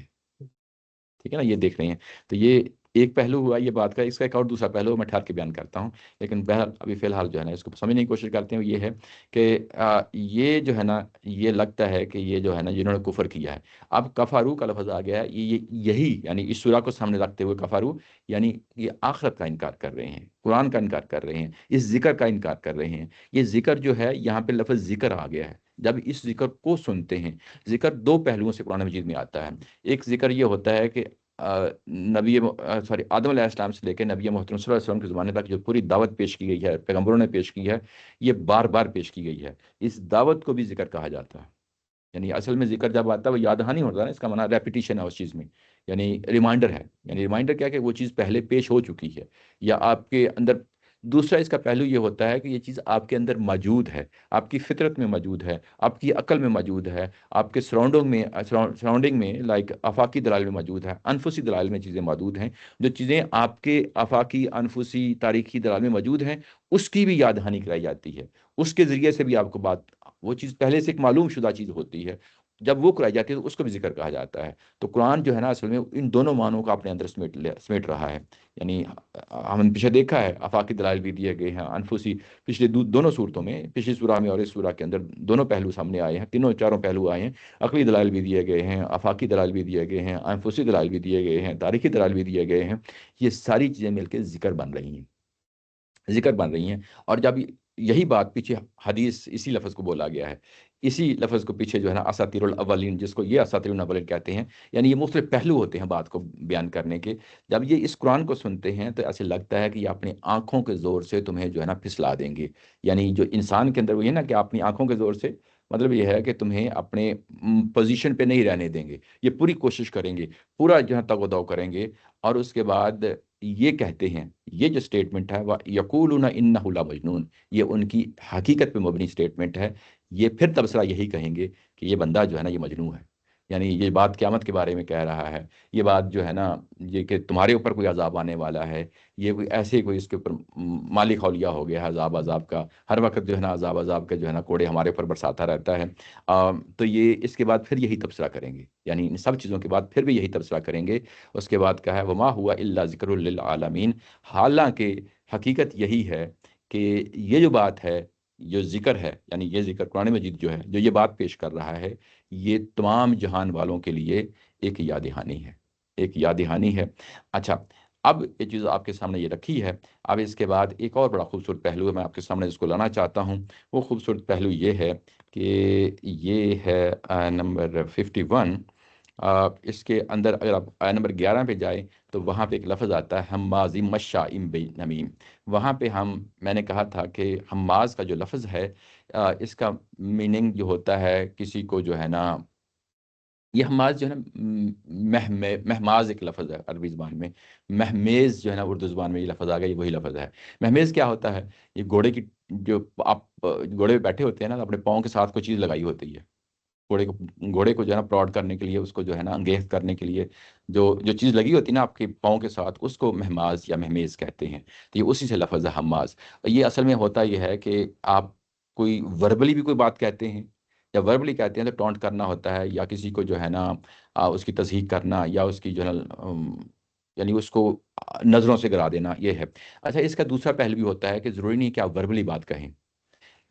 ٹھیک ہے نا، یہ دیکھ رہے ہیں۔ تو یہ ایک پہلو ہوا یہ بات کا، اس کا ایک اور دوسرا پہلو میں ٹھہر کے بیان کرتا ہوں، لیکن بہرحال ابھی فی الحال جو ہے نا اس کو سمجھنے کی کوشش کرتے ہیں. یہ ہے کہ یہ جو ہے نا یہ لگتا ہے کہ یہ جو ہے نا جنہوں نے کفر کیا ہے، اب کفارو کا لفظ آ گیا ہے، یہی یعنی اس سورہ کو سامنے رکھتے ہوئے کفارو یعنی یہ آخرت کا انکار کر رہے ہیں، قرآن کا انکار کر رہے ہیں، اس ذکر کا انکار کر رہے ہیں. یہ ذکر جو ہے یہاں پہ لفظ ذکر آ گیا ہے. جب اس ذکر کو سنتے ہیں، ذکر دو پہلوؤں سے قرآن مجید میں آتا ہے. ایک ذکر یہ ہوتا ہے کہ آدم علیہ السلام سے لے کے نبی محترم صلی اللہ علیہ وسلم کے زمانے تک جو پوری دعوت پیش کی گئی ہے، پیغمبروں نے پیش کی ہے، یہ بار بار پیش کی گئی ہے. اس دعوت کو بھی ذکر کہا جاتا ہے. یعنی اصل میں ذکر جب آتا ہے وہ یاد دہانی ہوتا ہے نا، اس کا معنی ریپیٹیشن ہے اس چیز میں، یعنی ریمائنڈر ہے. یعنی ریمائنڈر کیا کہ وہ چیز پہلے پیش ہو چکی ہے یا آپ کے اندر. دوسرا اس کا پہلو یہ ہوتا ہے کہ یہ چیز آپ کے اندر موجود ہے، آپ کی فطرت میں موجود ہے، آپ کی عقل میں موجود ہے، آپ کے سراؤنڈنگ میں لائک آفاقی دلائل میں موجود ہے، انفسی دلائل میں چیزیں موجود ہیں. جو چیزیں آپ کے آفاقی، انفسی، تاریخی دلائل میں موجود ہیں، اس کی بھی یاد دہانی کرائی جاتی ہے. اس کے ذریعے سے بھی آپ کو وہ چیز پہلے سے ایک معلوم شدہ چیز ہوتی ہے، جب وہ کرائی جاتی ہے تو اس کو بھی ذکر کہا جاتا ہے. تو قرآن جو ہے نا اصل میں ان دونوں معنوں کو اپنے اندر سمیٹ رہا ہے. یعنی ہم نے پیچھے دیکھا ہے آفاقی دلائل بھی دیے گئے ہیں، انفسی پچھلے دونوں صورتوں میں، پچھلی سورہ میں اور اس سورہ کے اندر دونوں پہلو سامنے آئے ہیں، تینوں چاروں پہلو آئے ہیں. عقلی دلائل بھی دیے گئے ہیں، آفاقی دلائل بھی دیے گئے ہیں، انفسی دلائل بھی دیے گئے ہیں، تاریخی دلائل بھی دیے گئے ہیں. یہ ساری چیزیں مل کے ذکر بن رہی ہیں. اور جب یہی بات پیچھے حدیث اسی لفظ کو بولا گیا ہے، اسی لفظ کو پیچھے جو ہے نا اساطیر الاولین، جس کو یہ اساطیر الاولین کہتے ہیں، یعنی یہ مختلف پہلو ہوتے ہیں بات کو بیان کرنے کے. جب یہ اس قرآن کو سنتے ہیں تو ایسے لگتا ہے کہ یہ اپنی آنکھوں کے زور سے تمہیں جو ہے نا پھسلا دیں گے. یعنی جو انسان کے اندر وہ ہے نا کہ اپنی آنکھوں کے زور سے، مطلب یہ ہے کہ تمہیں اپنے پوزیشن پہ نہیں رہنے دیں گے. یہ پوری کوشش کریں گے، پورا جو ہے تگ و دو کریں گے، اور اس کے بعد یہ کہتے ہیں، یہ جو سٹیٹمنٹ ہے وہ یقولون انہ لمجنون، یہ ان کی حقیقت پہ مبنی سٹیٹمنٹ ہے. یہ پھر تبصرہ یہی کہیں گے کہ یہ بندہ جو ہے نا یہ مجنون ہے. یعنی یہ بات قیامت کے بارے میں کہہ رہا ہے، یہ بات جو ہے نا یہ کہ تمہارے اوپر کوئی عذاب آنے والا ہے، یہ کوئی ایسے کوئی اس کے اوپر مالی خولیا ہو گیا ہے عذاب کا، ہر وقت جو ہے نا عذاب کا جو ہے نا کوڑے ہمارے اوپر برساتا رہتا ہے. تو یہ اس کے بعد پھر یہی تبصرہ کریں گے، یعنی ان سب چیزوں کے بعد پھر بھی یہی تبصرہ کریں گے. اس کے بعد کہا ہے وما ہوا الا ذکر للعالمین، حالانکہ حقیقت یہی ہے کہ یہ جو بات ہے، جو ذکر ہے، یعنی یہ ذکر قرآن مجید جو ہے، جو یہ بات پیش کر رہا ہے، یہ تمام جہان والوں کے لیے ایک یاد دہانی ہے، ایک یاد دہانی ہے. اچھا، اب یہ چیز آپ کے سامنے یہ رکھی ہے. اب اس کے بعد ایک اور بڑا خوبصورت پہلو ہے، میں آپ کے سامنے اس کو لانا چاہتا ہوں. وہ خوبصورت پہلو یہ ہے کہ یہ ہے نمبر 51. اس کے اندر اگر آپ نمبر 11 پہ جائیں تو وہاں پہ ایک لفظ آتا ہے حماز مشاء بنمیم. وہاں پہ میں نے کہا تھا کہ حماز کا جو لفظ ہے، اس کا میننگ جو ہوتا ہے کسی کو جو ہے نا، یہ حماز جو ہے نا مہماز ایک لفظ ہے عربی زبان میں، مہمیز جو ہے نا اردو زبان میں یہ لفظ آ گیا، یہ وہی لفظ ہے. مہمیز کیا ہوتا ہے؟ یہ گھوڑے کی، جو آپ گھوڑے پہ بیٹھے ہوتے ہیں نا، اپنے پاؤں کے ساتھ کوئی چیز لگائی ہوتی ہے گھوڑے کو جو ہے نا پراؤڈ کرنے کے لیے، اس کو جو ہے نا انگیز کرنے کے لیے جو چیز لگی ہوتی ہے نا آپ کے پاؤں کے ساتھ، اس کو مہماز یا مہمیز کہتے ہیں. تو یہ اسی سے لفظ ہے حماز. یہ اصل میں ہوتا یہ ہے کہ آپ کوئی وربلی بھی کوئی بات کہتے ہیں، یا وربلی کہتے ہیں تو ٹونٹ کرنا ہوتا ہے، یا کسی کو جو ہے نا اس کی تصحیح کرنا، یا اس کی جو ہے نا یعنی اس کو نظروں سے گرا دینا، یہ ہے. اچھا، اس کا دوسرا پہلو بھی ہوتا ہے کہ ضروری نہیں کہ آپ وربلی بات کہیں،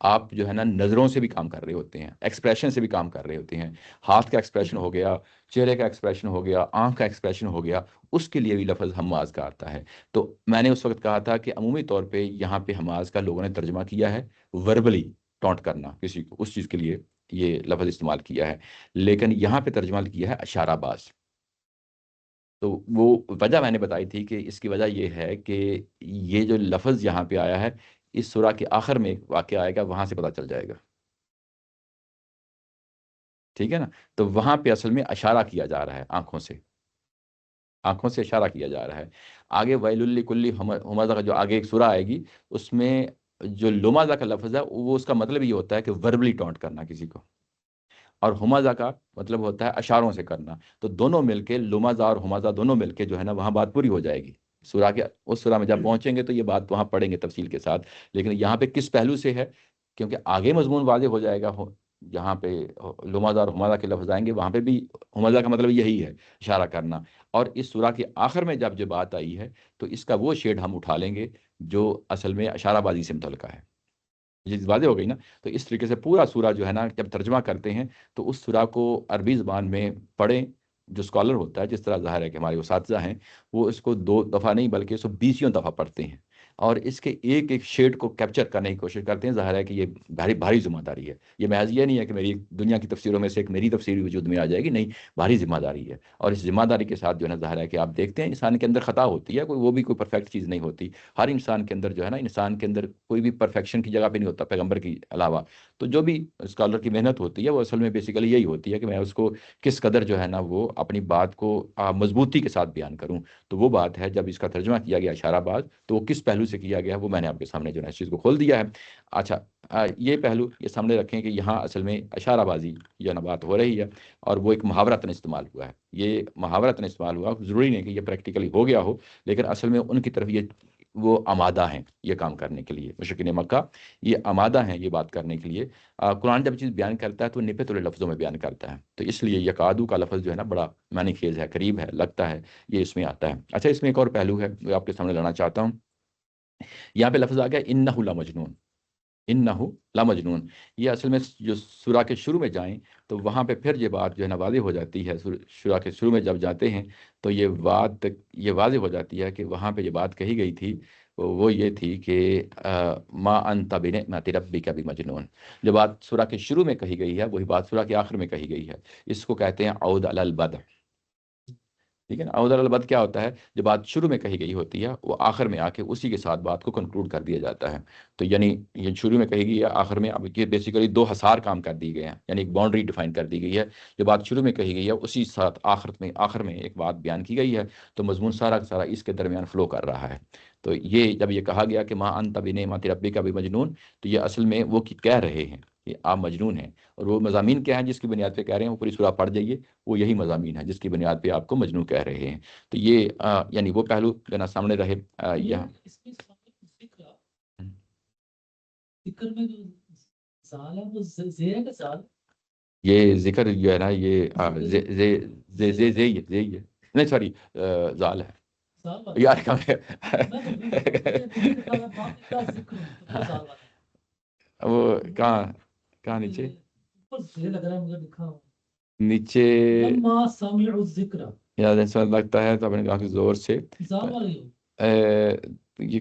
آپ جو ہے نا نظروں سے بھی کام کر رہے ہوتے ہیں، ایکسپریشن سے بھی کام کر رہے ہوتے ہیں. ہاتھ کا ایکسپریشن ہو گیا، چہرے کا ایکسپریشن ہو گیا، آنکھ کا ایکسپریشن ہو گیا، اس کے لیے بھی لفظ حماز کا آتا ہے. تو میں نے اس وقت کہا تھا کہ عمومی طور پہ یہاں پہ حماز کا لوگوں نے ترجمہ کیا ہے وربلی ٹونٹ کرنا، کسی کو اس چیز کے لیے یہ لفظ استعمال کیا ہے، لیکن یہاں پہ ترجمہ کیا ہے اشارہ باز. تو وہ وجہ میں نے بتائی تھی کہ اس کی وجہ یہ ہے کہ یہ جو لفظ یہاں پہ آیا ہے، اس سورہ کے آخر میں ایک واقعہ آئے گا، وہاں سے پتہ چل جائے گا. ٹھیک ہے نا؟ تو وہاں پہ اصل میں اشارہ کیا جا رہا ہے، آنکھوں سے اشارہ کیا جا رہا ہے. آگے ویل لکل ہمزہ کا جو آگے ایک سورہ آئے گی، اس میں جو لمزہ کا لفظ ہے وہ اس کا مطلب یہ ہوتا ہے کہ وربلی ٹونٹ کرنا کسی کو، اور ہمزہ کا مطلب ہوتا ہے اشاروں سے کرنا. تو دونوں مل کے، لمزہ اور ہمزہ دونوں مل کے جو ہے نا وہاں بات پوری ہو جائے گی. اس سورہ میں جب پہنچیں گے تو یہ بات وہاں پڑھیں گے تفصیل کے ساتھ. لیکن یہاں پہ کس پہلو سے ہے؟ کیونکہ آگے مضمون واضح ہو جائے گا جہاں پہ لمزہ اور ہمزہ کے لفظ آئیں گے وہاں پہ بھی ہمزہ کا مطلب یہی ہے، اشارہ کرنا. اور اس سورہ کے آخر میں جب جو بات آئی ہے تو اس کا وہ شیڈ ہم اٹھا لیں گے جو اصل میں اشارہ بازی سے متعلقہ ہے. یہ واضح ہو گئی نا. تو اس طریقے سے پورا سورہ جو ہے نا جب ترجمہ کرتے ہیں تو اس سورہ کو عربی زبان میں پڑھیں. جو اسکالر ہوتا ہے، جس طرح ظاہر ہے کہ ہمارے اساتذہ ہیں، وہ اس کو 2 دفعہ نہیں بلکہ 120 دفعہ پڑھتے ہیں اور اس کے ایک ایک شیڈ کو کیپچر کرنے کی کوشش کرتے ہیں. ظاہر ہے کہ یہ بھاری ذمہ داری ہے. یہ محض یہ نہیں ہے کہ میری دنیا کی تفسیروں میں سے ایک میری تفسیر وجود میں آ جائے گی، نہیں، بھاری ذمہ داری ہے. اور اس ذمہ داری کے ساتھ جو ہے نا ظاہر ہے کہ آپ دیکھتے ہیں انسان کے اندر خطا ہوتی ہے، وہ بھی کوئی پرفیکٹ چیز نہیں ہوتی. ہر انسان کے اندر جو ہے نا، انسان کے اندر کوئی بھی پرفیکشن کی جگہ پہ نہیں ہوتا پیغمبر کی علاوہ. تو جو بھی اسکالر کی محنت ہوتی ہے وہ اصل میں بیسیکلی یہی ہوتی ہے کہ میں اس کو کس قدر جو ہے نا وہ اپنی بات کو مضبوطی کے ساتھ بیان کروں. تو وہ بات ہے جب اس کا ترجمہ کیا گیا اشارہ باز تو وہ کس پہلو سے کیا گیا وہ میں نے آپ کے سامنے جو ہے اس چیز کو کھول دیا ہے. اچھا، یہ پہلو یہ سامنے رکھیں کہ یہاں اصل میں اشارہ بازی جو ہے نا بات ہو رہی ہے اور وہ ایک محاورتاً استعمال ہوا ہے. یہ محاورتاً استعمال ہوا، ضروری نہیں کہ یہ پریکٹیکلی ہو گیا ہو، لیکن اصل میں ان کی طرف یہ وہ آمادہ ہیں یہ کام کرنے کے لیے. مشرکین مکہ یہ آمادہ ہیں یہ بات کرنے کے لیے. قرآن جب چیز بیان کرتا ہے تو نپے تلے لفظوں میں بیان کرتا ہے. تو اس لیے یکادو کا لفظ جو ہے نا بڑا معنی خیز ہے، قریب ہے، لگتا ہے، یہ اس میں آتا ہے. اچھا، اس میں ایک اور پہلو ہے جو آپ کے سامنے لانا چاہتا ہوں. یہاں پہ لفظ آ گیا انہ لمجنون. انہ لمجنون، یہ اصل میں جو سورہ کے شروع میں جائیں تو وہاں پہ پھر یہ بات جو ہے نا واضح ہو جاتی ہے. سورہ کے شروع میں جب جاتے ہیں تو یہ بات یہ واضح ہو جاتی ہے کہ وہاں پہ یہ بات کہی گئی تھی، وہ یہ تھی کہ ما انت بنعمت ربک بمجنون. جو بات سورہ کے شروع میں کہی گئی ہے وہی بات سورہ کے آخر میں کہی گئی ہے. اس کو کہتے ہیں عود علی البدء. ٹھیک ہے نا. عود علی البدء کیا ہوتا ہے؟ جو بات شروع میں کہی گئی ہوتی ہے وہ آخر میں آ کے اسی کے ساتھ بات کو کنکلوڈ کر دیا جاتا ہے. تو یعنی یہ شروع میں کہی گئی ہے، آخر میں اب یہ بیسیکلی 2 حصار کام کر دی گئے ہیں، یعنی ایک باؤنڈری ڈیفائن کر دی گئی ہے. جو بات شروع میں کہی گئی ہے اسی ساتھ آخر میں ایک بات بیان کی گئی ہے. تو مضمون سارا کا سارا اس کے درمیان فلو کر رہا ہے. تو یہ جب یہ کہا گیا کہ ما انت بنعمت ربک بمجنون، تو یہ اصل میں وہ کہہ رہے ہیں کہ آپ مجنون ہیں. اور وہ مضامین کیا ہیں جس کی بنیاد پہ کہہ رہے ہیں وہ پوری سورہ پڑھ جائیے، وہ یہی مضامین ہیں جس کی بنیاد پہ آپ کو مجنون کہہ رہے ہیں. تو یہ یعنی وہ پہلو جو نا سامنے رہے یہاں. اس میں ذکر میں جو زال ہے وہ زیر کا زال، یہ ذکر جو ہے نا یہ زی ہے، نہیں سوری زال ہے زال والا یار کہاں میں تو بھول گیا لکھا ہے باقی کا ذکر تو وہ زال والا ہے. وہ کہاں نیچے اوپر سے لگ رہا ہے مجھے لکھا ہوا نیچے لما سمعوا الذکر یاد ایسا لگتا ہے تو اپنے کافی زور سے زال والی ہو. یہ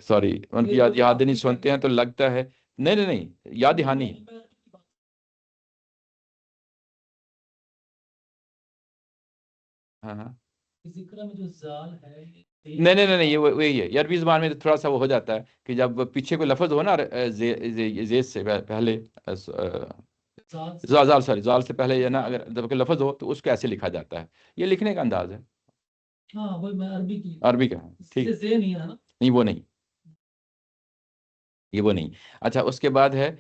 سوری ان کی یاد نہیں سنتے ہیں تو لگتا ہے نہیں یاد دہانی ہے. ہاں ذکر میں جو زال ہے نہیں یہ وہی ہے. یہ عربی زبان میں تھوڑا سا وہ ہو جاتا ہے کہ جب پیچھے کوئی لفظ ہو نا زید سے پہلے زال سے پہلے یا نا اگر جب کوئی لفظ ہو تو اس کو ایسے لکھا جاتا ہے. یہ لکھنے کا انداز ہے. ہاں وہی میں عربی کا ٹھیک نہیں ہے نا. نہیں وہ نہیں یہ وہ نہیں. اچھا، اس کے بعد ہے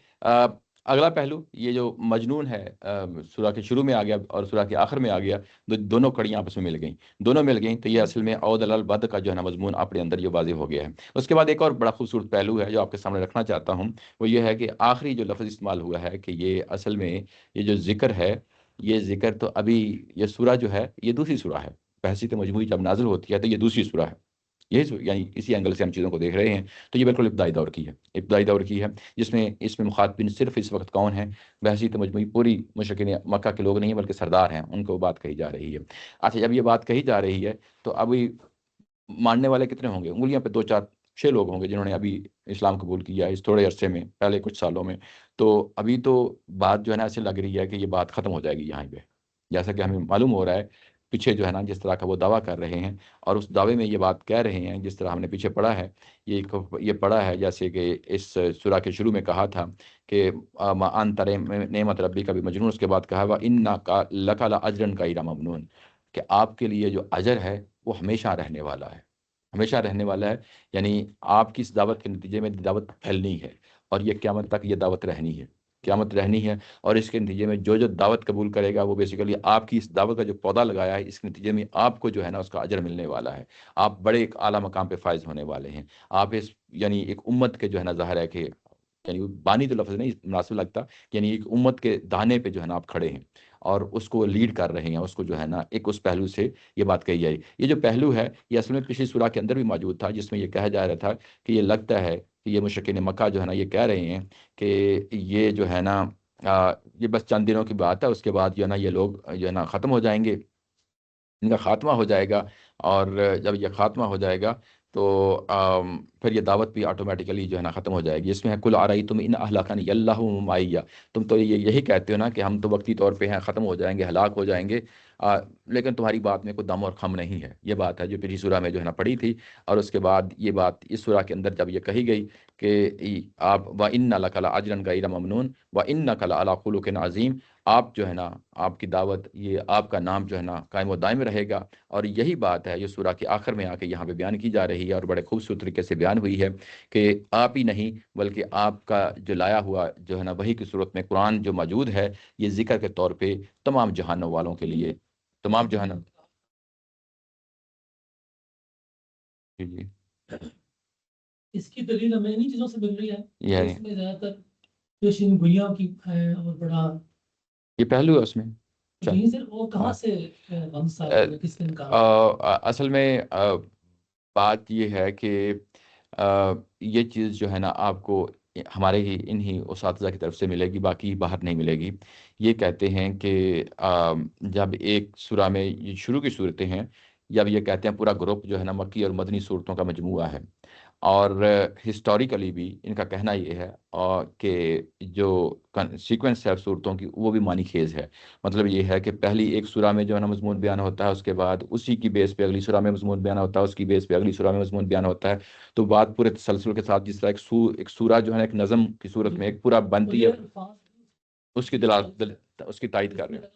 اگلا پہلو یہ جو مجنون ہے سورہ کے شروع میں آ گیا اور سورہ کے آخر میں آ گیا. دونوں کڑیاں آپس میں مل گئیں تو یہ اصل میں عود علی البدء کا جو ہے نا مضمون اپنے اندر یہ واضح ہو گیا ہے. اس کے بعد ایک اور بڑا خوبصورت پہلو ہے جو آپ کے سامنے رکھنا چاہتا ہوں، وہ یہ ہے کہ آخری جو لفظ استعمال ہوا ہے کہ یہ اصل میں یہ جو ذکر ہے، یہ ذکر تو ابھی یہ سورہ جو ہے یہ دوسری سورہ ہے. بحثیت مجموعی جب نازل ہوتی ہے تو یہ دوسری سورہ ہے. یعنی اسی اینگل سے ہم چیزوں کو دیکھ رہے ہیں. تو یہ بالکل ابتدائی دور کی ہے جس میں اس میں مخاطبین صرف اس وقت کون ہیں؟ بحثیت مجموعی پوری مشرکین مکہ کے لوگ نہیں ہیں بلکہ سردار ہیں، ان کو بات کہی جا رہی ہے. اچھا، جب یہ بات کہی جا رہی ہے تو ابھی ماننے والے کتنے ہوں گے؟ انگلیاں پہ 2 4 6 لوگ ہوں گے جنہوں نے ابھی اسلام قبول کیا اس تھوڑے عرصے میں، پہلے کچھ سالوں میں. تو ابھی تو بات جو ہے نا ایسے لگ رہی ہے کہ یہ بات ختم ہو جائے گی یہاں پہ، جیسا کہ ہمیں معلوم ہو رہا ہے. پیچھے جو ہے نا جس طرح کا وہ دعویٰ کر رہے ہیں اور اس دعوے میں یہ بات کہہ رہے ہیں جس طرح ہم نے پیچھے پڑھا ہے، یہ پڑھا ہے جیسے کہ اس سورہ کے شروع میں کہا تھا کہ ما انت نعمت ربک بمجنون. اس کے بعد کہا وا انک لک لاجرا غیر ممنون، کہ آپ کے لیے جو اجر ہے وہ ہمیشہ رہنے والا ہے. ہمیشہ رہنے والا ہے یعنی آپ کی اس دعوت کے نتیجے میں دعوت پھیلنی ہے اور یہ قیامت تک یہ دعوت رہنی ہے. اور اس کے نتیجے میں جو دعوت قبول کرے گا وہ بیسیکلی آپ کی اس دعوت کا جو پودا لگایا ہے اس کے نتیجے میں آپ کو جو ہے نا اس کا اجر ملنے والا ہے. آپ بڑے ایک اعلیٰ مقام پہ فائز ہونے والے ہیں. آپ اس یعنی ایک امت کے جو ہے نا ظاہر ہے کہ یعنی وہ بانی تو لفظ نہیں مناسب لگتا، یعنی ایک امت کے دانے پہ جو ہے نا آپ کھڑے ہیں اور اس کو لیڈ کر رہے ہیں، اس کو جو ہے نا ایک اس پہلو سے یہ بات کہی جائے. یہ جو پہلو ہے یہ اصل میں پچھلی سورہ کے اندر بھی موجود تھا، جس میں یہ کہا جا رہا تھا کہ یہ لگتا ہے کہ یہ مشرکین مکہ جو ہے نا یہ کہہ رہے ہیں کہ یہ جو ہے نا یہ بس چند دنوں کی بات ہے، اس کے بعد جو ہے نا یہ لوگ جو ہے نا ختم ہو جائیں گے، ان کا خاتمہ ہو جائے گا. اور جب یہ خاتمہ ہو جائے گا تو پھر یہ دعوت بھی آٹومیٹیکلی جو ہے نا ختم ہو جائے گی. اس میں ہے کل تم ان اہلکنی اللہ معیہ، تم تو یہی کہتے ہو نا کہ ہم تو وقتی طور پہ ہیں، ختم ہو جائیں گے، ہلاک ہو جائیں گے، لیکن تمہاری بات میں کوئی دم اور خم نہیں ہے. یہ بات ہے جو پچھلی سورہ میں جو ہے نا پڑھی تھی. اور اس کے بعد یہ بات اس سورہ کے اندر جب یہ کہی گئی کہ آپ وَإِنَّ لَكَ لَأَجْرًا غَيْرَ مَمْنُونٍ وَإِنَّكَ لَعَلَىٰ خُلُقٍ عَظِيمٍ، آپ جو ہے نا آپ کی دعوت، یہ آپ کا نام جو ہے نا قائم و دائم رہے گا. اور یہی بات ہے جو سورہ کے آخر میں آ کے یہاں پہ بیان کی جا رہی ہے، اور بڑے خوبصورت طریقے سے بیان ہوئی ہے کہ آپ ہی نہیں بلکہ آپ کا جو لایا ہوا جو ہے نا وحی کی صورت میں قرآن جو موجود ہے، یہ ذکر کے طور پہ تمام جہانوں والوں کے لیے، تمام جہانوں. جی جی اس کی دلیل ہمیں انہی چیزوں سے مل رہی ہے کہ یعنی اس میں زیادہ تر پیشین گوئیاں کی ہے اور بڑا یہ پہلو ہے اس میں. یہیں سے وہ کہاں سے غم صاحب نے کس نے نکالا؟ اصل میں بات یہ ہے کہ یہ چیز جو ہے نا آپ کو ہمارے ہی انہی اساتذہ کی طرف سے ملے گی، باقی باہر نہیں ملے گی. یہ کہتے ہیں کہ جب ایک سورہ میں یہ شروع کی صورتیں ہیں، جب یہ کہتے ہیں پورا گروپ جو ہے نا مکی اور مدنی صورتوں کا مجموعہ ہے، اور ہسٹوریکلی بھی ان کا کہنا یہ ہے کہ جو سیکوینس ہے صورتوں کی وہ بھی معنی خیز ہے. مطلب یہ ہے کہ پہلی ایک سورہ میں جو ہے نا مضمون بیان ہوتا ہے، اس کے بعد اسی کی بیس پہ اگلی سورہ میں مضمون بیان ہوتا ہے، اس کی بیس پہ اگلی سورہ میں مضمون بیان ہوتا ہے. تو بات پورے تسلسل کے ساتھ، جس طرح ایک سورہ جو ہے نا ایک نظم کی صورت میں ایک پورا بنتی ہے، اس کی اس کی تائید کر رہے ہیں.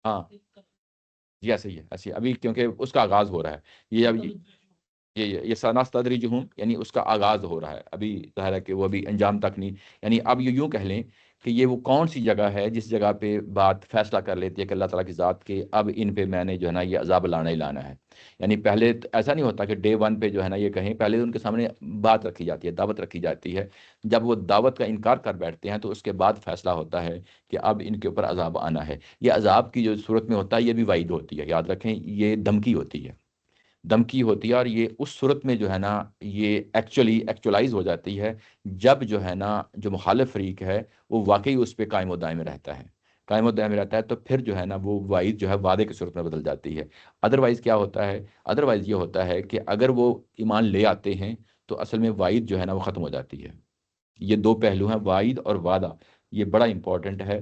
ہاں جی ایسے ہی ہے، ایسے ہی ابھی کیونکہ اس کا آغاز ہو رہا ہے. یہ اب یہ سنستدرجہم یعنی اس کا آغاز ہو رہا ہے، ابھی ظاہر ہے کہ وہ ابھی انجام تک نہیں. یعنی اب یوں کہہ لیں کہ یہ وہ کون سی جگہ ہے جس جگہ پہ بات فیصلہ کر لیتی ہے کہ اللہ تعالیٰ کی ذات کے اب ان پہ میں نے جو ہے نا یہ عذاب لانا ہی لانا ہے. یعنی پہلے ایسا نہیں ہوتا کہ ڈے ون پہ جو ہے نا یہ کہیں، پہلے ان کے سامنے بات رکھی جاتی ہے، دعوت رکھی جاتی ہے. جب وہ دعوت کا انکار کر بیٹھتے ہیں تو اس کے بعد فیصلہ ہوتا ہے کہ اب ان کے اوپر عذاب آنا ہے. یہ عذاب کی جو صورت میں ہوتا ہے یہ بھی وعید ہوتی ہے، یاد رکھیں یہ دھمکی ہوتی ہے، دھمکی ہوتی ہے. اور یہ اس صورت میں جو ہے نا یہ ایکچولائز ہو جاتی ہے جب جو ہے نا جو مخالف فریق ہے وہ واقعی اس پہ قائم و دائم رہتا ہے، قائم و دائم رہتا ہے. تو پھر جو ہے نا وہ وعید جو ہے وعدے کی صورت میں بدل جاتی ہے. ادروائز کیا ہوتا ہے؟ ادروائز یہ ہوتا ہے کہ اگر وہ ایمان لے آتے ہیں تو اصل میں وعید جو ہے نا وہ ختم ہو جاتی ہے. یہ دو پہلو ہیں، وعید اور وعدہ، یہ بڑا امپورٹنٹ ہے.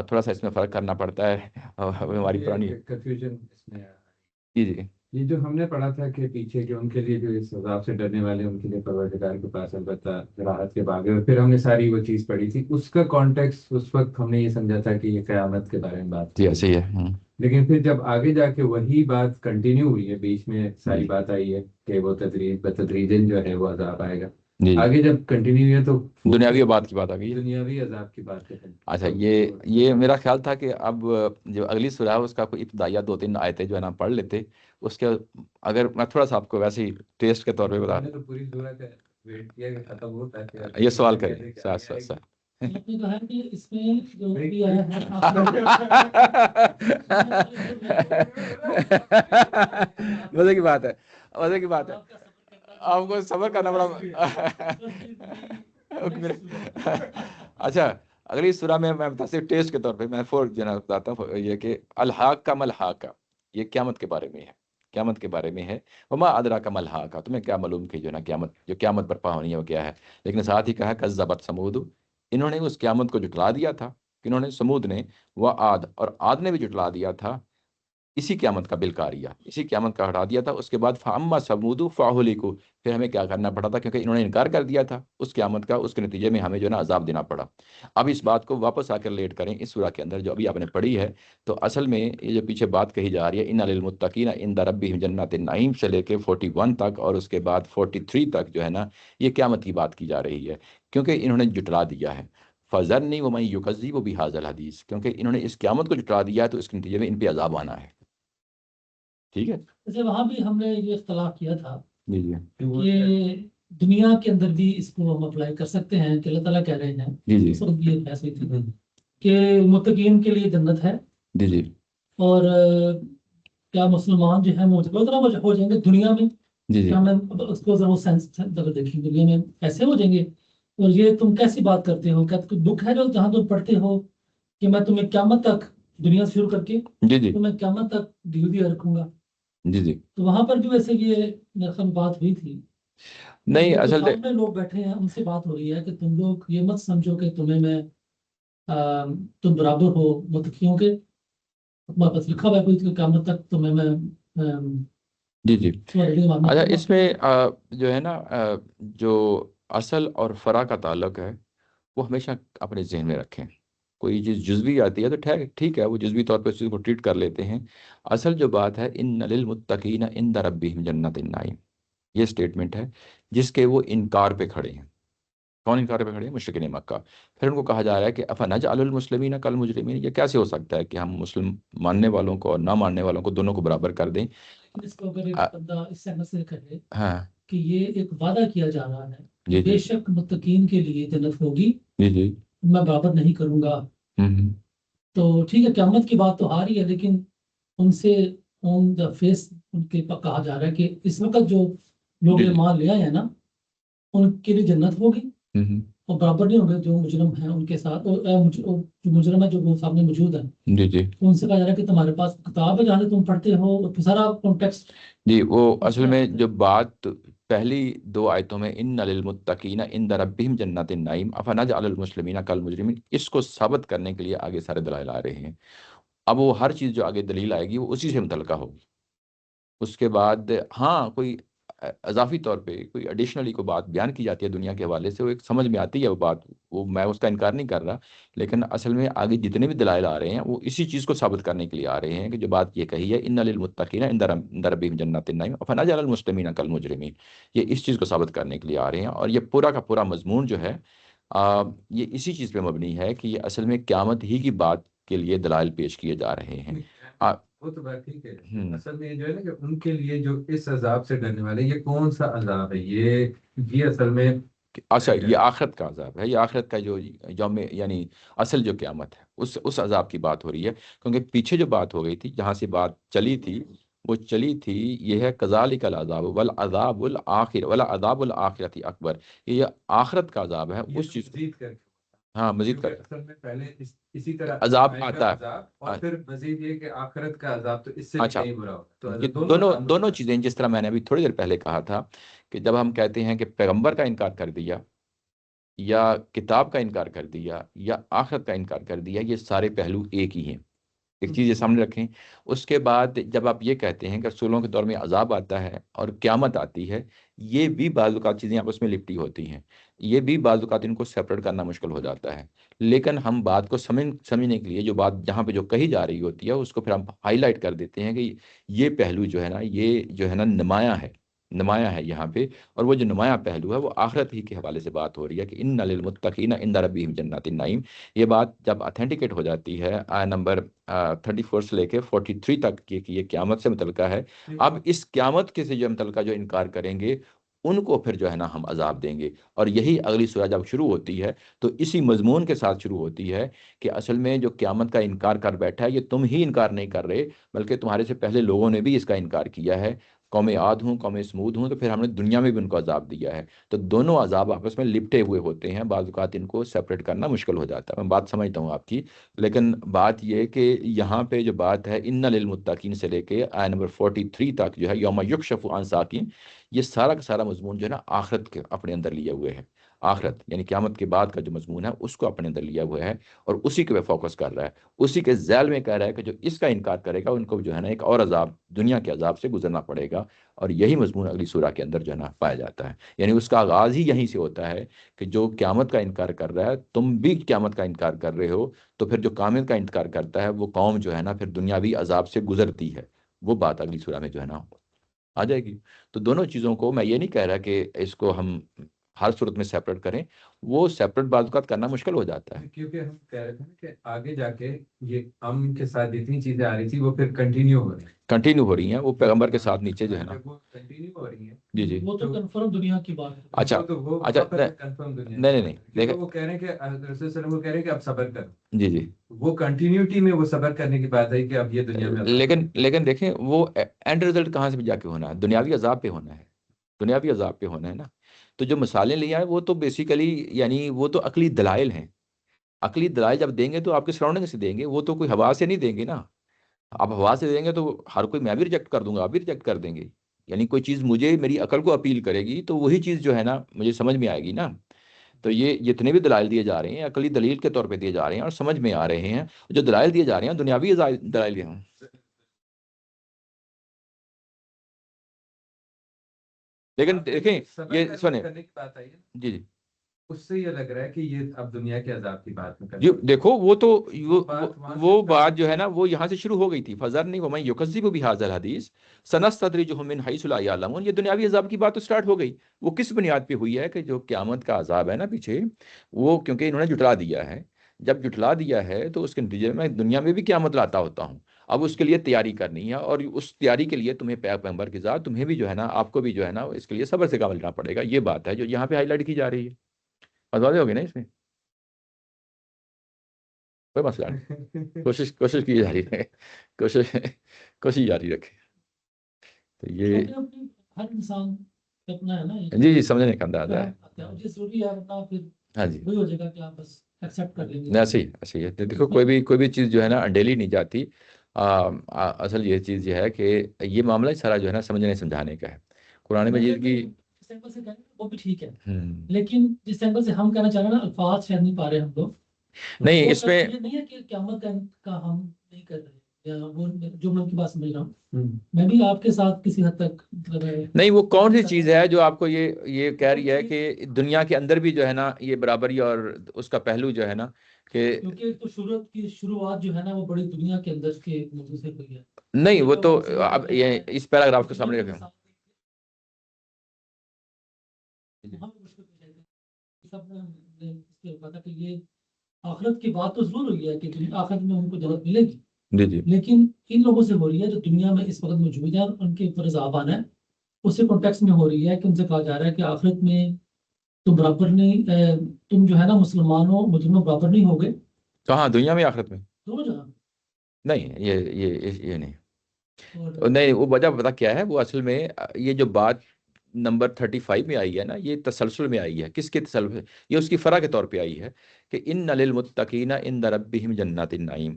تھوڑا سا اس میں فرق کرنا پڑتا ہے. ہماری پرانی کنفیوژن اس میں جی جی یہ جو ہم نے پڑھا تھا کہ پیچھے کہ ان کے لیے جو اس عذاب سے ڈرنے والے ان کے لیے پروردگار کے پاس البتہ راحت کے باغ ہے، اور پھر ہم نے ساری وہ چیز پڑھی تھی. اس کا کانٹیکسٹ اس وقت ہم نے یہ سمجھا تھا کہ یہ قیامت کے بارے میں بات جی ایسے ہی ہے. لیکن پھر جب آگے جا کے وہی بات کنٹینیو ہوئی ہے، بیچ میں ساری بات آئی ہے کہ وہ بتدریجاً جو ہے وہ عذاب آئے گا. جی آگے جب کنٹینیو ہوئی ہے تو دنیاوی بات کی بات آ گئی. دنیاوی عذاب کی بات ہے. اچھا یہ میرا خیال تھا کہ اب جو اگلی سورہ ہے اس کا کوئی ابتدائیہ 2-3 آیتیں جو ہے نا پڑھ لیتے. اس کے اگر میں تھوڑا سا آپ کو ویسے ہی ٹیسٹ کے طور پہ بتا تو پوری سورہ کا ویٹ کیا کہ ختم ہو تاکہ یہ سوال کریے ساتھ آپ نے کہا کہ اس میں جو بھی آیا ہے مزے کی بات ہے، مزے کی بات ہے. آپ کو صبر کرنا پڑا. اچھا اگلی سورہ میں بتا صرف ٹیسٹ کے طور پہ میں فور جو ہے بتاتا ہوں یہ کہ الحاق کا ملحاق، یہ قیامت کے بارے میں ہے، قیامت کے بارے میں ہے. وما ادراک ما الحاقہ، تمہیں کیا معلوم کہ جو ہے نا قیامت، جو قیامت برپا ہونی ہے وہ کیا ہے. لیکن ساتھ ہی کہا کذبت ثمود، انہوں نے اس قیامت کو جھٹلا دیا تھا. انہوں نے سمود نے، وہ عاد، اور عاد نے بھی جھٹلا دیا تھا اسی قیامت کا بالکاریہ، اسی قیامت کا ہٹا دیا تھا. اس کے بعد فاما سمود فاہلکوا، پھر ہمیں کیا کرنا پڑا تھا کیونکہ انہوں نے انکار کر دیا تھا اس قیامت کا، اس کے نتیجے میں ہمیں جو ہے نا عذاب دینا پڑا. اب اس بات کو واپس آ کر لیٹ کریں اس سورہ کے اندر جو ابھی آپ نے پڑھی ہے. تو اصل میں یہ جو پیچھے بات کہی جا رہی ہے ان للمتقین عند ربہم جنات النعیم سے لے کے 41 تک اور اس کے بعد 43 تک جو ہے نا یہ قیامت کی بات کی جا رہی ہے، کیونکہ انہوں نے جھٹلا دیا ہے. فذرنی ومن یکذب بہذا الحدیث، کیونکہ انہوں نے اس قیامت کو جھٹلا دیا ہے تو اس کے نتیجے میں ان پہ عذاب آنا ہے. ٹھیک ہے، جیسے وہاں بھی ہم نے یہ اختلاف کیا تھا جی جی کہ دنیا کے اندر بھی اس کو ہم اپلائی کر سکتے ہیں کہ اللہ تعالیٰ کہہ رہے ہیں جی جی اس وقت یہ بحث ہوئی تھی کہ متقین کے لیے جنت ہے، جی جی اور کیا مسلمان جو ہے اتنا ہو جائیں گے دنیا میں جی کہ جی ہمیں اس کو ذرا وہ سینس اگر دیکھیں دنیا میں ایسے ہو جائیں گے. اور یہ تم کیسی بات کرتے ہو؟ کیا کوئی دکھ ہے جو جہاں تم پڑھتے ہو کہ میں تمہیں قیامت تک دنیا سے شروع کر کے جی جی تمہیں قیامت تک ڈیو رکھوں گا؟ جی جی تو وہاں پر بھی ویسے یہ میرے خیال میں بات ہوئی تھی. نہیں، جو اصل سامنے لوگ بیٹھے ہیں ان سے بات ہو رہی ہے کہ تم لوگ یہ مت سمجھو کہ تمہیں میں تم برابر ہو متقیوں کے. تمہارے پاس لکھا ہوا ہے کوئی کہ قیامت تک تمہیں میں جی جی تمہاری ریڈنگ معاف نہیں اچھا، کروں اس گا. میں جو ہے نا جو اصل اور فرع کا تعلق ہے وہ ہمیشہ اپنے ذہن میں رکھیں. کوئی چیز جزوی آتی ہے تو ٹھیک ہے، وہ جزوی طور پہ اس چیز کو ٹریٹ کر لیتے ہیں. اصل جو بات ہے، ان للمتقین عند ربہم جنت النعیم، یہ سٹیٹمنٹ ہے جس کے وہ انکار پہ کھڑے ہیں. کون انکار پہ کھڑے ہیں؟ مشرکین مکہ. پھر ان کو کہا جا رہا ہے کہ افنجعل المسلمین کالمجرمین، یہ کیسے ہو سکتا ہے کہ ہم مسلم ماننے والوں کو اور نہ ماننے والوں کو دونوں کو برابر کر دیں؟ اس کو اگر ایک بندہ اس سے سے کہے ہاں کہ یہ ایک وعدہ کیا جا رہا ہے کہ جی بے جی شک متقین کے لیے جنت ہوگی، جی جی میں برابر نہیں کروں گا. تو ٹھیک ہے، قیامت کی بات تو آ رہی ہے، لیکن ان سے آن دا فیس ان کے پاس کہا جا رہا ہے کہ اس وقت جو لوگ جی یہ جی مان لے آئے ہیں نا ان کے لیے جنت ہوگی، اور برابر نہیں ہوگے جو مجرم ہیں ان کے ساتھ. اور جو مجرم ہے جو وہ سامنے موجود ہے، جی جی تو ان سے کہا جا رہا ہے کہ تمہارے پاس کتاب ہے جہاں سے تم پڑھتے ہو، اور پھر سارا کانٹیکسٹ جی وہ اس اصل میں میں آتا ہے. جو بات پہلی دو آیتوں میں ان للمتقین عند ربہم جنات النعیم افنجعل المسلمین کالمجرمین، اس کو ثابت کرنے کے لیے آگے سارے دلائل آ رہے ہیں. اب وہ ہر چیز جو آگے دلیل آئے گی وہ اسی سے متعلقہ ہوگی. اس کے بعد ہاں کوئی اضافی طور پہ کوئی ایڈیشنلی کوئی بات بیان کی جاتی ہے دنیا کے حوالے سے، وہ ایک سمجھ میں آتی ہے وہ بات، وہ میں اس کا انکار نہیں کر رہا. لیکن اصل میں آگے جتنے بھی دلائل آ رہے ہیں وہ اسی چیز کو ثابت کرنے کے لیے آ رہے ہیں کہ جو بات یہ کہی ہے ان للمتقین عند ربہم جنات النعیم افنجعل المسلمین کالمجرمین، یہ اس چیز کو ثابت کرنے کے لیے آ رہے ہیں. اور یہ پورا کا پورا مضمون جو ہے یہ اسی چیز پہ مبنی ہے کہ یہ اصل میں قیامت ہی کی بات کے لیے دلائل پیش کیے جا رہے ہیں. وہ تو بات ٹھیک ہے. ہم، اصل میں یہ جو ہے نا کہ ان کے لیے جو اس عذاب سے ڈرنے والے، یہ کون سا عذاب ہے؟ یہ اصل میں اچھا، یہ آخرت کا عذاب ہے، یہ آخرت کا جو یوم یعنی اصل جو قیامت ہے اس عذاب کی بات ہو رہی ہے. کیونکہ پیچھے جو بات ہو گئی تھی جہاں سے بات چلی تھی وہ چلی تھی یہ ہے کذالک العذاب والعذاب الآخر والعذاب الآخرۃ اکبر، یہ آخرت کا عذاب ہے یہ اس تو چیز کو. مزید کر کے، ہاں مزید کیونکہ کر اصل میں پہلے اسی طرح عذاب دنیا کا آتا ہے. عذاب، اور پھر مزید یہ کہ آخرت کا عذاب تو اس سے بھی اچھا، کہیں برا ہوگا. تو یہ دونوں دونوں ساتھ دونوں ہوتا ہے. چیزیں جس طرح میں نے ابھی تھوڑی دیر پہلے کہا تھا کہ جب ہم کہتے ہیں کہ پیغمبر کا انکار کر دیا یا کتاب کا انکار کر دیا یا آخرت کا انکار کر دیا، یہ سارے پہلو ایک ہی ہیں. ایک چیز یہ سامنے رکھیں. اس کے بعد جب آپ یہ کہتے ہیں کہ رسولوں کے دور میں عذاب آتا ہے اور قیامت آتی ہے، یہ بھی بعض اوقات چیزیں آپس میں لپٹی ہوتی ہیں، یہ بھی بعض اوقات ان کو سیپریٹ کرنا مشکل ہو جاتا ہے. لیکن ہم بات کو سمجھنے کے لیے جو بات جہاں پہ جو کہی جا رہی ہوتی ہے اس کو پھر ہم ہائی لائٹ کر دیتے ہیں کہ یہ پہلو جو ہے نا، یہ جو ہے نا نمایاں ہے یہاں پہ. اور وہ جو نمایاں پہلو ہے وہ آخرت ہی کے حوالے سے بات ہو رہی ہے کہ ان للمتقین عند ربہم جنات النعیم. یہ بات جب اتھینٹیکیٹ ہو جاتی ہے آیا نمبر 34 سے لے کے 43 تک کہ یہ قیامت سے متعلقہ ہے. اب اس قیامت کے سے جو متعلقہ جو انکار کریں گے ان کو پھر جو ہے نا ہم عذاب دیں گے. اور یہی اگلی سورہ جب شروع ہوتی ہے تو اسی مضمون کے ساتھ شروع ہوتی ہے کہ اصل میں جو قیامت کا انکار کر بیٹھا ہے یہ تم ہی انکار نہیں کر رہے بلکہ تمہارے سے پہلے لوگوں نے بھی اس کا انکار کیا ہے. قوم عاد ہوں، قوم سمود ہوں، تو پھر ہم نے دنیا میں بھی ان کو عذاب دیا ہے. تو دونوں عذاب آپس میں لپٹے ہوئے ہوتے ہیں، بعض اوقات ان کو سیپریٹ کرنا مشکل ہو جاتا ہے. میں بات سمجھتا ہوں آپ کی، لیکن بات یہ کہ یہاں پہ جو بات ہے ان للمتقین سے لے کے آیت نمبر 43 تک جو ہے یوم یکشف عن ساقین، یہ سارا کا سارا مضمون جو ہے نا آخرت کے اپنے اندر لیے ہوئے ہے. آخرت یعنی قیامت کے بعد کا جو مضمون ہے اس کو اپنے اندر لیا ہوا ہے اور اسی کے پہ فوکس کر رہا ہے. اسی کے ذیل میں کہہ رہا ہے کہ جو اس کا انکار کرے گا ان کو جو ہے نا ایک اور عذاب، دنیا کے عذاب سے گزرنا پڑے گا. اور یہی مضمون اگلی سورہ کے اندر جو ہے نا پایا جاتا ہے. یعنی اس کا آغاز ہی یہیں سے ہوتا ہے کہ جو قیامت کا انکار کر رہا ہے، تم بھی قیامت کا انکار کر رہے ہو، تو پھر جو قیامت کا انکار کرتا ہے وہ قوم جو ہے نا پھر دنیاوی عذاب سے گزرتی ہے. وہ بات اگلی سورہ میں جو ہے نا آ جائے گی. تو دونوں چیزوں کو میں یہ نہیں کہہ رہا کہ اس کو ہم ہر صورت میں سیپریٹ کریں، وہ سیپریٹ بعض اوقات کرنا مشکل ہو جاتا ہے. کیونکہ ہم کہہ رہے تھے نا کہ آگے جا کے یہ امن کے ساتھ جتنی چیزیں آ رہی تھی وہ پھر کنٹینیو ہو رہی ہیں، کنٹینیو ہو رہی ہیں وہ پیغمبر کے ساتھ نیچے جو ہے نا. جب وہ کنٹینیو ہو رہی ہیں جی جی. وہ تو کنفرم دنیا کی بات ہے. اچھا وہ تو وہ اچھا، وہاں پر کنفرم دنیا نہیں کیونکہ دیکھیں. وہ کہہ رہے ہیں کہ حضرت صلی اللہ علیہ وسلم وہ کہہ رہے ہیں کہ اب صبر کرو، جی جی. وہ کنٹینیوٹی میں وہ صبر کرنے کی بات ہے کہ اب یہ دنیا میں لیکن دیکھیں وہ اینڈ رزلٹ کہاں سے بھی جا کے ہونا ہے؟ دنیاوی عذاب پہ ہونا ہے، دنیاوی عذاب پہ ہونا ہے نا. تو جو مثالیں لیا ہے وہ تو بیسیکلی یعنی وہ تو عقلی دلائل ہیں. عقلی دلائل جب دیں گے تو آپ کے سراؤنڈنگ سے دیں گے، وہ تو کوئی ہوا سے نہیں دیں گے نا. آپ ہوا سے دیں گے تو ہر کوئی، میں بھی ریجیکٹ کر دوں گا، آپ بھی ریجیکٹ کر دیں گے. یعنی کوئی چیز مجھے میری عقل کو اپیل کرے گی تو وہی چیز جو ہے نا مجھے سمجھ میں آئے گی نا. تو یہ جتنے بھی دلائل دیے جا رہے ہیں عقلی دلیل کے طور پہ دیے جا رہے ہیں اور سمجھ میں آ رہے ہیں. جو دلائل دیے جا رہے ہیں دنیاوی دلائل ہیں. لیکن دیکھیں یہ سنیں. کرنے کی بات آئی ہے، جی جی اس سے یہ لگ رہا ہے کہ یہ اب دنیا کے عذاب کی بات میں جی. دیکھو وہ تو وہ بات بات جو ہے نا وہ یہاں سے شروع ہو گئی تھی. فذرنی ومن یکذب بہذا الحدیث سنستدرجهم من حیث لا یعلمون. یہ دنیاوی عذاب کی بات تو سٹارٹ ہو گئی. وہ کس بنیاد پہ ہوئی ہے کہ جو قیامت کا عذاب ہے نا پیچھے، وہ کیونکہ انہوں نے جھٹلا دیا ہے. جب جھٹلا دیا ہے تو اس کے نتیجے میں دنیا میں بھی قیامت لاتا ہوتا ہوں. اب اس کے لیے تیاری کرنی ہے، اور اس تیاری کے لیے تمہیں پیغمبر کی ذات، تمہیں بھی جو ہے نا، آپ کو بھی جو ہے نا اس کے لیے صبر سے کام لینا پڑے گا. یہ بات ہے جو یہاں پہ ہائی لائٹ کی جا رہی ہے. واضح ہوگی نا اس میں؟ کوئی مسئلہ نہیں. کوشش کی جا رہی ہے. کوشش جاری رکھیں. تو یہ اپنی ہر انسان اپنا ہے نا. جی جی سمجھنے کا انداز ہے. مجھے ضروری ہے اپنا، پھر ہاں جی وہی ہو جائے گا کہ آپ بس ایکسیپٹ کر لیں گے. ایسے ہی ہے. دیکھو کوئی بھی چیز جو ہے نا انڈیلی نہیں جاتی. اصل یہ چیز یہ ہے کہ یہ معاملہ سارا جو ہے نا سمجھنے سمجھانے کا ہے. قرآن مجید کی جس اینگل سے کہنا وہ بھی ٹھیک ہے، لیکن جس اینگل سے ہم کہنا چاہ رہے ہیں نا، الفاظ شاید نہیں پا رہے ہم لوگ. نہیں اس میں یہ نہیں ہے کہ قیامت کا ہم نہیں کر رہے، یا وہ جو میں کی بات سمجھ رہا ہوں. میں بھی آپ کے ساتھ کسی حد تک نہیں. وہ کون سی چیز ہے جو آپ کو یہ کہہ رہی ہے کہ دنیا کے اندر بھی جو ہے نا یہ برابری اور اس کا پہلو جو ہے نا کہ کیونکہ تو شروعات جو ہے نا وہ بڑی دنیا کے اندر کے موضوع سے ہوئی ہے. نہیں وہ تو اب یہ اس پیراگراف کے سامنے رکھیں. کہ یہ آخرت کی بات تو ضرور ہوئی ہے کہ آخرت میں ان کو جنت ملے گی. جی جی. لیکن ان لوگوں سے ہو رہی ہے جو دنیا میں اس وقت موجود ہیں، ان کے اوپر عذاب آنا ہے. اسی کانٹیکس میں ہو رہی ہے کہ ان سے کہا جا رہا ہے کہ آخرت میں تم برابر نہیں، تم جو ہے نا مسلمانوں مجرموں برابر نہیں ہوگے. کہاں؟ دنیا میں آخرت میں؟ دونوں جہاں. نہیں یہ نہیں. وہ وجہ پتا کیا ہے؟ وہ اصل میں یہ جو بات نمبر 35 میں آئی ہے نا، یہ تسلسل میں آئی ہے. کس کے تسلسل؟ یہ اس کی فرع کے طور پہ آئی ہے کہ ان للمتقین عند ربہم جنات النعیم،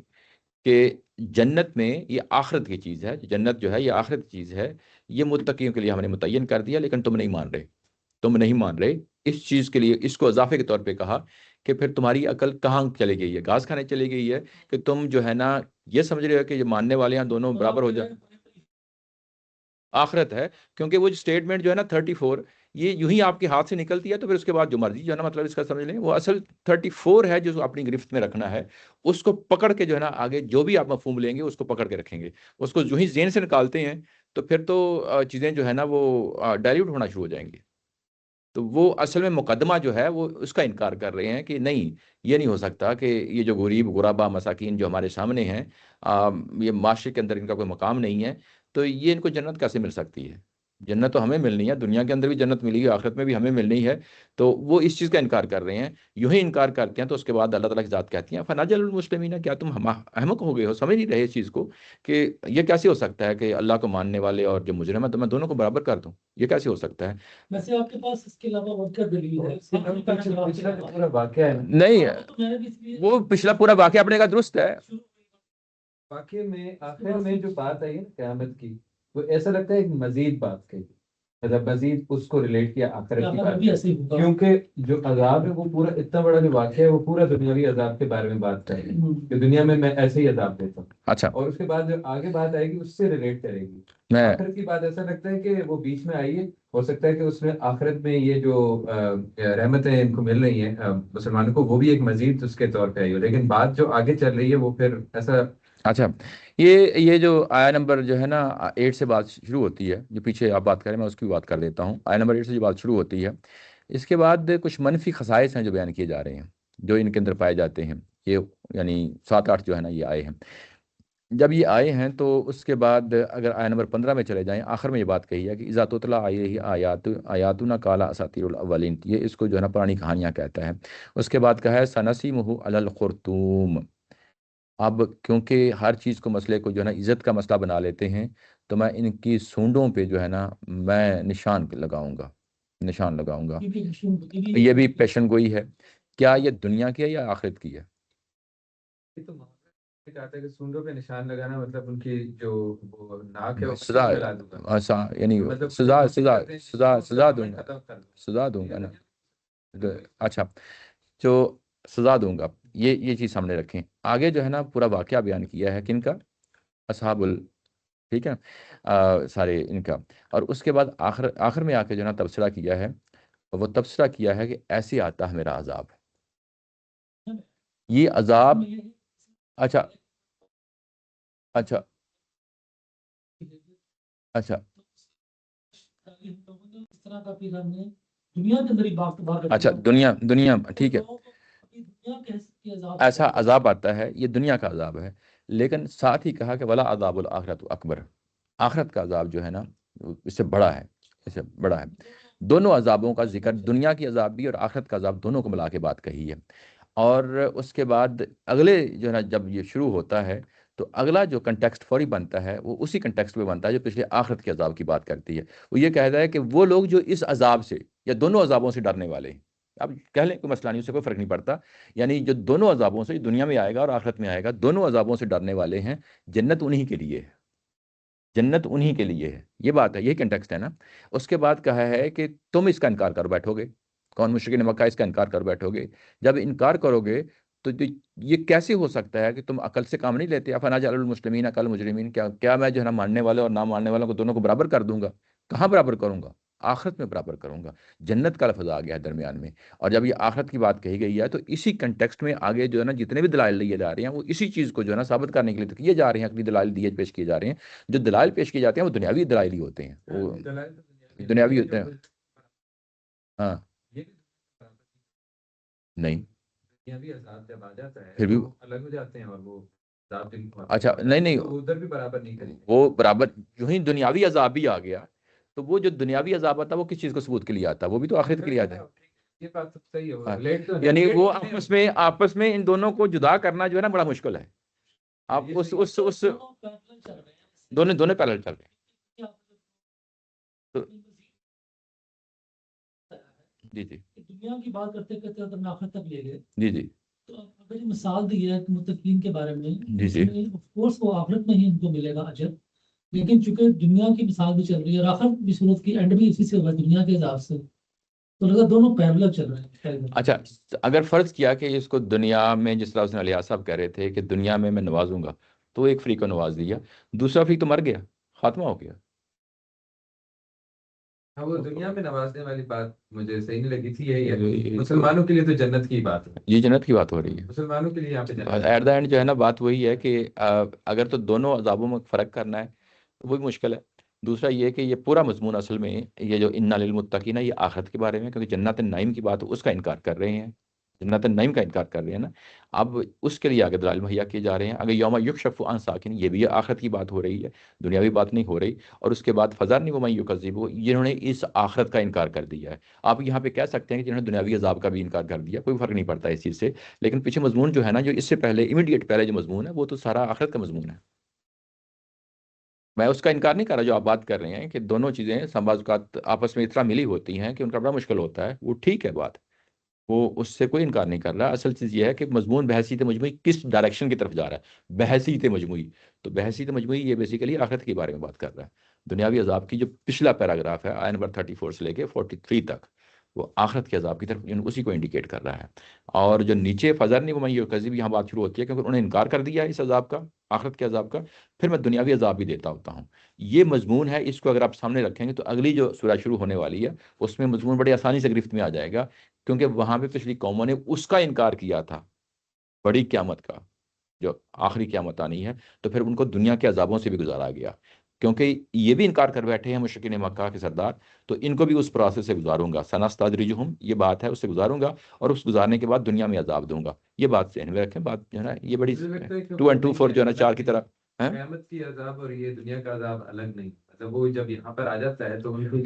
کہ جنت میں یہ آخرت کی چیز ہے. جنت جو ہے یہ آخرت کی چیز ہے. یہ متقیوں کے لیے ہم نے متعین کر دیا، لیکن تم نہیں مان رہے. اس چیز کے لیے اس کو اضافے کے طور پہ کہا کہ پھر تمہاری عقل کہاں چلے گئی ہے؟ گھاس کھانے چلے گئی ہے کہ تم جو ہے نا یہ سمجھ رہے ہو کہ یہ ماننے والے ہیں دونوں برابر ہو جائے. آخرت ہے، کیونکہ وہ اسٹیٹمنٹ جو ہے نا 34 یہ یوں ہی آپ کے ہاتھ سے نکلتی ہے تو پھر اس کے بعد جو مرضی جو ہے نا مطلب اس کا سمجھ لیں. وہ اصل 34 ہے جو اپنی گرفت میں رکھنا ہے. اس کو پکڑ کے جو ہے نا آگے جو بھی آپ مفہوم لیں گے اس کو پکڑ کے رکھیں گے. اس کو جو ہی ذہن سے نکالتے ہیں تو پھر تو چیزیں جو ہے نا وہ ڈائلیوٹ ہونا شروع ہو جائیں گی. تو وہ اصل میں مقدمہ جو ہے وہ اس کا انکار کر رہے ہیں کہ نہیں، یہ نہیں ہو سکتا کہ یہ جو غریب غربا مساکین جو ہمارے سامنے ہیں، یہ معاشرے کے اندر ان کا کوئی مقام نہیں ہے، تو یہ ان کو جنت کیسے مل سکتی ہے؟ جنت تو ہمیں ملنی ہے، دنیا کے اندر بھی جنت ملی ہے، آخرت میں بھی ہمیں ملنی ہے. تو وہ اس چیز کا انکار کر رہے ہیں. یوں ہی انکار کرتے ہیں تو اس کے بعد اللہ تعالیٰ کی ذات کہتی ہیں فنجعل المسلمین، کیا تم احمق ہو گئے ہو؟ سمجھ نہیں رہے اس چیز کو کہ یہ کیسے ہو سکتا ہے کہ اللہ کو ماننے والے اور جو مجرم ہے تو میں دونوں کو برابر کر دوں؟ یہ کیسے ہو سکتا ہے؟ ویسے آپ کے پاس اس کے علاوہ اور کیا دلیل ہے؟ پورا واقعہ ہے نہیں، وہ پچھلا پورا واقعہ اپنے کا درست ہے. واقعے میں آخر میں جو بات آئی ہے قیامت کی، وہ ایسا لگتا ہے ایک مزید بات کہی، مطلب مزید اس کو ریلیٹ کیا آخرت کی بات، کیونکہ جو عذاب ہے وہ پورا اتنا بڑا جو واقعہ ہے وہ پورا دنیاوی عذاب کے بارے میں بات کرے گی کہ دنیا میں ایسے ہی عذاب دیتا ہوں. اچھا. اور اس کے بعد جو آگے بات آئے گی اس سے ریلیٹ کرے گی. آخرت کی بات ایسا لگتا ہے کہ وہ بیچ میں آئی ہے. ہو سکتا ہے کہ اس میں آخرت میں یہ جو رحمتیں ان کو مل رہی ہیں مسلمانوں کو، وہ بھی ایک مزید اس کے طور پہ آئی ہو، لیکن بات جو آگے چل رہی ہے وہ پھر ایسا. اچھا، یہ جو آیا نمبر جو ہے نا 8 سے بات شروع ہوتی ہے، جو پیچھے آپ بات کریں میں اس کی بات کر دیتا ہوں. آیا نمبر 8 سے جو بات شروع ہوتی ہے اس کے بعد کچھ منفی خصائص ہیں جو بیان کیے جا رہے ہیں، جو ان کے اندر پائے جاتے ہیں. یہ یعنی 7-8 جو ہے نا یہ آئے ہیں. جب یہ آئے ہیں تو اس کے بعد اگر آیہ نمبر 15 میں چلے جائیں، آخر میں یہ بات کہی ہے کہ اذا تتلی علیہ آیاتنا قال اساطیر الاولین، یہ اس کو جو ہے نا پرانی کہانیاں کہتا ہے. اس کے بعد کہا ہے سنسیمہ علی الخرطوم. اب کیونکہ ہر چیز کو مسئلے کو جو ہے نا عزت کا مسئلہ بنا لیتے ہیں، تو میں ان کی سونڈوں پہ جو ہے نا میں نشان لگاؤں گا. یہ بھی پیشن گوئی ہے. کیا یہ دنیا کی ہے یا آخرت کی ہے؟ یہ تو کہتا ہے کہ سونڈوں پہ نشان لگانا مطلب ان کی جو وہ ناک ہے وہ سزا ملا دوں گا. یعنی مطلب سزا دوں گا. سزا دوں گا نا. اچھا، جو سزا دوں گا، یہ چیز سامنے رکھیں. آگے جو ہے نا پورا واقعہ بیان کیا ہے کن کا؟ اصحاب ٹھیک ہے، سارے ان کا. اور اس کے بعد آخر میں آ کے جو ہے نا تبصرہ کیا ہے، وہ تبصرہ کیا ہے کہ ایسے آتا ہے میرا عذاب. یہ عذاب اچھا اچھا اچھا اچھا دنیا ٹھیک ہے، ایسا عذاب آتا ہے، یہ دنیا کا عذاب ہے. لیکن ساتھ ہی کہا کہ ولا عذاب الآخرت اکبر، آخرت کا عذاب جو ہے نا اس سے بڑا ہے، اس سے بڑا ہے. دونوں عذابوں کا ذکر، دنیا کی عذاب بھی اور آخرت کا عذاب، دونوں کو ملا کے بات کہی ہے. اور اس کے بعد اگلے جو ہے نا جب یہ شروع ہوتا ہے تو اگلا جو کنٹیکسٹ فوری بنتا ہے وہ اسی کنٹیکسٹ میں بنتا ہے جو پچھلے آخرت کے عذاب کی بات کرتی ہے. وہ یہ کہتا ہے کہ وہ لوگ جو اس عذاب سے یا دونوں عذابوں سے ڈرنے والے ہیں، اب کہہ لیں کوئی مسئلہ نہیں، اس سے کوئی فرق نہیں پڑتا، یعنی جو دونوں عذابوں سے، دنیا میں آئے گا اور آخرت میں آئے گا، دونوں عذابوں سے ڈرنے والے ہیں، جنت انہی کے لیے ہے. جنت انہی کے لیے ہے، یہ بات ہے، یہ کنٹیکسٹ ہے نا. اس کے بعد کہا ہے کہ تم اس کا انکار کر بیٹھو گے، کون مشرکین مکہ اس کا انکار کر بیٹھو گے. جب انکار کرو گے تو یہ کیسے ہو سکتا ہے کہ تم عقل سے کام نہیں لیتے؟ افنجعل المسلمین کالمجرمین، کیا میں جو ہے نا ماننے والے اور نہ ماننے والوں کو دونوں کو برابر کر دوں گا؟ کہاں برابر کروں گا؟ آخرت میں برابر کروں گا. جنت کا لفظ آ گیا ہے درمیان میں. اور جب یہ آخرت کی بات کہی گئی ہے تو اسی کنٹیکسٹ میں آگے جو ہے نا جتنے بھی دلائل لیے جا رہے ہیں وہ اسی چیز کو جو ہے نا ثابت کرنے کے لیے تو کیے جا رہے ہیں، اپنی دلائل دیے پیش کیے جا رہے ہیں. جو دلائل پیش کیے جاتے ہیں وہ دنیاوی دلائل ہی ہوتے ہیں، وہ دنیاوی ہوتے ہیں. ہاں نہیں جب آ جاتا ہے پھر بھی الگ ہو جاتے ہیں، اور وہ اچھا نہیں ادھر بھی برابر نہیں کریں. وہ برابر جو ہی دنیاوی عذاب بھی آ گیا تو وہ جو دنیاوی عذاب آتا ہے وہ کس چیز کو ثبوت کے لیے آتا ہے؟ وہ بھی تو آخرت کے لیے آتا ہے. یہ بات تو صحیح ہے، یعنی وہ آپس میں ان دونوں کو جدا کرنا جو ہے نا بڑا مشکل ہے. آپ اس دونوں پیرلل چل رہے ہیں. جی جی دنیا کی بات کرتے کرتے اگر آخرت تک لے گئے جی جی تو اگر یہ مثال دی ہے متقین کے بارے میں، جی جی آف کورس وہ آخرت میں ہی ان کو ملے گا اجر. لیکن چونکہ دنیا کی مثال بھی چل رہی ہے اور آخرت بھی صورت کی اینڈ بھی اسی سے ہوگا دنیا کے حساب سے، تو لگا دونوں پیرلل چل رہے ہیں. اچھا، اگر فرض کیا کہ اس کو دنیا میں جس طرح اس نے علیہ صاحب کہہ رہے تھے کہ دنیا میں نوازوں گا، تو ایک فریق کو نواز دیا، دوسرا فریق تو مر گیا، خاتمہ ہو گیا. ہاں، وہ دنیا میں نوازنے والی بات مجھے صحیح نہیں لگی تھی. یہی مسلمانوں کے لیے تو جنت کی بات ہے، یہ جنت کی بات ہو رہی ہے. مسلمانوں کے لیے یہاں پہ جنت. ایٹ دا اینڈ جو ہے نا بات وہی ہے کہ اگر تو دونوں عذابوں میں فرق کرنا ہے تو وہ بھی مشکل ہے. دوسرا یہ کہ یہ پورا مضمون اصل میں یہ جو انا للمتقین یہ آخرت کے بارے میں، کیونکہ جنت النعیم کی بات اس کا انکار کر رہے ہیں، جنت النعیم کا انکار کر رہے ہیں نا. اب اس کے لیے آگے دلائل مہیا کیے جا رہے ہیں. اگر یوم یکشف عن ساکن، یہ بھی آخرت کی بات ہو رہی ہے، دنیاوی بات نہیں ہو رہی. اور اس کے بعد فذرنی ومن یکذب، جنہوں نے اس آخرت کا انکار کر دیا ہے. آپ یہاں پہ کہہ سکتے ہیں کہ جنہوں نے دنیاوی عذاب کا بھی انکار کر دیا، کوئی فرق نہیں پڑتا اس چیز سے. لیکن پیچھے مضمون جو ہے نا، جو اس سے پہلے امیڈیٹ پہلے جو مضمون ہے وہ تو سارا آخرت کا مضمون ہے. میں اس کا انکار نہیں کر رہا جو آپ بات کر رہے ہیں کہ دونوں چیزیں بعض اوقات آپس میں اتنا ملی ہوتی ہیں کہ ان کا بڑا مشکل ہوتا ہے، وہ ٹھیک ہے بات، وہ اس سے کوئی انکار نہیں کر رہا. اصل چیز یہ ہے کہ مضمون بحیثیت مجموعی کس ڈائریکشن کی طرف جا رہا ہے. بحیثیت مجموعی، تو بحیثیت مجموعی یہ بیسیکلی آخرت کے بارے میں بات کر رہا ہے. دنیاوی عذاب کی جو پچھلا پیراگراف ہے آیت نمبر 34 سے لے کے 43 تک، وہ آخرت کے عذاب کی طرف اسی کو انڈیکیٹ کر رہا ہے. اور جو نیچے فذرنی ومن یکذب یہاں بات شروع ہوتی ہے کیونکہ انہوں نے انکار کر دیا اس عذاب کا، آخرت کے عذاب کا، پھر میں دنیاوی عذاب بھی دیتا ہوتا ہوں. یہ مضمون ہے، اس کو اگر آپ سامنے رکھیں گے تو اگلی جو سورہ شروع ہونے والی ہے اس میں مضمون بڑی آسانی سے گرفت میں آ جائے گا. کیونکہ وہاں پہ پچھلی قوموں نے اس کا انکار کیا تھا، بڑی قیامت کا، جو آخری قیامت آنی ہے، تو پھر ان کو دنیا کے عذابوں سے بھی گزارا گیا. کیونکہ یہ بھی انکار کر بیٹھے ہیں مشرکین مکہ کے سردار، تو ان کو بھی اس پروسیس سے گزاروں گا، سنستدرجہم، یہ بات ہے، اس سے گزاروں گا، اور اس گزارنے کے بعد دنیا میں عذاب دوں گا. یہ بات ذہن میں رکھیں، بات جو ہے نا یہ بڑی مجھے لگتا ہے کہ 2 and 2 وہ 4 جو ہے نا 4 قیامت کی کی طرح ہے. قیامت کی عذاب اور یہ دنیا کا عذاب الگ نہیں، مطلب وہ جب یہاں پر آ جاتا ہے تو ان کو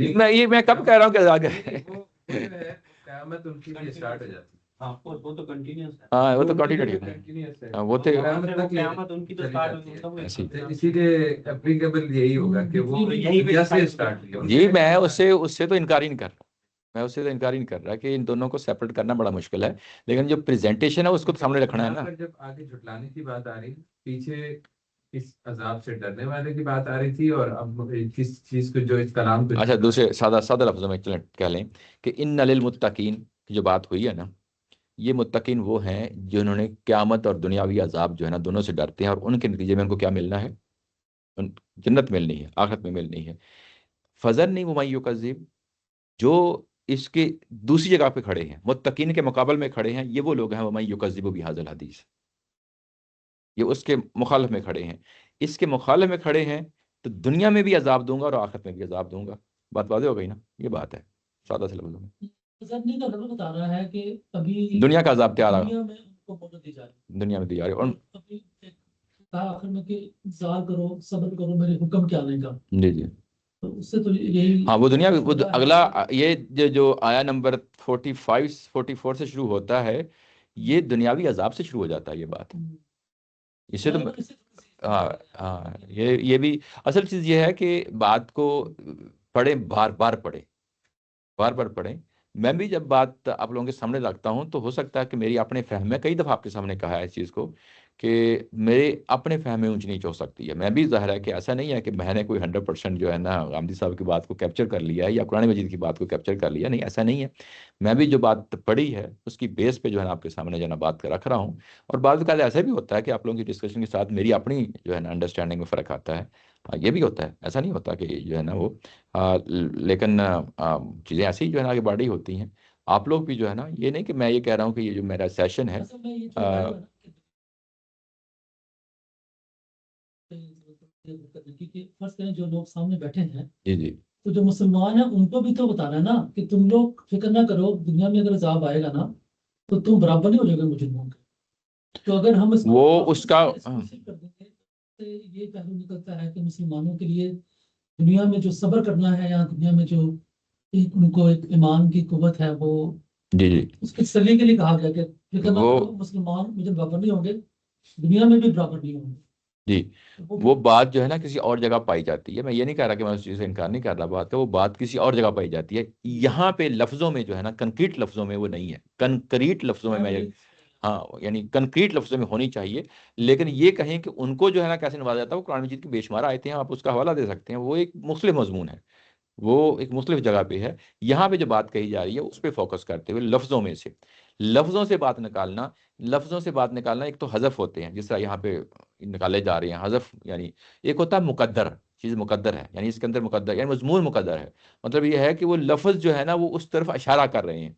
میں کب کہہ رہا ہوں کہ عذاب ہے. وہ جو ہے قیامت ان کی لیے اسٹارٹ ہو جاتی ہے. ہاں وہ تو کنٹینیوس ہے. ہاں وہ تو ان کے کنٹینیو لیے ہے. continuous ہے. ہاں، وہ تو قیامت تک یہ قیامت ان کی تو چلی اسٹارٹ جاتی ہے. ہوتی ہے. ایسی. اسی لیے اپلیکیبل یہی ہوگا کہ وہ یہی پہ جیسے decide اسٹارٹ ہوگا. جی میں اس سے تو انکار ہی نہیں کر رہا، میں اس سے تو انکار ہی نہیں کر رہا کہ ان دونوں کو سیپریٹ کرنا بڑا مشکل ہے، لیکن جو پریزنٹیشن ہے اس کو تو سامنے رکھنا ہے یہاں نا. پر جب آگے جھٹلانے کی بات آ رہی پیچھے اس عذاب سے ڈرنے والے کی بات آ رہی تھی، اور اب کس چیز کو جو اس کلام کو اچھا دوسرے سادہ لفظوں میں چلیں کہہ لیں کہ ان للمتقین کی جو بات ہوئی ہے نا، یہ متقین وہ ہیں جنہوں نے قیامت اور دنیاوی عذاب جو ہے نا دونوں سے ڈرتے ہیں، اور ان کے نتیجے میں ان کو کیا ملنا ہے؟ جنت ملنی ہے، آخرت میں ملنی ہے. فضل نہیں ومن یکذب، جو اس کے دوسری جگہ پہ کھڑے ہیں، متقین کے مقابل میں کھڑے ہیں، یہ وہ لوگ ہیں ومن یکذب بہذا الحدیث، یہ اس کے مخالف میں کھڑے ہیں. اس کے مخالف میں کھڑے ہیں تو دنیا میں بھی عذاب دوں گا اور آخرت میں بھی عذاب دوں گا. بات واضح ہو گئی نا؟ یہ بات ہے سادہ سے لفظوں میں. نہیں کا رب بتا رہا ہے کہ ابھی دنیا کا عذاب تیار آ دنیا میں ان کو مدد دی جا رہی ہے، دنیا میں دی جا رہی ہے. اور ابھی کہا آخر میں کہ انتظار کرو، صبر کرو میرے حکم کے آنے کا. جی جی تو اس سے تو یہی ہاں، وہ دنیا وہ وجہ ہے اگلا کہ یہ جو آیا نمبر 44 سے شروع ہوتا ہے، یہ دنیاوی عذاب سے شروع ہو جاتا ہے. یہ بات اس سے تو اس سے تھوڑی سی ہاں ہاں یہ بھی اصل چیز یہ ہے کہ بات کو پڑھیں، بار بار پڑھیں. میں بھی جب بات آپ لوگوں کے سامنے رکھتا ہوں تو ہو سکتا ہے کہ میری اپنے فہم میں کئی دفعہ آپ کے سامنے کہا ہے اس چیز کو کہ میرے اپنے فہم میں اونچ نیچ ہو سکتی ہے. میں بھی ظاہر ہے کہ ایسا نہیں ہے کہ میں نے کوئی 100% جو ہے نا غامدی صاحب کی بات کو کیپچر کر لیا ہے یا قرآن مجید کی بات کو کیپچر کر لیا، نہیں ایسا نہیں ہے. میں بھی جو بات پڑھی ہے اس کی بیس پہ جو ہے نا آپ کے سامنے جو ہے نا بات رکھ رہا ہوں. اور بعض اوقات ایسا بھی ہوتا ہے کہ آپ لوگوں کی ڈسکشن کے ساتھ میری اپنی جو ہے نا انڈرسٹینڈنگ میں فرق آتا ہے. یہ بھی ہوتا ہے، ایسا نہیں ہوتا کہ جو ہے نا وہ لیکن چیزیں ایسی جو ہے نا آگے بڑھ رہی ہوتی ہیں. آپ لوگ بھی جو ہے نا، یہ نہیں کہ میں یہ کہہ رہا ہوں کہ یہ جو میرا سیشن ہے اصل میں یہ جو رائے ہے نا کہ فرض کریں جو لوگ سامنے بیٹھے ہیں جی جی تو جو مسلمان ہیں ان کو بھی تو بتانا ہے نا کہ تم لوگ فکر نہ کرو، دنیا میں اگر عذاب آئے گا نا تو تم برابر نہیں ہو جائے گا مجرموں کے. تو اگر ہم اس کو وہ اس کا exclusive کر دیں گے تو یہ پہلو نکلتا ہے کہ مسلمانوں کے لیے دنیا میں جو صبر کرنا ہے یا دنیا میں جو ان کو ایک ایمان کی قوت ہے وہ جی جی اس کے تسلی کے لیے کہا گیا کہ فکر نہ وہ کرو، مسلمان مجھے برابر نہیں ہوں گے، دنیا میں بھی برابر نہیں ہوں گے. جی وہ بات جو ہے نا کسی اور جگہ پائی جاتی ہے. میں یہ نہیں کہہ رہا کہ میں اس چیز سے انکار نہیں کر رہا، بات ہے وہ بات کسی اور جگہ پائی جاتی ہے. یہاں پہ لفظوں میں جو ہے نا کنکریٹ لفظوں میں وہ نہیں ہے. کنکریٹ لفظوں میں ہاں یعنی کنکریٹ لفظوں میں ہونی چاہیے. لیکن یہ کہیں کہ ان کو جو ہے نا کیسے نوازا جاتا ہے، وہ قرآن مجید کی بے شمار آیتیں ہیں، آپ اس کا حوالہ دے سکتے ہیں. وہ ایک مختلف مضمون ہے، وہ ایک مختلف جگہ پہ ہے. یہاں پہ جو بات کہی جا رہی ہے اس پہ فوکس کرتے ہوئے لفظوں میں سے بات نکالنا ایک تو حذف ہوتے ہیں جس طرح یہاں پہ نکالے جا رہے ہیں. حذف یعنی ایک ہوتا ہے مقدر، چیز مقدر ہے، یعنی اس کے اندر مقدر یعنی مضمون مقدر ہے. مطلب یہ ہے کہ وہ لفظ جو ہے نا وہ اس طرف اشارہ کر رہے ہیں،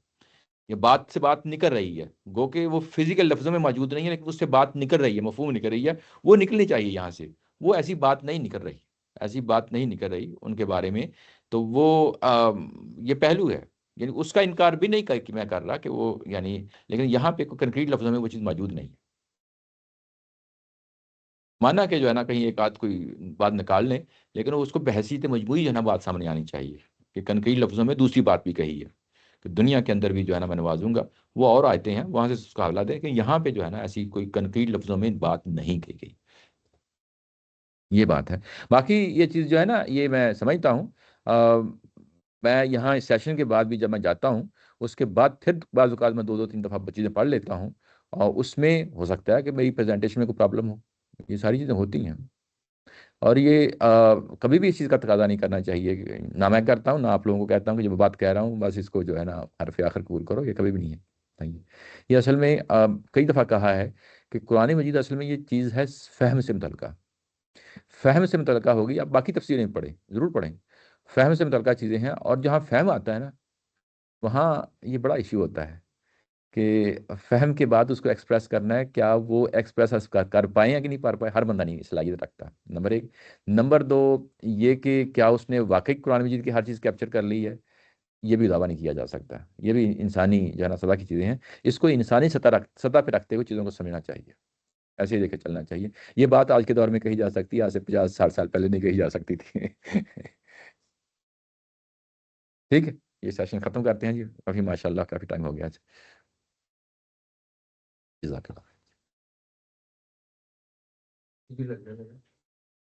یہ بات سے بات نکل رہی ہے. گو کہ وہ فزیکل لفظوں میں موجود نہیں ہے لیکن اس سے بات نکل رہی ہے، مفہوم نکل رہی ہے. وہ نکلنی چاہیے یہاں سے. وہ ایسی بات نہیں نکل رہی ان کے بارے میں. تو وہ یہ پہلو ہے، یعنی اس کا انکار بھی نہیں کہ میں کر رہا کہ وہ یعنی، لیکن یہاں پہ کنکریٹ لفظوں میں وہ چیز موجود نہیں ہے. مانا کہ جو ہے نا کہیں ایک آدھ کوئی بات نکال لیں، لیکن اس کو بحیثیت مجموعی جو ہے نا بات سامنے آنی چاہیے کہ کنکریٹ لفظوں میں دوسری بات بھی کہی ہے کہ دنیا کے اندر بھی جو ہے نا میں نوازوں گا. وہ اور آیتیں ہیں وہاں سے اس کا حوالہ دیں کہ یہاں پہ جو ہے نا ایسی کوئی کنکریٹ لفظوں میں بات نہیں کہی گئی. یہ بات ہے. باقی یہ چیز جو ہے نا یہ میں سمجھتا ہوں. میں یہاں اس سیشن کے بعد بھی جب میں جاتا ہوں اس کے بعد پھر بعض اوقات میں 2-3 دفعہ چیزیں پڑھ لیتا ہوں، اور اس میں ہو سکتا ہے کہ میری پریزنٹیشن میں کوئی پرابلم ہو. یہ ساری چیزیں ہوتی ہیں، اور یہ کبھی بھی اس چیز کا تقاضا نہیں کرنا چاہیے کہ نہ میں کرتا ہوں نہ آپ لوگوں کو کہتا ہوں کہ جو میں بات کہہ رہا ہوں بس اس کو جو ہے نا حرف آخر قبول کرو. یہ کبھی بھی نہیں ہے. یہ اصل میں کئی دفعہ کہا ہے کہ قرآن مجید اصل میں یہ چیز ہے فہم سے متعلقہ ہوگی. آپ باقی تفسیریں پڑھیں، ضرور پڑھیں. فہم سے متعلقہ چیزیں ہیں، اور جہاں فہم آتا ہے نا وہاں یہ بڑا ایشو ہوتا ہے کہ فہم کے بعد اس کو ایکسپریس کرنا ہے، کیا وہ ایکسپریس کر پائیں یا کہ نہیں کر پائے، ہر بندہ نہیں صلاحیت رکھتا، نمبر ایک۔ نمبر دو یہ کہ کیا اس نے واقعی قرآن مجید کی ہر چیز کیپچر کر لی ہے، یہ بھی دعویٰ نہیں کیا جا سکتا، یہ بھی انسانی جو ہے نا سطح کی چیزیں ہیں، اس کو انسانی سطح پہ رکھتے ہوئے چیزوں کو سمجھنا چاہیے، ایسے ہی دیکھ کے چلنا چاہیے۔ یہ بات آج کے دور میں کہی جا سکتی ہے، آج سے 50-60 سال پہلے نہیں کہی جا سکتی تھی۔ ٹھیک ہے، یہ سیشن ختم کرتے ہیں جی، کافی ماشاء اللہ کافی ٹائم ہو گیا آج، جزاک اللہ۔ بھی لگنے لگا